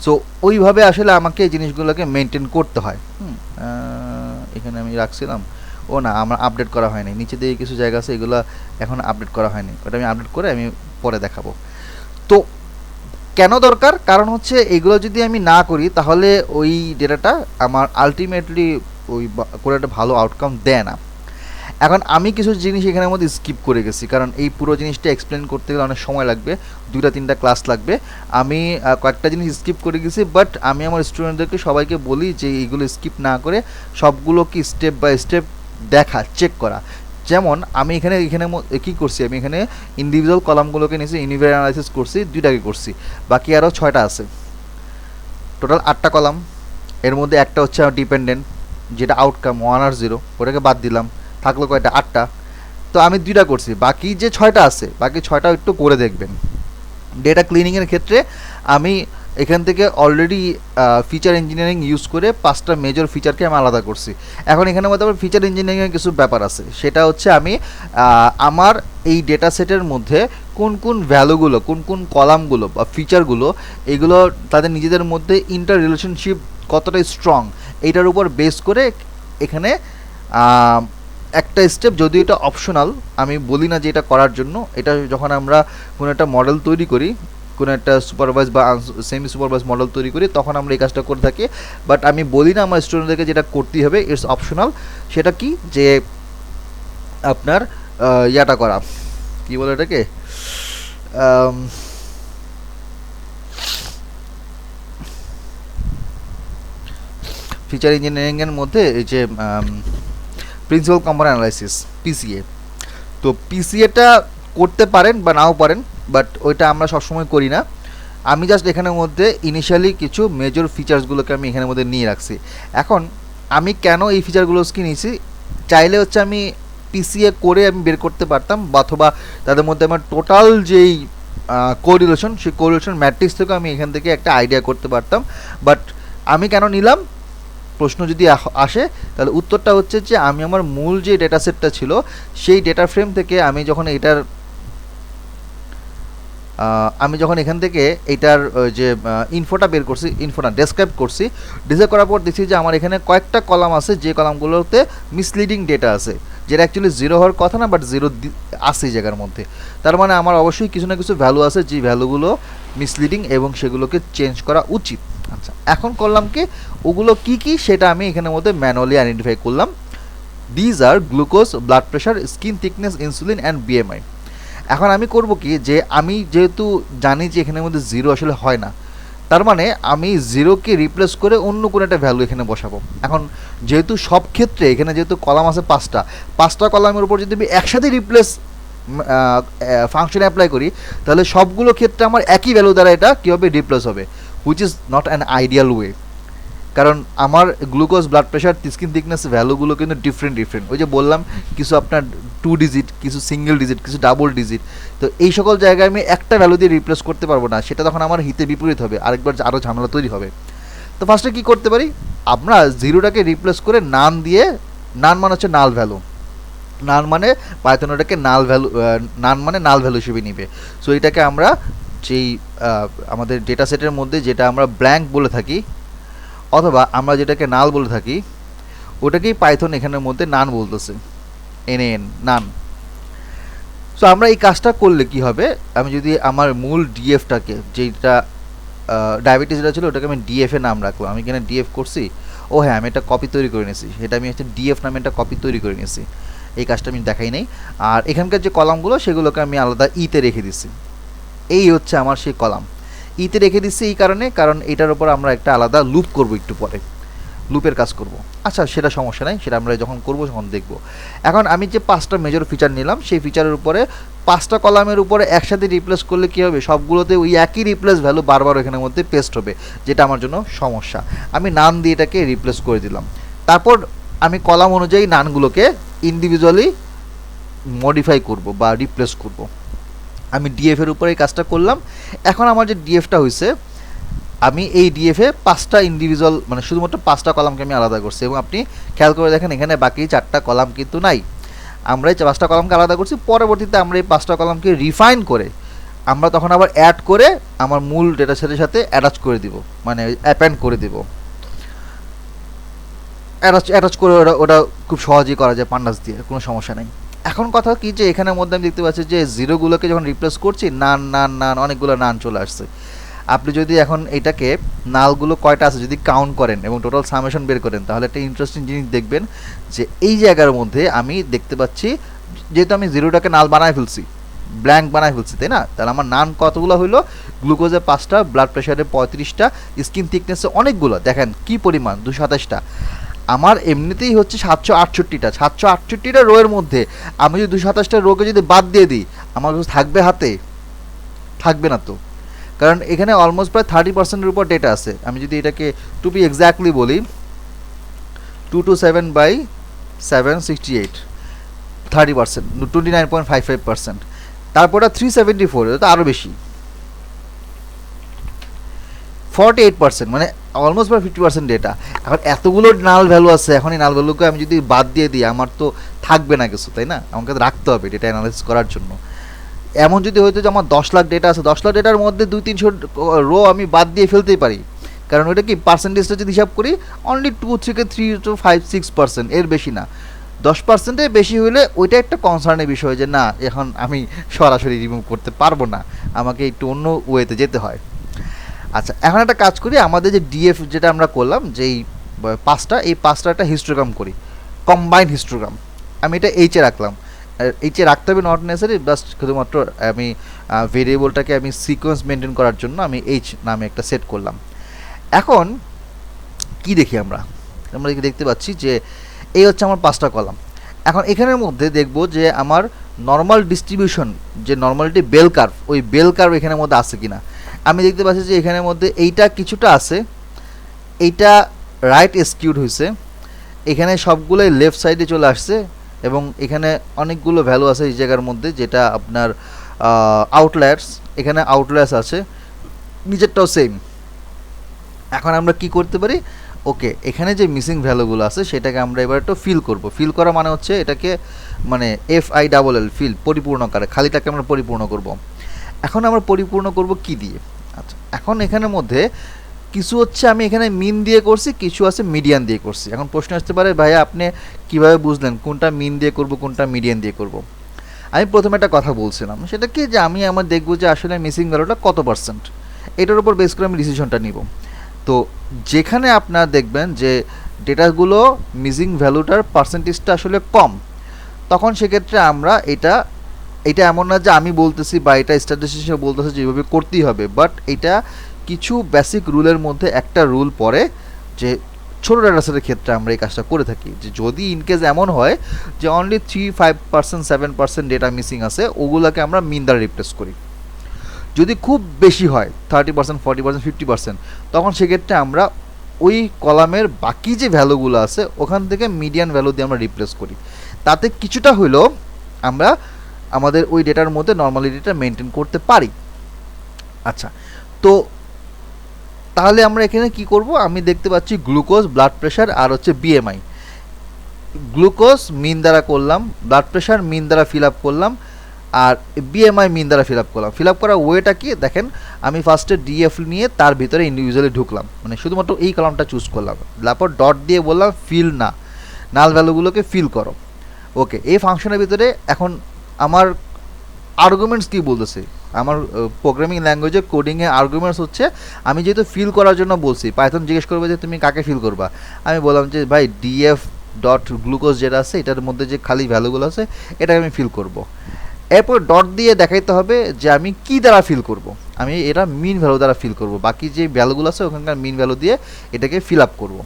সো ওইভাবে আসলে আমাকে এই জিনিসগুলোকে মেনটেন করতে হয়। এখানে আমি রাখছিলাম, ও না আমার আপডেট করা হয়নি, নিচে দিয়ে কিছু জায়গা আছে, এগুলো এখন আপডেট করা হয়নি, ওটা আমি আপডেট করে আমি পরে দেখাবো। তো কেন দরকার? কারণ হচ্ছে এগুলো যদি আমি না করি, তাহলে ওই ডেটাটা আমার আলটিমেটলি ওই কোনো একটা ভালো আউটকাম দেয় না। এখন আমি কিছু জিনিস এখানের মধ্যে স্কিপ করে গেছি, কারণ এই পুরো জিনিসটা এক্সপ্লেন করতে গেলে অনেক সময় লাগবে, 2-3টা ক্লাস লাগবে। আমি কয়েকটা জিনিস স্কিপ করে গেছি, বাট আমি আমার স্টুডেন্টদেরকে সবাইকে বলি যে এইগুলো স্কিপ না করে সবগুলোকে স্টেপ বাই স্টেপ দেখা, চেক করা। যেমন আমি এখানে কী করছি, আমি এখানে ইন্ডিভিজুয়াল কলামগুলোকে নিয়েছি, ইউনিভার অ্যানালাইসিস করছি, 2টাকে করছি, বাকি আরও 6টা আছে, টোটাল 8টা কলাম। এর মধ্যে একটা হচ্ছে ডিপেন্ডেন্ট, যেটা আউটকাম 1 আর 0, ওটাকে বাদ দিলাম, থাকলো কয়টা? 8টা। তো আমি 2টা করছি, বাকি যে 6টা আছে, বাকি 6টা একটু করে দেখবেন। ডেটা ক্লিনিংয়ের ক্ষেত্রে আমি এখান থেকে অলরেডি ফিচার ইঞ্জিনিয়ারিং ইউজ করে 5টা মেজর ফিচারকে আমি আলাদা করছি। এখন এখানের মধ্যে আবার ফিচার ইঞ্জিনিয়ারিংয়ের কিছু ব্যাপার আছে, সেটা হচ্ছে আমি আমার এই ডেটা সেটের মধ্যে কোন কোন ভ্যালুগুলো, কোন কোন কলামগুলো বা ফিচারগুলো, এগুলো তাদের নিজেদের মধ্যে ইন্টার রিলেশনশিপ কতটা স্ট্রং, এইটার উপর বেস করে এখানে একটা স্টেপ, যদিও এটা অপশনাল, আমি বলি না যে এটা করার জন্য, এটা যখন আমরা কোনো একটা মডেল তৈরি করি, কোনো একটা সুপারভাইজ বা সেমি সুপারভাইজ মডেল তৈরি করি, তখন আমরা এই কাজটা করে থাকি। বাট আমি বলি না আমার স্টুডেন্টদেরকে যেটা করতেই হবে, ইটস অপশনাল। সেটা কি, যে আপনার ইয়াটা করা, কি বলে এটাকে, ফিচার ইঞ্জিনিয়ারিংয়ের মধ্যে এই যে প্রিন্সিপাল কম্পোনেন্ট অ্যানালাইসিস, পিসিএ। তো পিসিএটা করতে পারেন বা নাও পারেন, বাট ওইটা আমরা সবসময় করি না। আমি জাস্ট এখানের মধ্যে ইনিশিয়ালি কিছু মেজর ফিচার্সগুলোকে আমি এখানের মধ্যে নিয়ে রাখছি। এখন আমি কেন এই ফিচারগুলোকে নিয়েছি, চাইলে হচ্ছে আমি পিসিএ করে আমি বের করতে পারতাম, অথবা তাদের মধ্যে আমার টোটাল যেই কোরিলেশন, সেই কোরিলেশন ম্যাট্রিক্স থেকে আমি এখান থেকে একটা আইডিয়া করতে পারতাম। বাট আমি কেন নিলাম, প্রশ্ন যদি আসে, তাহলে উত্তরটা হচ্ছে যে আমি আমার মূল যে ডেটা সেটটা ছিল, সেই ডেটা ফ্রেম থেকে আমি যখন এখান থেকে এটার যে ইনফোটা বের করছি, ইনফোটা ডেসক্রাইব করছি, ডিসক্রাইব করার পর দেখছি যে আমার এখানে কয়েকটা কলাম আছে, যে কলামগুলোতে মিসলিডিং ডেটা আছে, যেটা অ্যাকচুয়ালি জিরো হওয়ার কথা না, বাট জিরো আছে এই জায়গার মধ্যে। তার মানে আমার অবশ্যই কিছু না কিছু ভ্যালু আছে, যে ভ্যালুগুলো মিসলিডিং, এবং সেগুলোকে চেঞ্জ করা উচিত। আচ্ছা, এখন করলাম কি, ওগুলো কি কি সেটা আমি এখানের মধ্যে ম্যানুয়ালি আইডেন্টিফাই করলাম। These are glucose, blood pressure, skin thickness, insulin and BMI. এখন আমি করব কি, যে আমি যেহেতু জানি যে এখানের মধ্যে জিরো আসলে হয় না, তার মানে আমি জিরোকে রিপ্লেস করে অন্য কোনো একটা ভ্যালু এখানে বসাবো। এখন যেহেতু সব ক্ষেত্রে এখানে যেহেতু কলাম আছে পাঁচটা কলামের উপর যদি আমি একসাথে রিপ্লেস ফাংশন অ্যাপ্লাই করি, তাহলে সবগুলো ক্ষেত্রে আমার একই ভ্যালু দ্বারা এটা কীভাবে রিপ্লেস হবে, which is not an ideal way. কারণ আমার glucose, blood pressure, skin thickness ভ্যালুগুলো কিন্তু ডিফারেন্ট। ওই যে বললাম, কিছু আপনার 2 ডিজিট, কিছু সিঙ্গেল ডিজিট, কিছু ডাবল ডিজিট। তো এই সকল জায়গায় আমি একটা ভ্যালু দিয়ে রিপ্লেস করতে পারবো না, সেটা তখন আমার হিতে বিপরীত হবে, আরেকবার আরও ঝামেলা তৈরি হবে। তো ফার্স্টে কী করতে পারি, আমরা জিরোটাকে রিপ্লেস করে নান দিয়ে, নান মানে হচ্ছে নাল ভ্যালু, নান মানে পাইথন ওটাকে নাল ভ্যালু, নান মানে নাল ভ্যালু হিসেবে নিবে। সো এটাকে আমরা যেই আমাদের ডেটা সেটের মধ্যে যেটা আমরা ব্ল্যাঙ্ক বলে থাকি, অথবা আমরা যেটাকে নাল বলে থাকি, ওটাকেই পাইথন এখানের মধ্যে নান বলতেছে, এন নান। সো আমরা এই কাজটা করলে কি হবে, আমি যদি আমার মূল ডিএফটাকে, যেটা ডায়াবেটিস যেটা ছিল, ওটাকে আমি ডিএফে নাম রাখলাম। আমি এখানে ডিএফ করছি, ও হ্যাঁ, আমি একটা কপি তৈরি করে নিয়েছি, সেটা আমি হচ্ছে ডিএফ নামে একটা কপি তৈরি করে নিয়েছি। এই কাজটা আমি দেখাই নাই। আর এখানকার যে কলামগুলো, সেগুলোকে আমি আলাদা ইতে রেখে দিচ্ছি। এই হচ্ছে আমার সেই কলাম। ইতে রেখে দিচ্ছি এই কারণে, কারণ এটার উপর আমরা একটা আলাদা লুপ করব, একটু পরে লুপের কাজ করব। আচ্ছা, সেটা সমস্যা নাই, সেটা আমরা যখন করব তখন দেখব। এখন আমি যে 5টা মেজর ফিচার নিলাম, সেই ফিচারের উপরে 5টা কলামের উপরে একসাথে রিপ্লেস করলে কী হবে, সবগুলোতে ওই একই রিপ্লেস ভ্যালু বারবার এখানের মধ্যে পেস্ট হবে, যেটা আমার জন্য সমস্যা। আমি নান দিয়ে এটাকে রিপ্লেস করে দিলাম। তারপর আমি কলাম অনুযায়ী নানগুলোকে ইন্ডিভিজুয়ালি মডিফাই করব বা রিপ্লেস করব। আমি ডিএফের উপরে এই কাজটা করলাম। এখন আমার যে ডিএফটা হয়েছে, আমি এই ডিএফে 5টা ইন্ডিভিজুয়াল, মানে শুধুমাত্র 5টা কলামকে আমি আলাদা করছি, এবং আপনি খেয়াল করে দেখেন এখানে বাকি 4টা কলাম কিন্তু নাই। আমরা এই 5টা কলামকে আলাদা করছি, পরবর্তীতে আমরা এই 5টা কলামকে রিফাইন করে আমরা তখন আবার অ্যাড করে আমার মূল ডেটা সেটের সাথে অ্যাটাচ করে দিব, মানে অ্যাপেন্ড করে দিব। অ্যাটাচ করে ওটা খুব সহজেই করা যায় পান্ডাস দিয়ে, কোনো সমস্যা নেই। এখন কথা কি, যে এখানের মধ্যে আমি দেখতে পাচ্ছি যে জিরোগুলোকে যখন রিপ্লেস করছি, নান নান নান অনেকগুলো নান চলে আসছে। আপনি যদি এখন এটাকে নালগুলো কয়টা আছে যদি কাউন্ট করেন এবং টোটাল সামেশন বের করেন, তাহলে একটা ইন্টারেস্টিং জিনিস দেখবেন, যে এই জায়গার মধ্যে আমি দেখতে পাচ্ছি, যেহেতু আমি জিরোটাকে নাল বানায় ফেলছি, ব্ল্যাঙ্ক বানায় ফেলছি, তাই না? তাহলে আমার নান কতগুলো হইলো, গ্লুকোজে 5টা, ব্লাড প্রেশারে 35টা, স্কিন থিকনেসে অনেকগুলো, দেখেন কি পরিমাণ, 227টা। আমার এমনিতেই হচ্ছে 768টা, 768টা রোয়ের মধ্যে আমি যদি 227টা রোকে যদি বাদ দিয়ে দিই, আমার কাছে থাকবে হাতে? থাকবে না তো। কারণ এখানে অলমোস্ট প্রায় 30%-এর উপর ডেটা আছে। আমি যদি এটাকে টু বি এক্স্যাক্টলি বলি, 227/768, 30%, 29.55%। তারপরে 374, এটা তো আরও বেশি, 48%, মানে অলমোস্ট প্রায় 50% ডেটা। এখন এতগুলো নাল ভ্যালু আছে, এখন এই নাল ভ্যালুকে আমি যদি বাদ দিয়ে দিই, আমার তো থাকবে না কিছু, তাই না? আমাকে রাখতে হবে ডেটা অ্যানালাইসিস করার জন্য। এমন যদি হয়তো যে আমার 10 লাখ ডেটা আছে, 10 লাখ ডেটার মধ্যে 200-300 রো আমি বাদ দিয়ে ফেলতেই পারি, কারণ ওইটা কি পার্সেন্টেজটা যদি হিসাব করি অনলি 2 থেকে 3 to 5 6%, এর বেশি না। 10%-এর বেশি হলে ওইটা একটা কনসার্নের বিষয় যে না এখন আমি সরাসরি রিমুভ করতে পারবো না, আমাকে একটু অন্য ওয়েতে যেতে হয়। আচ্ছা, এখন একটা কাজ করি, আমাদের যে ডিএফ যেটা আমরা করলাম যেই পাঁচটা, এই পাঁচটা একটা হিস্টোগ্রাম করি, কম্বাইন্ড হিস্টোগ্রাম। আমি এটা এইচে রাখলাম, এইচে রাখতে হবে নট নেসারি, জাস্ট শুধুমাত্র আমি ভেরিয়েবলটাকে আমি সিকোয়েন্স মেনটেন করার জন্য আমি এইচ নামে একটা সেট করলাম। এখন কি দেখি আমরা আমরা দেখতে পাচ্ছি যে এই হচ্ছে আমার পাঁচটা কলাম। এখন এখানের মধ্যে দেখব যে আমার নর্মাল ডিস্ট্রিবিউশন, যে নর্মালিটি বেল কার্ভ, ওই বেল কার্ভ এখানের মধ্যে আছে কিনা। আমি দেখতে পাচ্ছি যে এখানের মধ্যে এইটা কিছুটা আছে, এইটা রাইট স্কিউড হয়েছে, এখানে সবগুলোই লেফট সাইডে চলে আসছে, এবং এখানে অনেকগুলো ভ্যালু আছে এই জায়গার মধ্যে যেটা আপনার আউটলায়ার্স, এখানে আউটলায়ার্স আছে, নিচেরটাও সেম। এখন আমরা কি করতে পারি, ওকে এখানে যে মিসিং ভ্যালুগুলো আছে সেটাকে আমরা এবার একটু ফিল করব। ফিল করা মানে হচ্ছে এটাকে মানে FILL ফিল, পরিপূর্ণ করে, খালিটাকে আমরা পরিপূর্ণ করব। এখন আমরা পরিপূর্ণ করব কি দিয়ে? আচ্ছা, এখন এখানের মধ্যে কিছু হচ্ছে আমি এখানে মিন দিয়ে করছি, কিছু আছে মিডিয়ান দিয়ে করছি। এখন প্রশ্ন আসতে পারে ভাইয়া আপনি কিভাবে বুঝলেন কোনটা মিন দিয়ে করব কোনটা মিডিয়ান দিয়ে করব? আমি প্রথমে একটা কথা বলছিলাম, সেটা কি যে আমি আমার দেখব যে আসলে মিসিং ভ্যালুটা কত পার্সেন্ট, এটার উপর বেস করে আমি ডিসিশনটা নিব। তো যেখানে আপনারা দেখবেন যে ডেটাগুলো মিসিং ভ্যালুটার পার্সেন্টেজটা আসলে কম, তখন সেক্ষেত্রে আমরা এটা এটা এমন না যে আমি বলতেছি বা এটা স্ট্যাটিস্টিশিয়ান বলতেছে যে এইভাবে করতেই হবে, বাট এটা কিছু বেসিক রুলের মধ্যে একটা রুল পড়ে যে ছোটো ডাটাসেটের ক্ষেত্রে আমরা এই কাজটা করে থাকি, যে যদি ইনকেস এমন হয় যে অনলি 3-5% 7% ডেটা মিসিং আছে, ওগুলোকে আমরা মিন দ্বারা রিপ্লেস করি। যদি খুব বেশি হয় 30%, 40%, 50%, তখন সেক্ষেত্রে আমরা ওই কলামের বাকি যে ভ্যালুগুলো আছে ওখান থেকে মিডিয়ান ভ্যালু দিয়ে আমরা রিপ্লেস করি। তাতে কিছুটা হলেও আমরা আমাদের ওই ডেটার মধ্যে নর্মালিটিটা মেনটেন করতে পারি। আচ্ছা, তো তাহলে আমরা এখানে কি করব? আমি দেখতে পাচ্ছি গ্লুকোজ, ব্লাড প্রেশার আর হচ্ছে BMI। গ্লুকোজ মিন দ্বারা করলাম, ব্লাড প্রেশার মিন দ্বারা ফিল আপ করলাম, আর BMI মিন দ্বারা ফিল আপ করলাম। ফিল আপ করার ওয়েটা কি দেখেন, আমি ফার্স্টে DF নিয়ে তার ভিতরে ইন্ডিভিজুয়ালি ঢুকলাম, মানে শুধুমাত্র এই কলামটা চুজ করলাম, তারপর ডট দিয়ে বললাম ফিল না, নাল ভ্যালুগুলোকে ফিল করো। ওকে, এই ফাংশনের ভিতরে এখন আমার আর্গুমেন্টস কী বলতেছে, আমার প্রোগ্রামিং ল্যাঙ্গুয়েজে কোডিংয়ে আর্গুমেন্টস হচ্ছে, আমি যেহেতু ফিল করার জন্য বলছি, পাইথন জিজ্ঞেস করবে যে তুমি কাকে ফিল করবা, আমি বললাম যে ভাই DF ডট গ্লুকোজ যেটা আছে এটার মধ্যে যে খালি ভ্যালুগুলো আছে এটাকে আমি ফিল করব। এরপর ডট দিয়ে দেখাইতে হবে যে আমি কি দ্বারা ফিল করব, আমি এটা মিন ভ্যালু দ্বারা ফিল করব, বাকি যে ভ্যালুগুলো আছে ওখানকার মিন ভ্যালু দিয়ে এটাকে ফিল আপ করব।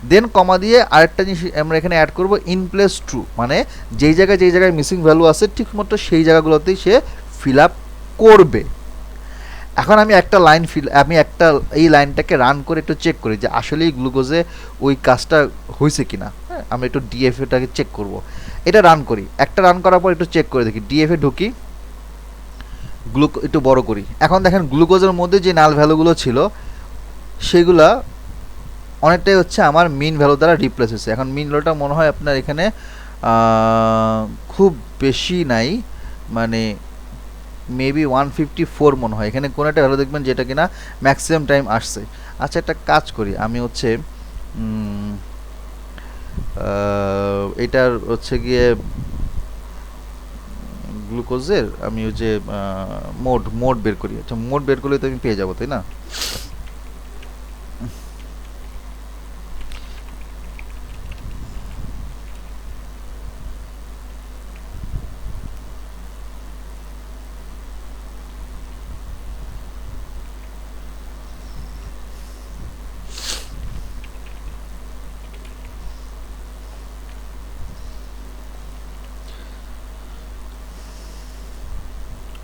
দেন কমা দিয়ে আরেকটা জিনিস আমরা এখানে অ্যাড করব, ইন প্লেস ট্রু, মানে যেই জায়গায় মিসিং ভ্যালু আছে ঠিকমতো সেই জায়গাগুলোতেই সে ফিল আপ করবে। এখন আমি একটা এই লাইনটাকে রান করে একটু চেক করি যে আসলেই গ্লুকোজে ওই কাজটা হয়েছে কিনা। হ্যাঁ, আমি একটু ডিএফএটাকে চেক করব, এটা রান করি। একটা রান করার পর একটু চেক করে দেখি, ডিএফএ ঢুকি, একটু বড় করি। এখন দেখেন গ্লুকোজের মধ্যে যে নাল ভ্যালুগুলো ছিল সেগুলা অনেকটাই হচ্ছে আমার মিন ভ্যালু দ্বারা রিপ্লেস হয়েছে। এখন মিন ভ্যালুটা মনে হয় আপনার এখানে খুব বেশি নাই, মানে মেবি 154 মনে হয়, এখানে কোনো একটা ভ্যালু দেখবেন যেটা কিনা ম্যাক্সিমাম টাইম আসছে। আচ্ছা, একটা কাজ করি, আমি হচ্ছে এটার হচ্ছে গিয়ে গ্লুকোজের আমি ওই যে মোড বের করি। আচ্ছা, মোড বের করলে তো আমি পেয়ে যাবো, তাই না?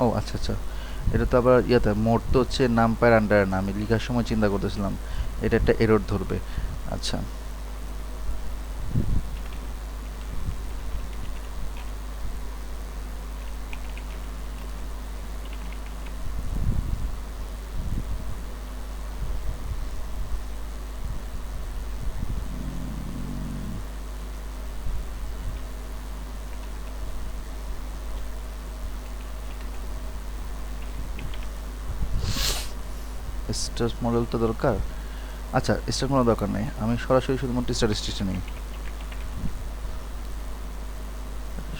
ও আচ্ছা আচ্ছা, এটা তো আবার ইয়েতে মোড তো হচ্ছে নাম পায়ের আন্ডারে না, আমি লেখার সময় চিন্তা করতেছিলাম এটা একটা এরর ধরবে। আচ্ছা, স্ট্রেস মডেলটা দরকার। আচ্ছা, স্টার কোনো দরকার নেই, আমি সরাসরি শুধুমাত্র স্ট্যাটিস্টিক্সটা নিই,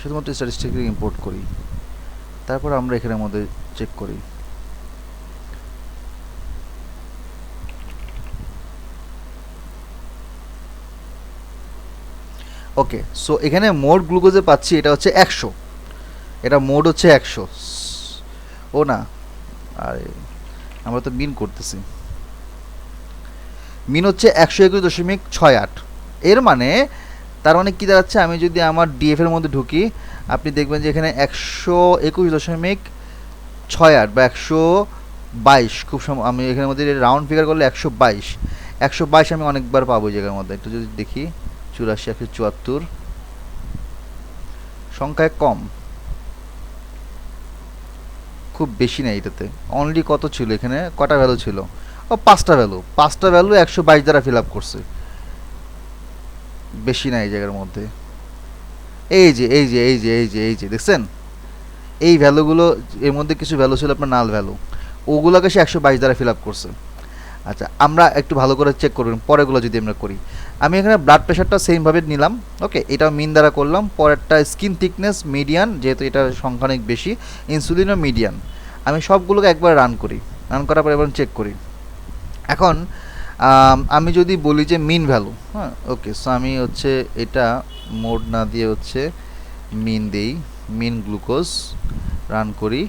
শুধুমাত্র স্ট্যাটিস্টিক্স ইম্পোর্ট করি, তারপর আমরা এখানের মধ্যে চেক করি। ওকে, সো এখানে মোড গ্লুকোজে পাচ্ছি এটা হচ্ছে 100, এটা মোড হচ্ছে 100। ও না, আরে আমরা তো মিন করতেছি, মিন হচ্ছে 121.68। এর মানে তার মানে কী দাঁড়াচ্ছে, আমি যদি আমার ডিএফ এর মধ্যে ঢুকি, আপনি দেখবেন যে এখানে 121.68 বা 122, খুব আমি এখানের মধ্যে রাউন্ড ফিগার করলে 122, 122 আমি অনেকবার পাবো এই জায়গার মধ্যে। একটু যদি দেখি 84, 174, সংখ্যায় কম, খুব বেশি নেই এটাতে। অনলি কত ছিল এখানে, কটা ভ্যালু ছিল, ও 5টা ভ্যালু, 5টা ভ্যালু 122 দ্বারা ফিল আপ করছে, বেশি নাই এই জায়গার মধ্যে। এই যে এই যে এই যে এই যে এই যে দেখছেন, এই ভ্যালুগুলো, এর মধ্যে কিছু ভ্যালু ছিল আপনার নাল ভ্যালু, ওগুলোকে সে 122 দ্বারা ফিল আপ করছে। আচ্ছা, আমরা একটু ভালো করে চেক করবেন পরেরগুলো যদি আমরা করি। আমি এখানে ব্লাড প্রেশারটা সেমভাবে নিলাম, ওকে, এটা মিন দ্বারা করলাম। পরেরটা স্কিন থিকনেস মিডিয়ান, যেহেতু এটা সংখ্যা অনেক বেশি, ইনসুলিনও মিডিয়ান। আমি সবগুলোকে একবার রান করি, রান করার পর এবার চেক করি। এখন আমি যদি বলি যে মিন ভ্যালু, হ্যাঁ, ওকে, সো আমি হচ্ছে এটা মোড না দিয়ে হচ্ছে মিন দেই, মিন গ্লুকোজ রান করি,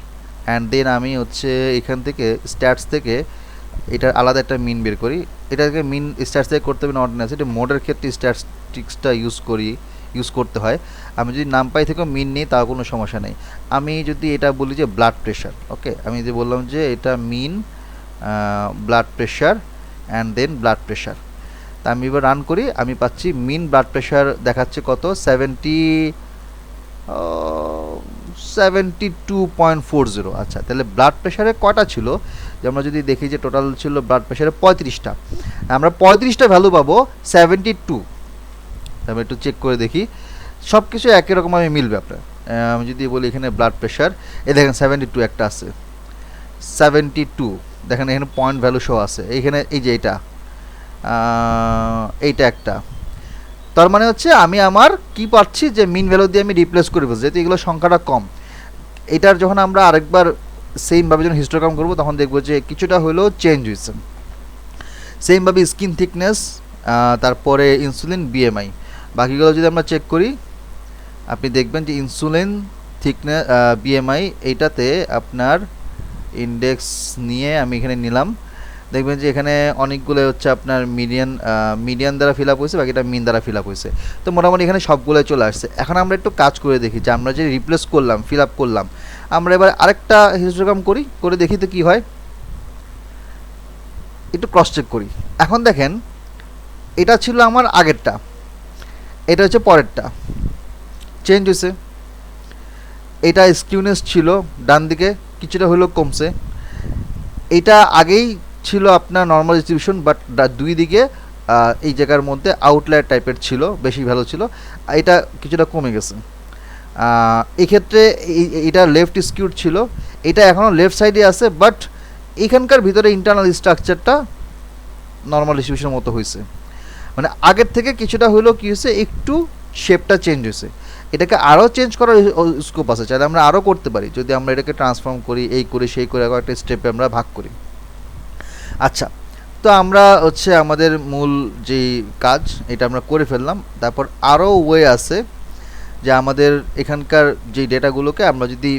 অ্যান্ড দেন আমি হচ্ছে এখান থেকে স্ট্যাটস থেকে এটার আলাদা একটা মিন বের করি। এটাকে মিন স্ট্যাটস থেকে করতে হবে নট নেস, এটা মোডের ক্ষেত্রে স্ট্যাটিস্টিক্সটা ইউজ করতে হয়। আমি যদি নামপাই থেকেও মিন নিই তাও কোনো সমস্যা নেই। আমি যদি এটা বলি যে ব্লাড প্রেশার, ওকে, আমি যে বললাম যে এটা mean blood pressure and then blood pressure, তা আমি এবার রান করি, আমি পাচ্ছি মিন ব্লাড প্রেশার দেখাচ্ছে কত, 72.40। আচ্ছা, তাহলে ব্লাড প্রেশারে কটা ছিল, যে আমরা যদি দেখি যে টোটাল ছিল ব্লাড প্রেশারে 35টা, আমরা 35টা ভ্যালু পাবো 72। আমি একটু চেক করে দেখি, সব কিছু একই রকম আমি মিলবে আপনার। আমি যদি বলি এখানে ব্লাড প্রেশার, এই দেখেন 72 একটা আছে, 72 দেখেন এখানে পয়েন্ট ভ্যালু শো আছে এইখানে, এই যে এইটা একটা। তার মানে হচ্ছে আমি আমার কি পাচ্ছি যে মিন ভ্যালু দিয়ে আমি রিপ্লেস করে ফেলছি, যেহেতু এগুলো সংখ্যাটা কম। এটার যখন আমরা আরেকবার সেমভাবে যখন হিস্টোগ্রাম করবো তখন দেখবো যে কিছুটা হলেও চেঞ্জ হয়েছে। সেমভাবে স্কিন থিকনেস, তারপরে ইনসুলিন, বিএমআই, বাকিগুলো যদি আমরা চেক করি, আপনি দেখবেন যে ইনসুলিন থিকনেস, বিএমআই, এইটাতে আপনার ইন্ডেক্স নিয়ে আমি এখানে নিলাম, দেখবেন যে এখানে অনেকগুলো হচ্ছে আপনার মিডিয়ান দ্বারা ফিল আপ হয়েছে, বাকিটা মিন দ্বারা ফিল আপ হয়েছে। তো মোটামুটি এখানে সবগুলো চলে আসছে। এখন আমরা একটু কাজ করে দেখি যে আমরা যে রিপ্লেস করলাম, ফিল আপ করলাম, আমরা এবার আরেকটা হিস্টোগ্রাম করি, করে দেখি তো কী হয়, একটু ক্রস চেক করি। এখন দেখেন এটা ছিল আমার আগেরটা, এটা হচ্ছে পরেরটা, চেঞ্জ হয়েছে। এটা স্কিউনেস ছিল ডান দিকে, কিছুটা হলেও কমছে। এটা আগেই ছিল আপনার নর্মাল ডিস্ট্রিবিউশন, বাট দুই দিকে এই জায়গার মধ্যে আউটলায়ার টাইপের ছিল, বেশি ভালো ছিল, এটা কিছুটা কমে গেছে। এক্ষেত্রে এটা লেফট স্কিউড ছিল, এটা এখনও লেফট সাইডে আছে, বাট এখানকার ভিতরে ইন্টারনাল স্ট্রাকচারটা নর্মাল ডিস্ট্রিবিউশনের মতো হয়েছে। মানে আগের থেকে কিছুটা হলেও কী হয়েছে, একটু শেপটা চেঞ্জ হয়েছে। এটাকে আরও চেঞ্জ করার স্কোপ আছে, চাইলে আমরা আরও করতে পারি, যদি আমরা এটাকে ট্রান্সফর্ম করি, এই করি সেই করে একটা স্টেপে আমরা ভাগ করি। আচ্ছা, তো আমরা হচ্ছে আমাদের মূল যেই কাজ এটা আমরা করে ফেললাম। তারপর আরও ওয়ে আছে যে আমাদের এখানকার যে ডেটাগুলোকে আমরা যদি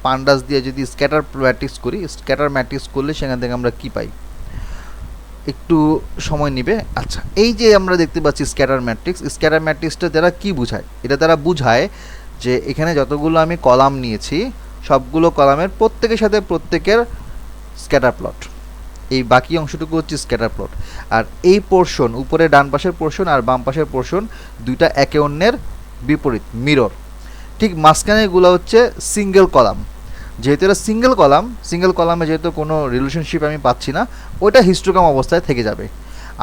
পান্ডাস দিয়ে যদি স্ক্যাটার ম্যাট্রিক্স করি, স্ক্যাটার ম্যাট্রিক্স করলে সেখান থেকে আমরা কী পাই, একটু সময় নেবে। আচ্ছা, এই যে আমরা দেখতে পাচ্ছি স্ক্যাটার ম্যাট্রিক্স, স্ক্যাটার ম্যাট্রিক্সটা দ্বারা কী বোঝায়, এটা দ্বারা বোঝায় যে এখানে যতগুলো আমি কলাম নিয়েছি সবগুলো কলামের প্রত্যেকের সাথে প্রত্যেকের স্ক্যাটার প্লট, এই বাকি অংশটুকু হচ্ছে স্ক্যাটার প্লট। আর এই পোর্শন, উপরে ডান পাশের পোর্শন আর বাম পাশের পোর্শন, দুইটা একে অন্যের বিপরীত, মিরর। ঠিক মাঝখানেগুলো হচ্ছে সিঙ্গেল কলাম, যেহেতু এটা সিঙ্গেল কলামে যেহেতু কোনো রিলেশনশিপ আমি পাচ্ছি না, ওইটা হিস্টোগ্রাম অবস্থায় থেকে যাবে।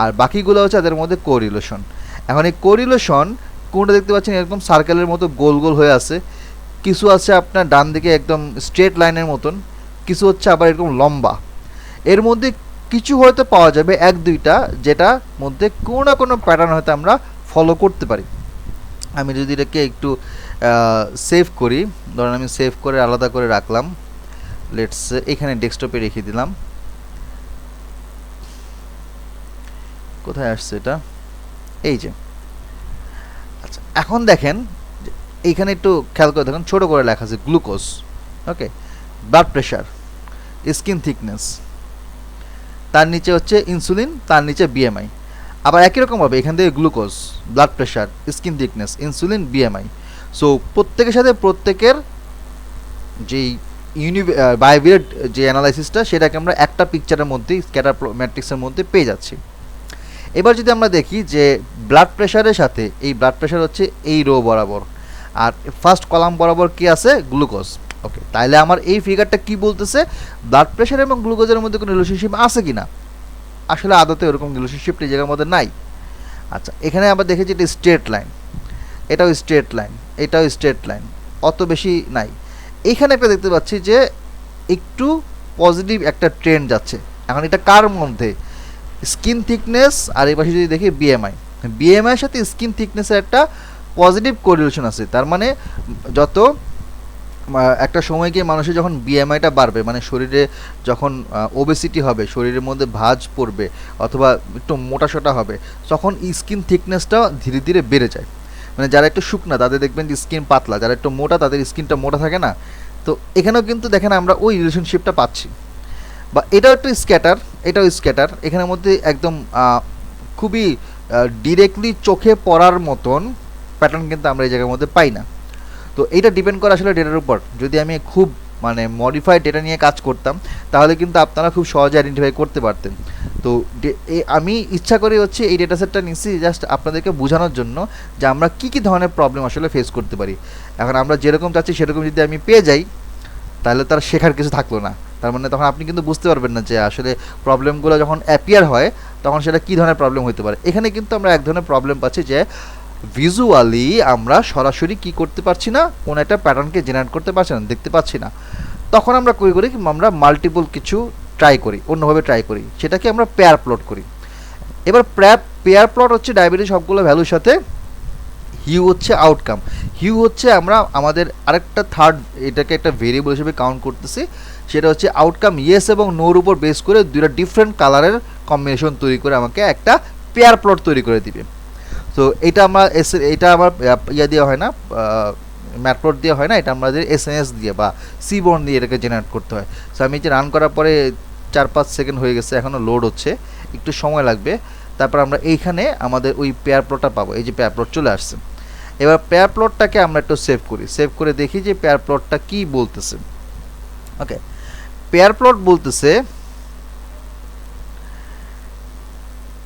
আর বাকিগুলো হচ্ছে এদের মধ্যে কোরিলেশন। এখন এই কোরিলেশন কোনটা দেখতে পাচ্ছেন এরকম সার্কেলের মতো গোল গোল হয়ে আছে, কিছু আছে আপনার ডান দিকে একদম স্ট্রেট লাইনের মতন, কিছু হচ্ছে আবার এরকম লম্বা। এর মধ্যে কিছু হয়তো পাওয়া যাবে এক দুইটা, যেটা মধ্যে কোনো না কোনো প্যাটার্ন হয়তো আমরা ফলো করতে পারি। আমি যদি এটাকে একটু সেভ করি, ধরেন আমি সেভ করে আলাদা করে রাখলাম, লেটস এখানে ডেস্কটপে রেখে দিলাম। কোথায় আসছে এটা, এই যে। আচ্ছা এখন দেখেন এইখানে একটু খেয়াল করে দেখুন, ছোটো করে লেখা আছে গ্লুকোজ, ওকে, ব্লাড প্রেশার, স্কিন থিকনেস, তার নিচে হচ্ছে ইনসুলিন, তার নিচে বিএমআই। আবার একই রকমভাবে এখান থেকে glucose, blood pressure, skin thickness, insulin, BMI. So প্রত্যেকের সাথে প্রত্যেকের যেই বায়োভিলেট যে অ্যানালাইসিসটা, সেটাকে আমরা একটা পিকচারের মধ্যে স্ক্যাটার ম্যাট্রিক্সের মধ্যে পেয়ে যাচ্ছি। এবার যদি আমরা দেখি যে ব্লাড প্রেশারের সাথে, এই ব্লাড প্রেশার হচ্ছে এই রো বরাবর, আর ফার্স্ট কলাম বরাবর কি আছে, গ্লুকোজ। ওকে, তাহলে আমার এই ফিগারটা কি বলতেছে, ব্লাড প্রেশার এবং গ্লুকোজের মধ্যে কোনো রিলেশনশিপ আছে কি না। আসলে আদতে ওরকম রিলেশনশিপ এই জায়গার মধ্যে নাই। আচ্ছা এখানে আবার দেখেছি এটা স্ট্রেট লাইন, এটাও স্ট্রেট লাইন, এটাও স্ট্রেট লাইন, অত বেশি নাই। এইখানে একটা দেখতে পাচ্ছি যে একটু পজিটিভ একটা ট্রেন্ড যাচ্ছে। এখন এটা কার মধ্যে, স্কিন থিকনেস আর এই পাশে যদি দেখি বিএমআই, বিএমআইয়ের সাথে স্কিন থিকনেসের একটা পজিটিভ কোরিলেশন আছে। তার মানে যত একটা সময় গিয়ে মানুষের যখন বিএমআইটা বাড়বে, মানে শরীরে যখন ওবেসিটি হবে, শরীরের মধ্যে ভাঁজ পড়বে অথবা একটু মোটাসোটা হবে, তখন স্কিন থিকনেসটা ধীরে ধীরে বেড়ে যায়। মানে যারা একটু শুকনা তাদের দেখবেন যে স্কিন পাতলা, যারা একটু মোটা তাদের স্কিনটা মোটা থাকে না। তো এখানেও কিন্তু দেখেন আমরা ওই রিলেশনশিপটা পাচ্ছি। বা এটাও একটু স্ক্যাটার, এটাও স্ক্যাটার, এখানের মধ্যে একদম খুবই ডিরেক্টলি চোখে পড়ার মতন প্যাটার্ন কিন্তু আমরা এই জায়গার মধ্যে পাই না। তো এইটা ডিপেন্ড করে আসলে ডেটার উপর। যদি আমি খুব মানে মডিফাইড ডেটা নিয়ে কাজ করতাম, তাহলে কিন্তু আপনারা খুব সহজে আইডেন্টিফাই করতে পারতেন। তো আমি ইচ্ছা করে হচ্ছে এই ডেটা সেটটা নিচ্ছি জাস্ট আপনাদেরকে বোঝানোর জন্য যে আমরা কী কী ধরনের প্রবলেম আসলে ফেস করতে পারি। এখন আমরা যেরকম চাচ্ছি সেরকম যদি আমি পেয়ে যাই, তাহলে তার শেখার কিছু থাকলো না। তার মানে তখন আপনি কিন্তু বুঝতে পারবেন না যে আসলে প্রবলেমগুলো যখন অ্যাপিয়ার হয় তখন সেটা কী ধরনের প্রবলেম হতে পারে। এখানে কিন্তু আমরা এক ধরনের প্রবলেম পাচ্ছি যে ভিজুয়ালি আমরা সরাসরি কি করতে পারছি না, কোনো একটা প্যাটার্নকে জেনারেট করতে পারছি না, দেখতে পাচ্ছি না। তখন আমরা কী করি, আমরা মাল্টিপল কিছু ট্রাই করি, অন্যভাবে ট্রাই করি, সেটাকে আমরা পেয়ার প্লট করি। এবার পেয়ার প্লট হচ্ছে ডায়াবেটিস সবগুলো ভ্যালুর সাথে হিউ হচ্ছে আউটকাম। হিউ হচ্ছে আমরা আমাদের আরেকটা থার্ড, এটাকে একটা ভেরিয়েবল হিসেবে কাউন্ট করতেছি, সেটা হচ্ছে আউটকাম ইয়েস এবং নোর উপর বেস করে দুইটা ডিফারেন্ট কালারের কম্বিনেশন তৈরি করে আমাকে একটা পেয়ার প্লট তৈরি করে দিবে। তো এটা আমরা এটা আমার ইয়া দেওয়া হয় না, ম্যাটপ্লট দেওয়া হয় না, এটা আমাদের এসএনএস দিয়ে বা সিবর্ন দিয়ে এটাকে জেনারেট করতে হয়। সো আমি যে রান করার পরে 4-5 সেকেন্ড হয়ে গেছে, এখনও লোড হচ্ছে, একটু সময় লাগবে। তারপর আমরা এইখানে আমাদের ওই পেয়ার প্লটটা পাবো, এই যে পেয়ার প্লট চলে আসছে। এবার পেয়ার প্লটটাকে আমরা একটু সেভ করি, সেভ করে দেখি যে পেয়ার প্লটটা কী বলতেছে। ওকে, পেয়ার প্লট বলতেছে,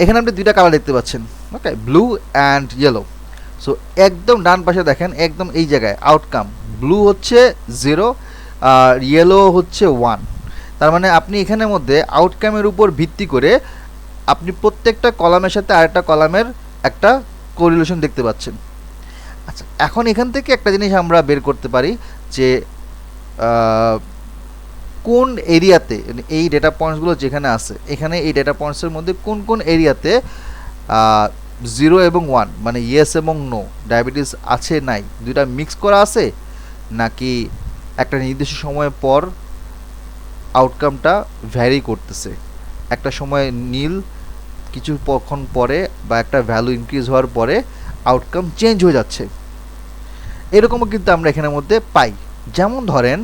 এখানে আপনি দুইটা কালার দেখতে পাচ্ছেন, ওকে, ব্লু অ্যান্ড ইয়েলো। সো একদম ডান পাশে দেখেন, একদম এই জায়গায় আউটকাম ব্লু হচ্ছে 0 আর ইয়েলো হচ্ছে 1। তার মানে আপনি এখানের মধ্যে আউটকামের উপর ভিত্তি করে আপনি প্রত্যেকটা কলামের সাথে আরেকটা কলামের একটা কোরিলেশন দেখতে পাচ্ছেন। আচ্ছা এখন এখান থেকে একটা জিনিস আমরা বের করতে পারি যে কোন এরিয়াতে, এই ডেটা পয়েন্টসগুলো যেখানে আছে, এখানে এই ডেটা পয়েন্টসের মধ্যে কোন কোন এরিয়াতে 0 এবং 1 মানে ইয়েস এবং নো ডায়াবেটিস আছে নাই, দুইটা মিক্স করা আছে, নাকি একটা নির্দিষ্ট সময় পর আউটকামটা ভ্যারি করতেছে, একটা সময় নীল, কিছুক্ষণ পরে বা একটা ভ্যালু ইনক্রিজ হওয়ার পরে আউটকাম চেঞ্জ হয়ে যাচ্ছে। এরকমও কিন্তু আমরা এখানের মধ্যে পাই। যেমন ধরেন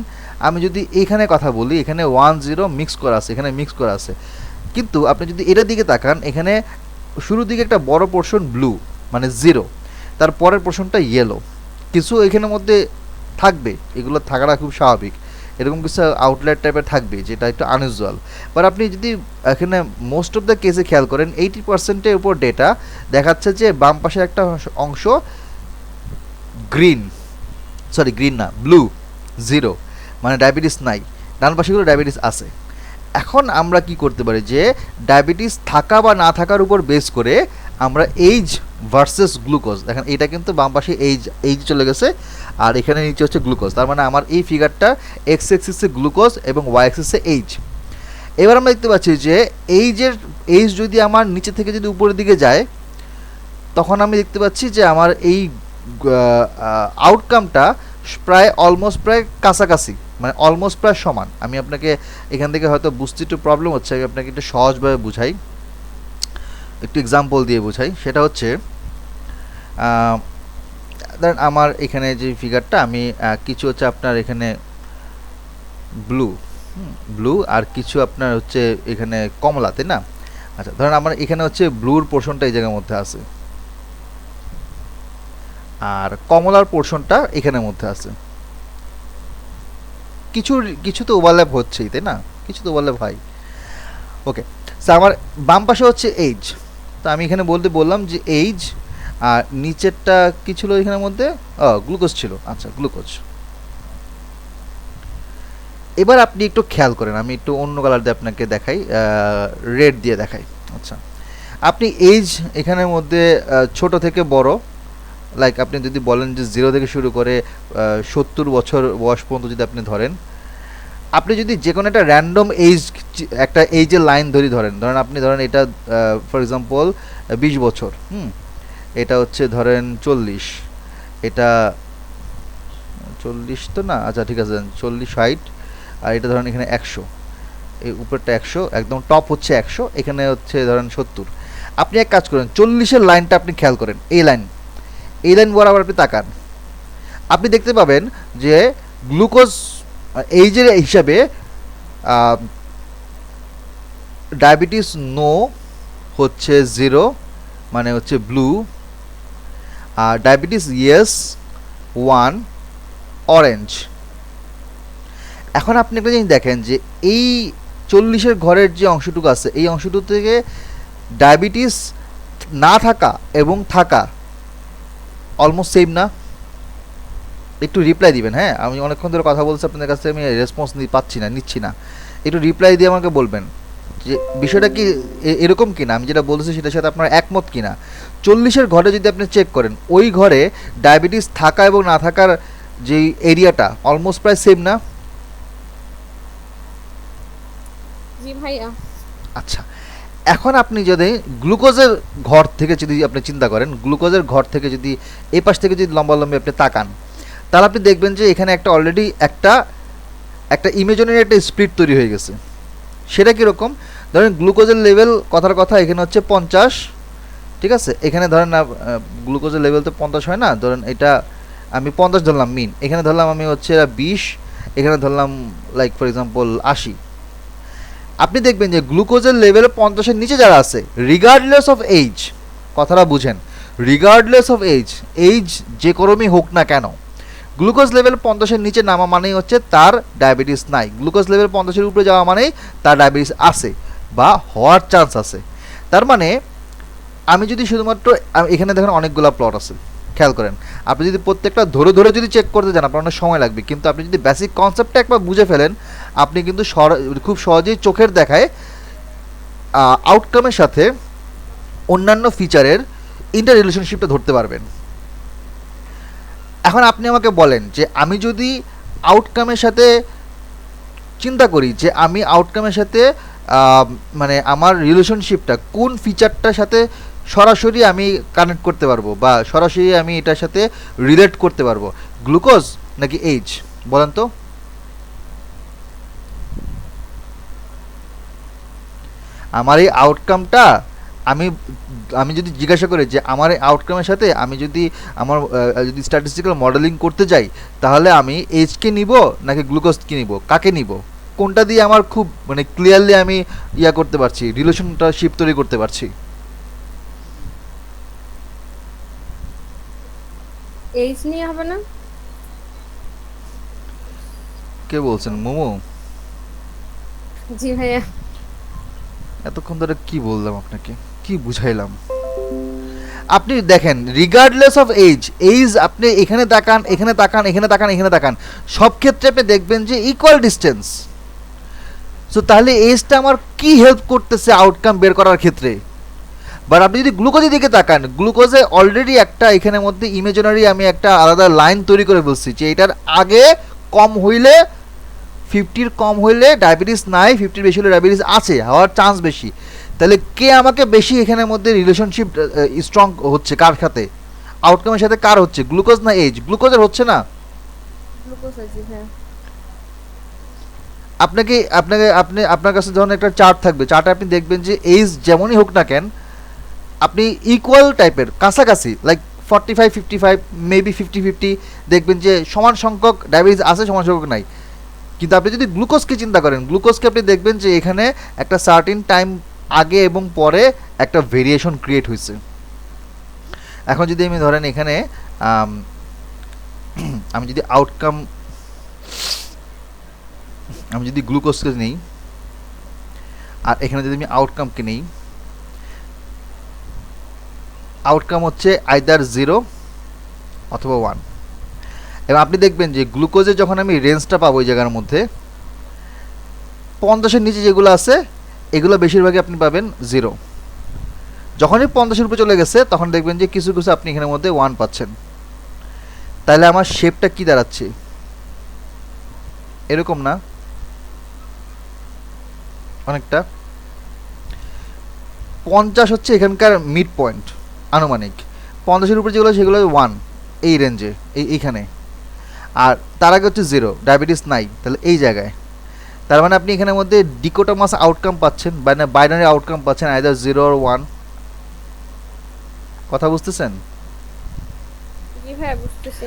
আমি যদি এখানে কথা বলি, এখানে 1-0 মিক্স করা আছে, এখানে মিক্স করা আছে, কিন্তু আপনি যদি এটার দিকে তাকান, এখানে শুরুর দিকে একটা বড় পোর্শন ব্লু মানে 0, তার পরের পোর্শনটা ইয়েলো, কিছু এখানের মধ্যে থাকবে, এগুলো থাকাটা খুব স্বাভাবিক, এরকম কিছু আউটলাইট টাইপের থাকবে যেটা একটু আনইউজুয়াল। বাট আপনি যদি এখানে মোস্ট অফ দ্য কেসে খেয়াল করেন 80%-এর উপর ডেটা দেখাচ্ছে যে বাম পাশে একটা অংশ গ্রিন, সরি গ্রিন না, ব্লু 0 মানে ডায়াবেটিস নাই, ডান পাশেগুলো ডায়াবেটিস আছে। এখন আমরা কি করতে পারি যে ডায়াবেটিস থাকা বা না থাকার উপর বেস করে আমরা এইজ ভার্সেস গ্লুকোজ, দেখেন এটা কিন্তু বাম পাশে এইজ চলে গেছে আর এখানে নিচে হচ্ছে গ্লুকোজ। তার মানে আমার এই ফিগারটা এক্স এক্সিসে গ্লুকোজ এবং ওয়াই এক্সিসে এইজ। এবার আমরা দেখতে পাচ্ছি যে এইজ যদি আমার নিচে থেকে যদি উপরের দিকে যায়, তখন আমি দেখতে পাচ্ছি যে আমার এই আউটকামটা অলমোস্ট প্রায় কাছাকাছি, মানে অলমোস্ট প্রায় সমান। আমি আপনাকে এখান থেকে হয়তো বুঝতে একটু প্রবলেম হচ্ছে, আমি আপনাকে একটু সহজভাবে বুঝাই, একটু এক্সাম্পল দিয়ে বুঝাই। সেটা হচ্ছে ধরেন আমার এখানে যে ফিগারটা, আমি কিছু হচ্ছে আপনার এখানে ব্লু আর কিছু আপনার হচ্ছে এখানে কমলা, তাই না? আচ্ছা, ধরেন আমার এখানে হচ্ছে ব্লুর পোর্শনটা এই জায়গার মধ্যে আছে, আর কমলার পোর্শনটা এখানের মধ্যে আছে। কিছু কিছু তো ওভারল্যাপ হচ্ছেই, তাই না? কিছু তো ওভারল্যাপ হয়। ওকে, তো আমার বাম পাশে হচ্ছে এইজ, তো আমি এখানে বললাম যে এইজ, আর নিচেরটা কি ছিল এখানের মধ্যে? গ্লুকোজ ছিল। আচ্ছা, গ্লুকোজ। এবার আপনি একটু খেয়াল করেন, আমি একটু অন্য কালার দিয়ে আপনাকে দেখাই, রেড দিয়ে দেখাই। আচ্ছা, আপনি এইজ এখানের মধ্যে ছোট থেকে বড়, লাইক আপনি যদি বলেন যে 0 থেকে শুরু করে 70 বছর বয়স পর্যন্ত যদি আপনি ধরেন, আপনি যদি যে কোনো একটা র্যান্ডম একটা এইজের লাইন ধরেন আপনি ধরেন এটা ফর এক্সাম্পল 20 বছর, এটা হচ্ছে ধরেন 40, এটা 40 তো না, আচ্ছা ঠিক আছে 40 60, আর এটা ধরেন এখানে 100, এই উপরটা 100, একদম টপ হচ্ছে 100, এখানে হচ্ছে ধরেন 70। আপনি এক কাজ করেন, 40-এর লাইনটা আপনি খেয়াল করেন, এই লাইন বরাবর আপনি তাকান, আপনি দেখতে পাবেন যে গ্লুকোজ এইজের হিসাবে ডায়াবেটিস নো হচ্ছে 0, মানে হচ্ছে ব্লু, আর ডায়াবেটিস ইয়েস 1, অরেঞ্জ। এখন আপনি একটা জিনিস দেখেন যে এই 40-এর ঘরের যে অংশটুকু আছে, এই অংশটুকু থেকে ডায়াবেটিস না থাকা এবং থাকা অলমোস্ট সেম না? একটু রিপ্লাই দিবেন। হ্যাঁ, আমি অনেকক্ষণ ধরে কথা বলছি, আপনাদের কাছে আমি রেসপন্স নিচ্ছি না, একটু রিপ্লাই দিয়ে আমাকে বলবেন যে বিষয়টা কি এরকম কিনা, আমি যেটা বলছি সেটার সাথে আপনার একমত কিনা। 40-এর ঘরে যদি আপনি চেক করেন, ওই ঘরে ডায়াবেটিস থাকা এবং না থাকার যে এরিয়াটা অলমোস্ট প্রায় সেম না?
জি ভাইয়া।
আচ্ছা, এখন আপনি যদি গ্লুকোজের ঘর থেকে যদি আপনি চিন্তা করেন, গ্লুকোজের ঘর থেকে যদি এই পাশ থেকে যদি লম্বালম্বি আপনি তাকান, তাহলে আপনি দেখবেন যে এখানে একটা অলরেডি একটা ইমেজিনারি একটা স্প্লিট তৈরি হয়ে গেছে। সেটা কীরকম? ধরেন গ্লুকোজের লেভেল, কথার কথা এখানে হচ্ছে 50, ঠিক আছে? এখানে ধরেন না, গ্লুকোজের লেভেল তো 50 হয় না, ধরেন এটা আমি 50 ধরলাম মিন, এখানে ধরলাম আমি হচ্ছে 20, এখানে ধরলাম লাইক ফর এক্সাম্পল 80। আপনি দেখবেন যে গ্লুকোজের লেভেল 50-এর নিচে যারা আছে, রিগার্ডলেস অফ এইজ, কথাটা বুঝেন, রিগার্ডলেস অফ এইজ যে করমই হোক না কেন, গ্লুকোজ লেভেল 50-এর নিচে নামা মানেই হচ্ছে তার ডায়াবেটিস নাই, গ্লুকোজ লেভেল 50-এর উপরে যাওয়া মানেই তার ডায়াবেটিস আছে বা হওয়ার চান্স আছে। তার মানে আমি যদি শুধুমাত্র, এখানে দেখেন অনেকগুলো প্লট আছে, খেয়াল করেন, আপনি যদি প্রত্যেকটা ধরে যদি চেক করতে যান আপনার অনেক সময় লাগবে, কিন্তু আপনি যদি বেসিক কনসেপ্টটা একবার বুঝে ফেলেন, আপনি কিন্তু খুব সহজেই চোখের দেখায় আউটকামের সাথে অন্যান্য ফিচারের ইন্টার রিলেশনশিপটা ধরতে পারবেন। এখন আপনি আমাকে বলেন যে আমি যদি আউটকামের সাথে চিন্তা করি যে আমি আউটকামের সাথে মানে আমার রিলেশনশিপটা কোন ফিচারটার সাথে সরাসরি আমি কানেক্ট করতে পারবো বা সরাসরি আমি এটার সাথে রিলেট করতে পারবো, গ্লুকোজ নাকি এইজ? বলেন তো। আমার এই আউটকামটা আমি যদি জিজ্ঞাসা করি যে আমার এই আউটকামের সাথে আমি যদি যদি স্ট্যাটিস্টিক্যাল মডেলিং করতে যাই, তাহলে আমি এইজকে নিব নাকি গ্লুকোজকে নিব, কাকে নিব? কোনটা দিয়ে আমার খুব মানে ক্লিয়ারলি আমি করতে পারছি, রিলেশনটা শিপ তৈরি করতে পারছি?
এইজ নিয়ে হবে না?
কে বলছেন, মোমো?
জি ভাইয়া।
এতক্ষণ ধরে কি বললাম আপনাকে, কি বুঝাইলাম? আপনি দেখেন রিগার্ডলেস অফ এইজ আপনি এখানে তাকান, এখানে তাকান, এখানে তাকান, এখানে তাকান, সব ক্ষেত্রে আপনি দেখবেন যে ইকুয়াল ডিস্টেন্স। সো তাহলে এইজটা আমার কি হেল্প করতেছে আউটকাম বের করার ক্ষেত্রে? বাট আপনি যদি গ্লুকোজের দিকে তাকান, গ্লুকোজে অলরেডি একটা এখানের মধ্যে ইমেজিনারি আমি একটা আলাদা লাইন তৈরি করে বলছি যে এটার আগে কম হইলে 50-র কম হইলে ডায়াবেটিস নাই, 50-র বেশি হলে ডায়াবেটিস আছে, হওয়ার চান্স বেশি। তাহলে কে আমাকে বেশি এখানের মধ্যে রিলেশনশিপ স্ট্রং হচ্ছে কার সাথে, আউটকামের সাথে কার হচ্ছে, গ্লুকোজ না এজ? গ্লুকোজের হচ্ছে না।
গ্লুকোজ জি ভাইয়া।
আপনাকে আপনাকে আপনি আপনার কাছে যখন একটা চার্ট থাকবে, চার্টে আপনি দেখবেন যে এজ যেমনই হোক না কেন আপনি ইকুয়াল টাইপের কাছাকাছি, লাইক 45 55 মেবি 50-50 দেখবেন যে সমান সংখ্যক ডায়াবেটিস আছে, সমান সংখ্যক নাই। কিন্তু আপনি যদি গ্লুকোজকে চিন্তা করেন, গ্লুকোজকে আপনি দেখবেন যে এখানে একটা সার্টিন টাইম আগে এবং পরে একটা ভেরিয়েশন ক্রিয়েট হয়েছে। এখন যদি আমি ধরেন এখানে আমি যদি আউটকাম, আমি যদি গ্লুকোজকে নেই আর এখানে যদি আমি আউটকামকে নেই, আউটকাম হচ্ছে আইদার 0 অথবা 1। এবং আপনি দেখবেন যে গ্লুকোজে যখন আমি রেঞ্জটা পাবো ওই জায়গার মধ্যে 50-এর নিচে যেগুলো আছে এগুলো বেশিরভাগই আপনি পাবেন 0। যখনই 50-এর উপরে চলে গেছে তখন দেখবেন যে কিছু কিছু আপনি এখানের মধ্যে 1 পাচ্ছেন। তাহলে আমার শেপটা কি দাঁড়াচ্ছে, এরকম না অনেকটা? 50 হচ্ছে এখানকার মিড পয়েন্ট আনুমানিক, 50-এর উপরে যেগুলো সেগুলো 1 এই রেঞ্জে, এইখানে। আর তার আগে হচ্ছে 0, ডায়াবেটিস নাই, তাহলে এই জায়গায়। তার মানে আপনি এখানের মধ্যে ডিকোটোমাস আউটকাম পাচ্ছেন, মানে বাইনারি আউটকাম পাচ্ছেন, আইদার 0 or 1। কথা বুঝতেছেন?
জি ভাইয়া বুঝতেছি।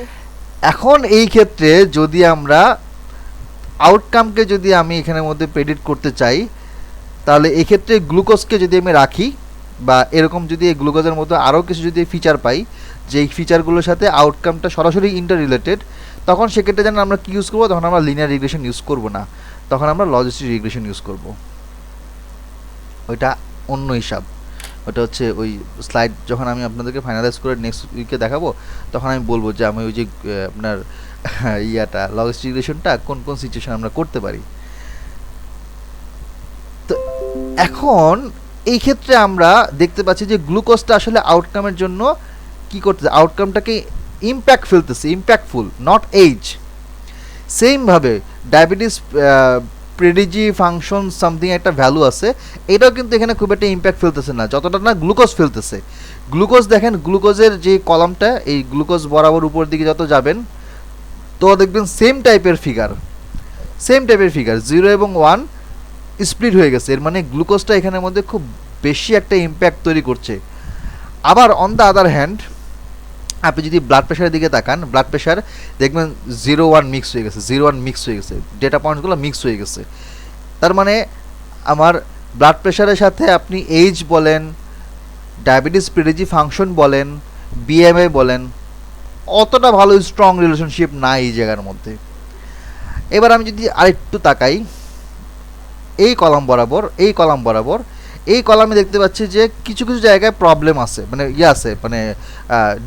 এখন এই ক্ষেত্রে যদি আমরা আউটকামকে যদি আমি এখানের মধ্যে প্রেডিক্ট করতে চাই, তাহলে এই ক্ষেত্রে গ্লুকোজকে যদি আমি রাখি বা এরকম যদি এই গ্লুকোজের মতো আরও কিছু যদি ফিচার পাই যে এই ফিচারগুলোর সাথে আউটকামটা সরাসরি ইন্টার রিলেটেড, তখন সেক্ষেত্রে যেন আমরা কী ইউজ করবো, তখন আমরা লিনিয়ার রিগ্রেশন ইউজ করব না, তখন আমরা লজিস্টিক রিগ্রেশন ইউজ করব। ওইটা অন্য হিসাব, ওটা হচ্ছে ওই স্লাইড যখন আমি আপনাদেরকে ফাইনালাইজ করে নেক্সট উইকে দেখাবো তখন আমি বলবো যে আমি ওই যে আপনার ইয়াটা লজিস্টিক রিগ্রেশনটা কোন কোন সিচুয়েশন আমরা করতে পারি। তো এখন এই ক্ষেত্রে আমরা দেখতে পাচ্ছি যে গ্লুকোজটা আসলে আউটকামের জন্য কি করতেছে, আউটকামটাকে ইম্প্যাক্ট ফেলতেছে, ইম্প্যাক্টফুল, নট এজ। সেমভাবে ডায়াবেটিস প্রেডিজি ফাংশন সামথিং একটা ভ্যালু আছে, এটাও কিন্তু এখানে খুব একটা ইম্প্যাক্ট ফেলতেছে না যতটা না গ্লুকোজ ফেলতেছে। গ্লুকোজ দেখেন, গ্লুকোজের যে কলামটা এই গ্লুকোজ বরাবর উপর দিকে যত যাবেন তো দেখবেন সেম টাইপের ফিগার, 0 এবং 1 স্প্লিট হয়ে গেছে। এর মানে গ্লুকোজটা এখানের মধ্যে খুব বেশি একটা ইম্প্যাক্ট তৈরি করছে। আবার অন দ্য আদার হ্যান্ড আপনি যদি ব্লাড প্রেশারের দিকে তাকান, ব্লাড প্রেশার দেখবেন 0-1 মিক্স হয়ে গেছে, 0-1 মিক্স হয়ে গেছে, ডেটা পয়েন্টসগুলো মিক্স হয়ে গেছে। তার মানে আমার ব্লাড প্রেশারের সাথে আপনি এইজ বলেন, ডায়াবেটিস প্রেডিজি ফাংশন বলেন, বিএমআই বলেন, অতটা ভালো স্ট্রং রিলেশনশিপ নাই এই জায়গার মধ্যে। এবার আমি যদি আরেকটু তাকাই এই কলাম বরাবর, এই কলামে দেখতে পাচ্ছি যে কিছু কিছু জায়গায় প্রবলেম আছে, মানে আছে, মানে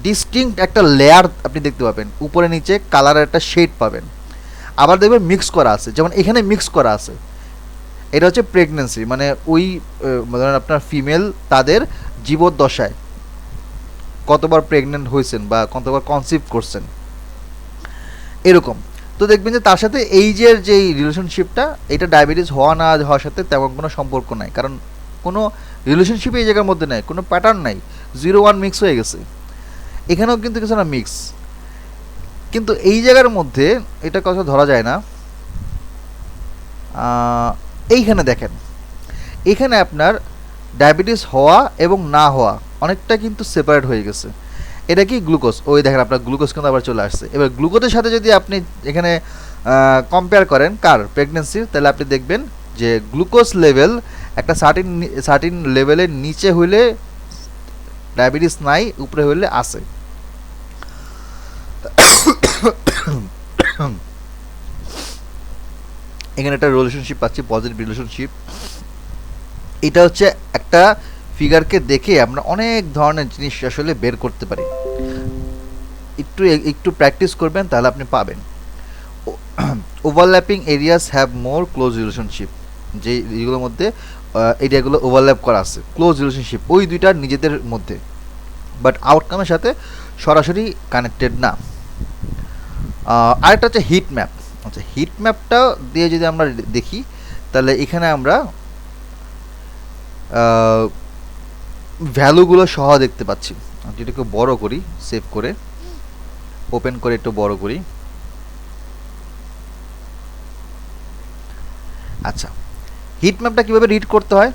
ডিস্টিংক্ট একটা লেয়ার আপনি দেখতে পাবেন, উপরে নিচে কালারের একটা শেড পাবেন। আবার দেখবেন মিক্স করা আছে, যেমন এখানে মিক্স করা আছে, এটা হচ্ছে প্রেগনেন্সি, মানে ওই ধরেন আপনার ফিমেল তাদের জীবদ্দশায় কতবার প্রেগনেন্ট হয়েছেন বা কতবার কনসিভ করছেন এরকম। তো দেখবেন যে তার সাথে এইজের যেই রিলেশনশিপটা, এটা ডায়াবেটিস হওয়া না হওয়ার সাথে তেমন কোনো সম্পর্ক নাই, কারণ কোনো রিলেশনশিপ এই জায়গার মধ্যে নাই, কোনো প্যাটার্ন নাই, 0-1 মিক্স হয়ে গেছে। এখানেও কিন্তু কিছু না মিক্স, কিন্তু এই জায়গার মধ্যে এটা কথা ধরা যায় না। এইখানে দেখেন, এখানে আপনার ডায়াবেটিস হওয়া এবং না হওয়া অনেকটা কিন্তু সেপারেট হয়ে গেছে। এটা কি গ্লুকোজ, ওই দেখেন আপনার গ্লুকোজ কিন্তু আবার চলে আসছে। এবার গ্লুকোজের সাথে যদি আপনি এখানে কম্পেয়ার করেন কার প্রেগনেন্সির, তাহলে আপনি দেখবেন যে গ্লুকোজ লেভেল একটা সার্টিন লেভেলের নিচে হইলে ডায়াবেটিস নাই, উপরে হইলে আছে। এখানে একটা রিলেশনশিপ পাচ্ছি, পজিটিভ রিলেশনশিপ। এটা হচ্ছে একটা ফিগারকে দেখে আমরা অনেক ধরনের জিনিস আসলে বের করতে পারি। একটু প্র্যাকটিস করবেন তাহলে আপনি পাবেন। Overlapping areas have more close relationship, যে এগুলোর মধ্যে এরিয়াগুলো ওভারল্যাপ করা আছে, ক্লোজ রিলেশনশিপ ওই দুইটার নিজেদের মধ্যে, বাট আউটকামের সাথে সরাসরি কানেক্টেড না। আরেকটা হচ্ছে হিট ম্যাপ। আচ্ছা, হিট ম্যাপটা দিয়ে যদি আমরা দেখি তাহলে এখানে আমরা ভ্যালুগুলো সহ দেখতে পাচ্ছি। যদি একটু বড় করি, সেভ করে ওপেন করে একটু বড় করি। আচ্ছা, হিট ম্যাপটা কীভাবে রিড করতে হয়?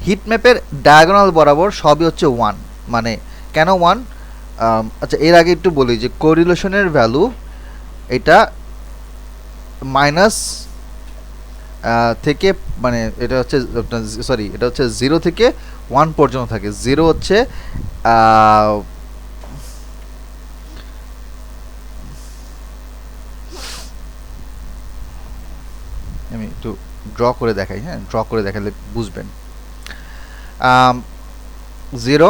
হিট ম্যাপের ডায়াগোনাল বরাবর সবই হচ্ছে 1, মানে কেন 1? আচ্ছা, এর আগে একটু বলি যে কোরিলেশনের ভ্যালু এটা মাইনাস থেকে, মানে এটা হচ্ছে সরি, এটা হচ্ছে 0 থেকে 1 পর্যন্ত থাকে। 0 হচ্ছে আমি একটু ড্র করে দেখাই, হ্যাঁ, ড্র করে দেখালে বুঝবেন। 0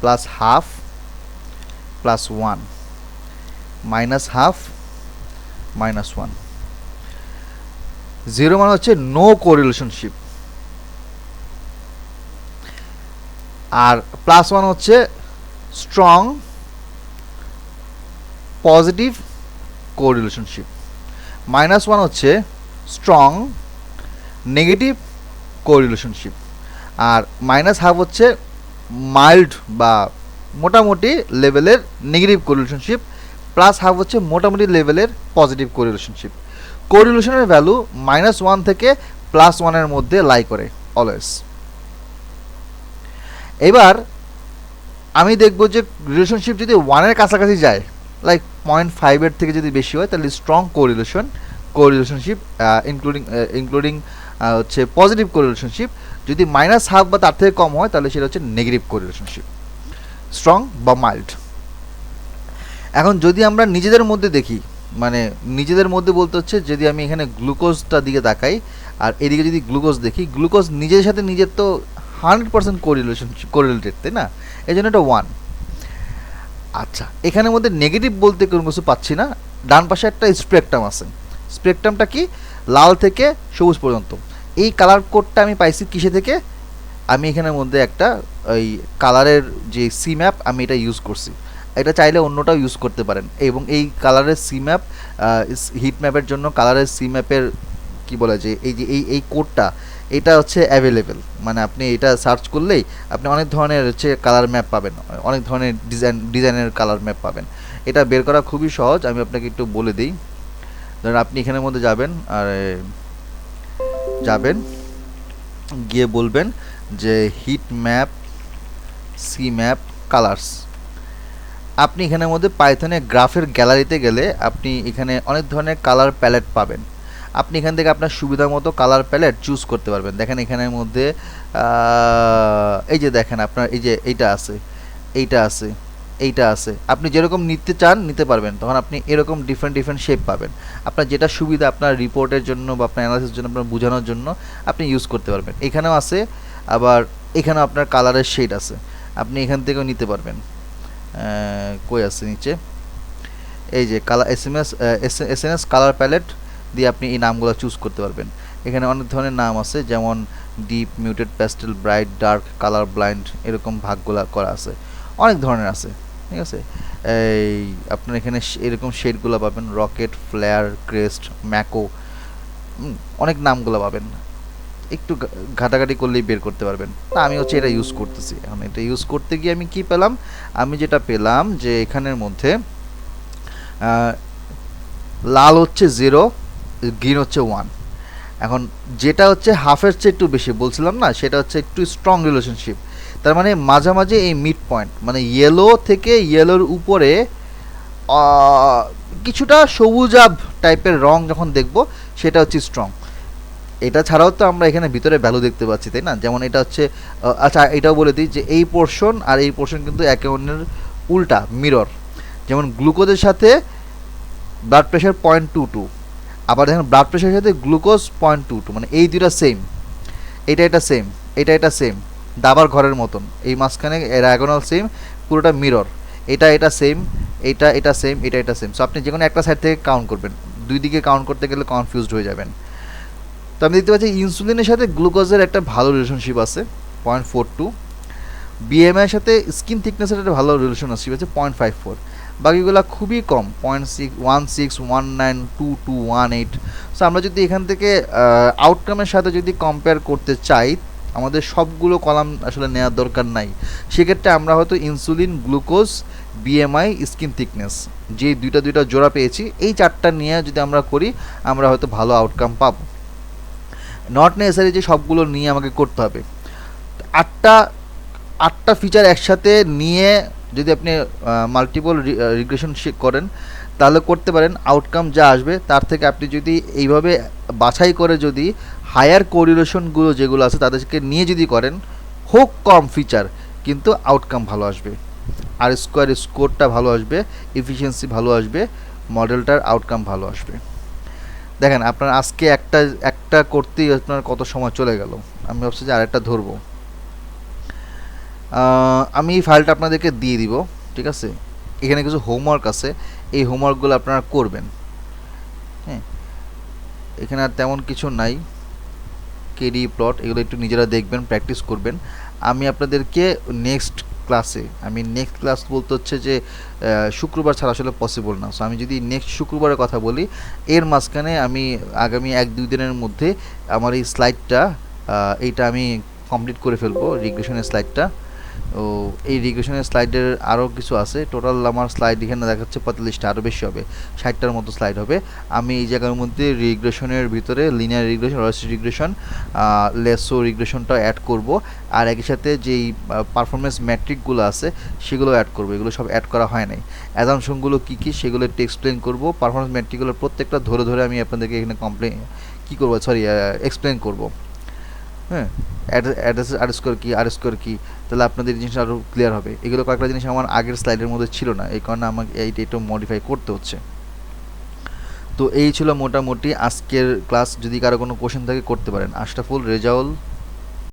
plus half plus 1 minus half minus 1। 0 মানে হচ্ছে নো কোরিলেশনশিপ, আর প্লাস 1 হচ্ছে স্ট্রং পজিটিভ কোরিলেশনশিপ, মাইনাস 1 হচ্ছে স্ট্রং নেগেটিভ কোরিলেশনশিপ, আর মাইনাস হাফ হচ্ছে মাইল্ড বা মোটামুটি লেভেলের নেগেটিভ কোরিলেশনশিপ, প্লাস হাফ হচ্ছে মোটামুটি লেভেলের পজিটিভ কোরিলেশনশিপ। কোরিলেশনের ভ্যালু -1 থেকে +1 মধ্যে লাই করে অলওয়েজ। এবার আমি দেখব যে রিলেশনশিপ যদি 1 কাছাকাছি যায়, লাইক 0.5 থেকে যদি বেশি হয়, তাহলে স্ট্রং কোরিলেশনশিপ ইনক্লুডিং হচ্ছে পজিটিভ কোরিলেশনশিপ। যদি -1/2 বা তার থেকে কম হয়, তাহলে সেটা হচ্ছে নেগেটিভ কোরিলেশনশিপ, স্ট্রং বা মাইল্ড। এখন যদি আমরা নিজেদের মধ্যে দেখি, মানে নিজেদের মধ্যে বলতে হচ্ছে যদি আমি এখানে গ্লুকোজটা দিকে তাকাই আর এদিকে যদি গ্লুকোজ দেখি, গ্লুকোজ নিজের সাথে নিজের তো 100% কোরিলেটেড, তাই না? এই জন্য এটা 1। আচ্ছা, এখানের মধ্যে নেগেটিভ বলতে কোনো কিছু পাচ্ছি না। ডান পাশে একটা স্পেকট্রাম আছে। স্পেকট্রামটা কি? লাল থেকে সবুজ পর্যন্ত। এই কালার কোডটা আমি পাইছি কিসে থেকে? আমি এখানের মধ্যে একটা ওই কালারের যে সি ম্যাপ, আমি এটা ইউজ করছি। এটা চাইলে অন্যটাও ইউজ করতে পারেন। এবং এই কালারের সি ম্যাপ, হিট ম্যাপের জন্য কালারের সি ম্যাপের কী বলে যে এই কোডটা, এটা হচ্ছে অ্যাভেলেবেল। মানে আপনি এটা সার্চ করলেই আপনি অনেক ধরনের হচ্ছে কালার ম্যাপ পাবেন, অনেক ধরনের ডিজাইনের কালার ম্যাপ পাবেন। এটা বের করা খুবই সহজ, আমি আপনাকে একটু বলে দিই। ধরুন আপনি এখানের মধ্যে যাবেন, গিয়ে বলবেন যে heat map C map colours. আপনি এখানের মধ্যে পাইথনে গ্রাফের গ্যালারিতে গেলে আপনি এখানে অনেক ধরনের কালার প্যালেট পাবেন। আপনি এখান থেকে আপনার সুবিধা মতো কালার প্যালেট চুজ করতে পারবেন। দেখেন এখানের মধ্যে এই যে দেখেন আপনার এই যে এইটা আছে, এইটা আছে, এইটা আছে। আপনি যেরকম নিতে চান নিতে পারবেন। তখন আপনি এরকম ডিফারেন্ট শেপ পাবেন। আপনার যেটা সুবিধা আপনার রিপোর্টের জন্য বা আপনার অ্যানালাইসিসের জন্য, আপনার বোঝানোর জন্য আপনি ইউজ করতে পারবেন। এখানেও আছে, আবার এখানেও আপনার কালারের শেড আছে, আপনি এখান থেকেও নিতে পারবেন। কই আছে নিচে, এই যে কালার এসএনএস কালার প্যালেট দিয়ে আপনি এই নামগুলো চুজ করতে পারবেন। এখানে অনেক ধরনের নাম আছে, যেমন deep, muted, pastel, bright, dark, colour blind, এরকম ভাগগুলো করা আছে, অনেক ধরনের আছে। ঠিক আছে, এই আপনার এখানে এরকম শেডগুলো পাবেন, রকেট, ফ্লেয়ার, ক্রেস্ট, ম্যাকো, অনেক নামগুলো পাবেন। একটু ঘাটাঘাটি করলেই বের করতে পারবেন। তা আমি হচ্ছে এটা ইউজ করতেছি। এখন এটা ইউজ করতে গিয়ে আমি কি পেলাম? আমি যেটা পেলাম যে এখানের মধ্যে লাল হচ্ছে 0, গ্রিন হচ্ছে 1। এখন যেটা হচ্ছে হাফের চেয়ে একটু বেশি বলছিলাম না, সেটা হচ্ছে একটু স্ট্রং রিলেশনশিপ। তার মানে মাঝামাঝি এই মিড পয়েন্ট, মানে ইয়েলো থেকে ইয়েলোর উপরে কিছুটা সবুজাভ টাইপের রং যখন দেখব, সেটা হচ্ছে স্ট্রং। এটা ছাড়াও তো আমরা এখানে ভিতরে ভ্যালু দেখতে পাচ্ছি, তাই না? যেমন এটা হচ্ছে, আচ্ছা এটাও বলে দিই যে এই পোর্শন আর এই পোর্শন কিন্তু একে অন্যের উল্টা, মিরর। যেমন গ্লুকোজের সাথে ব্লাড প্রেশার 0.22, আবার দেখেন ব্লাড প্রেশারের সাথে গ্লুকোজ 0.22, মানে এই দুইটা সেম। এটা সেম, এটা সেম, দাবার ঘরের মতন। এই মাঝখানে ডায়াগোনাল সেম, পুরোটা মিরর। এটা সেম, এটা সেম, এটা সেম। সো আপনি যে কোনো একটা সাইড থেকে কাউন্ট করবেন, দুই দিকে কাউন্ট করতে গেলে কনফিউজড হয়ে যাবেন। তো আমি দেখতে পাচ্ছি ইনসুলিনের সাথে গ্লুকোজের একটা ভালো রিলেশনশিপ আছে 0.42, বিএমআই এর সাথে স্কিন থিকনেসের একটা ভালো রিলেশনশিপ আছে 0.54, বাকিগুলো খুবই কম 0.16192218। সো আমরা যদি এখান থেকে আউটকামের সাথে যদি কম্পেয়ার করতে চাই, আমাদের সবগুলো কলাম আসলে নেওয়ার দরকার নাই। সেক্ষেত্রে আমরা হয়তো insulin, glucose, BMI, skin thickness, যে দুইটা জোড়া পেয়েছি, এই চারটা নিয়ে যদি আমরা করি আমরা হয়তো ভালো আউটকাম পাবো। নট নেসেসারি যে সবগুলো নিয়ে আমাকে করতে হবে। আটটা ফিচার একসাথে নিয়ে যদি আপনি মাল্টিপল রিগ্রেশন করেন তাহলে করতে পারেন। আউটকাম যা আসবে তার থেকে আপনি যদি এইভাবে বাছাই করে যদি হায়ার কোরিলেশনগুলো যেগুলো আছে তাদেরকে নিয়ে যদি করেন, হোক কম ফিচার, কিন্তু আউটকাম ভালো আসবে, আর স্কোয়ার স্কোরটা ভালো আসবে, এফিসিয়েন্সি ভালো আসবে, মডেলটার আউটকাম ভালো আসবে। দেখেন আপনার আজকে একটা করতেই আপনার কত সময় চলে গেল। আমি ভাবছি যে আরেকটা ধরবো। আমি এই ফাইলটা আপনাদেরকে দিয়ে দিব, ঠিক আছে? এখানে কিছু হোমওয়ার্ক আছে, এই হোমওয়ার্কগুলো আপনারা করবেন। হ্যাঁ, এখানে আর তেমন কিছু নাই। কেডি প্লট এগুলো একটু নিজেরা দেখবেন, প্র্যাকটিস করবেন। আমি আপনাদেরকে নেক্সট ক্লাস বলতে হচ্ছে যে শুক্রবার ছাড়া আসলে পসিবল না। সো আমি যদি নেক্সট শুক্রবারের কথা বলি, এর মাঝখানে আমি আগামী 1-2 দিনের মধ্যে আমার এই স্লাইডটা এইটা আমি কমপ্লিট করে ফেলবো, রিগ্রেশনের স্লাইডটা। ও এই রিগ্রেশনের স্লাইডের আরও কিছু আছে। টোটাল আমার স্লাইড এখানে দেখাচ্ছে 45টা, আরও বেশি হবে, 60টার মতো স্লাইড হবে। আমি এই জায়গার মধ্যে রিগ্রেশনের ভিতরে linear regression, logistic regression, lasso রিগ্রেশনটা অ্যাড করব, আর একই সাথে যেই পারফরমেন্স ম্যাট্রিকগুলো আছে সেগুলো অ্যাড করব। এগুলো সব অ্যাড করা হয় নাই। অ্যাজাম্পশনগুলো কী কী সেগুলো একটু এক্সপ্লেন করব। পারফরমেন্স ম্যাট্রিকগুলোর প্রত্যেকটা ধরে আমি আপনাদেরকে এখানে এক্সপ্লেন করব। হ্যাঁ, আর স্কোর কি, তাহলে আপনাদের জিনিসটা আরও ক্লিয়ার হবে। এগুলো কয়েকটা জিনিস আমার আগের স্লাইডের মধ্যে ছিল না, এই কারণে আমাকে এইটা মডিফাই করতে হচ্ছে। তো এই ছিল মোটামুটি আজকের ক্লাস। যদি কারো কোনো কোশ্চেন থাকে করতে পারেন। আশরাফুল, রেজাউল,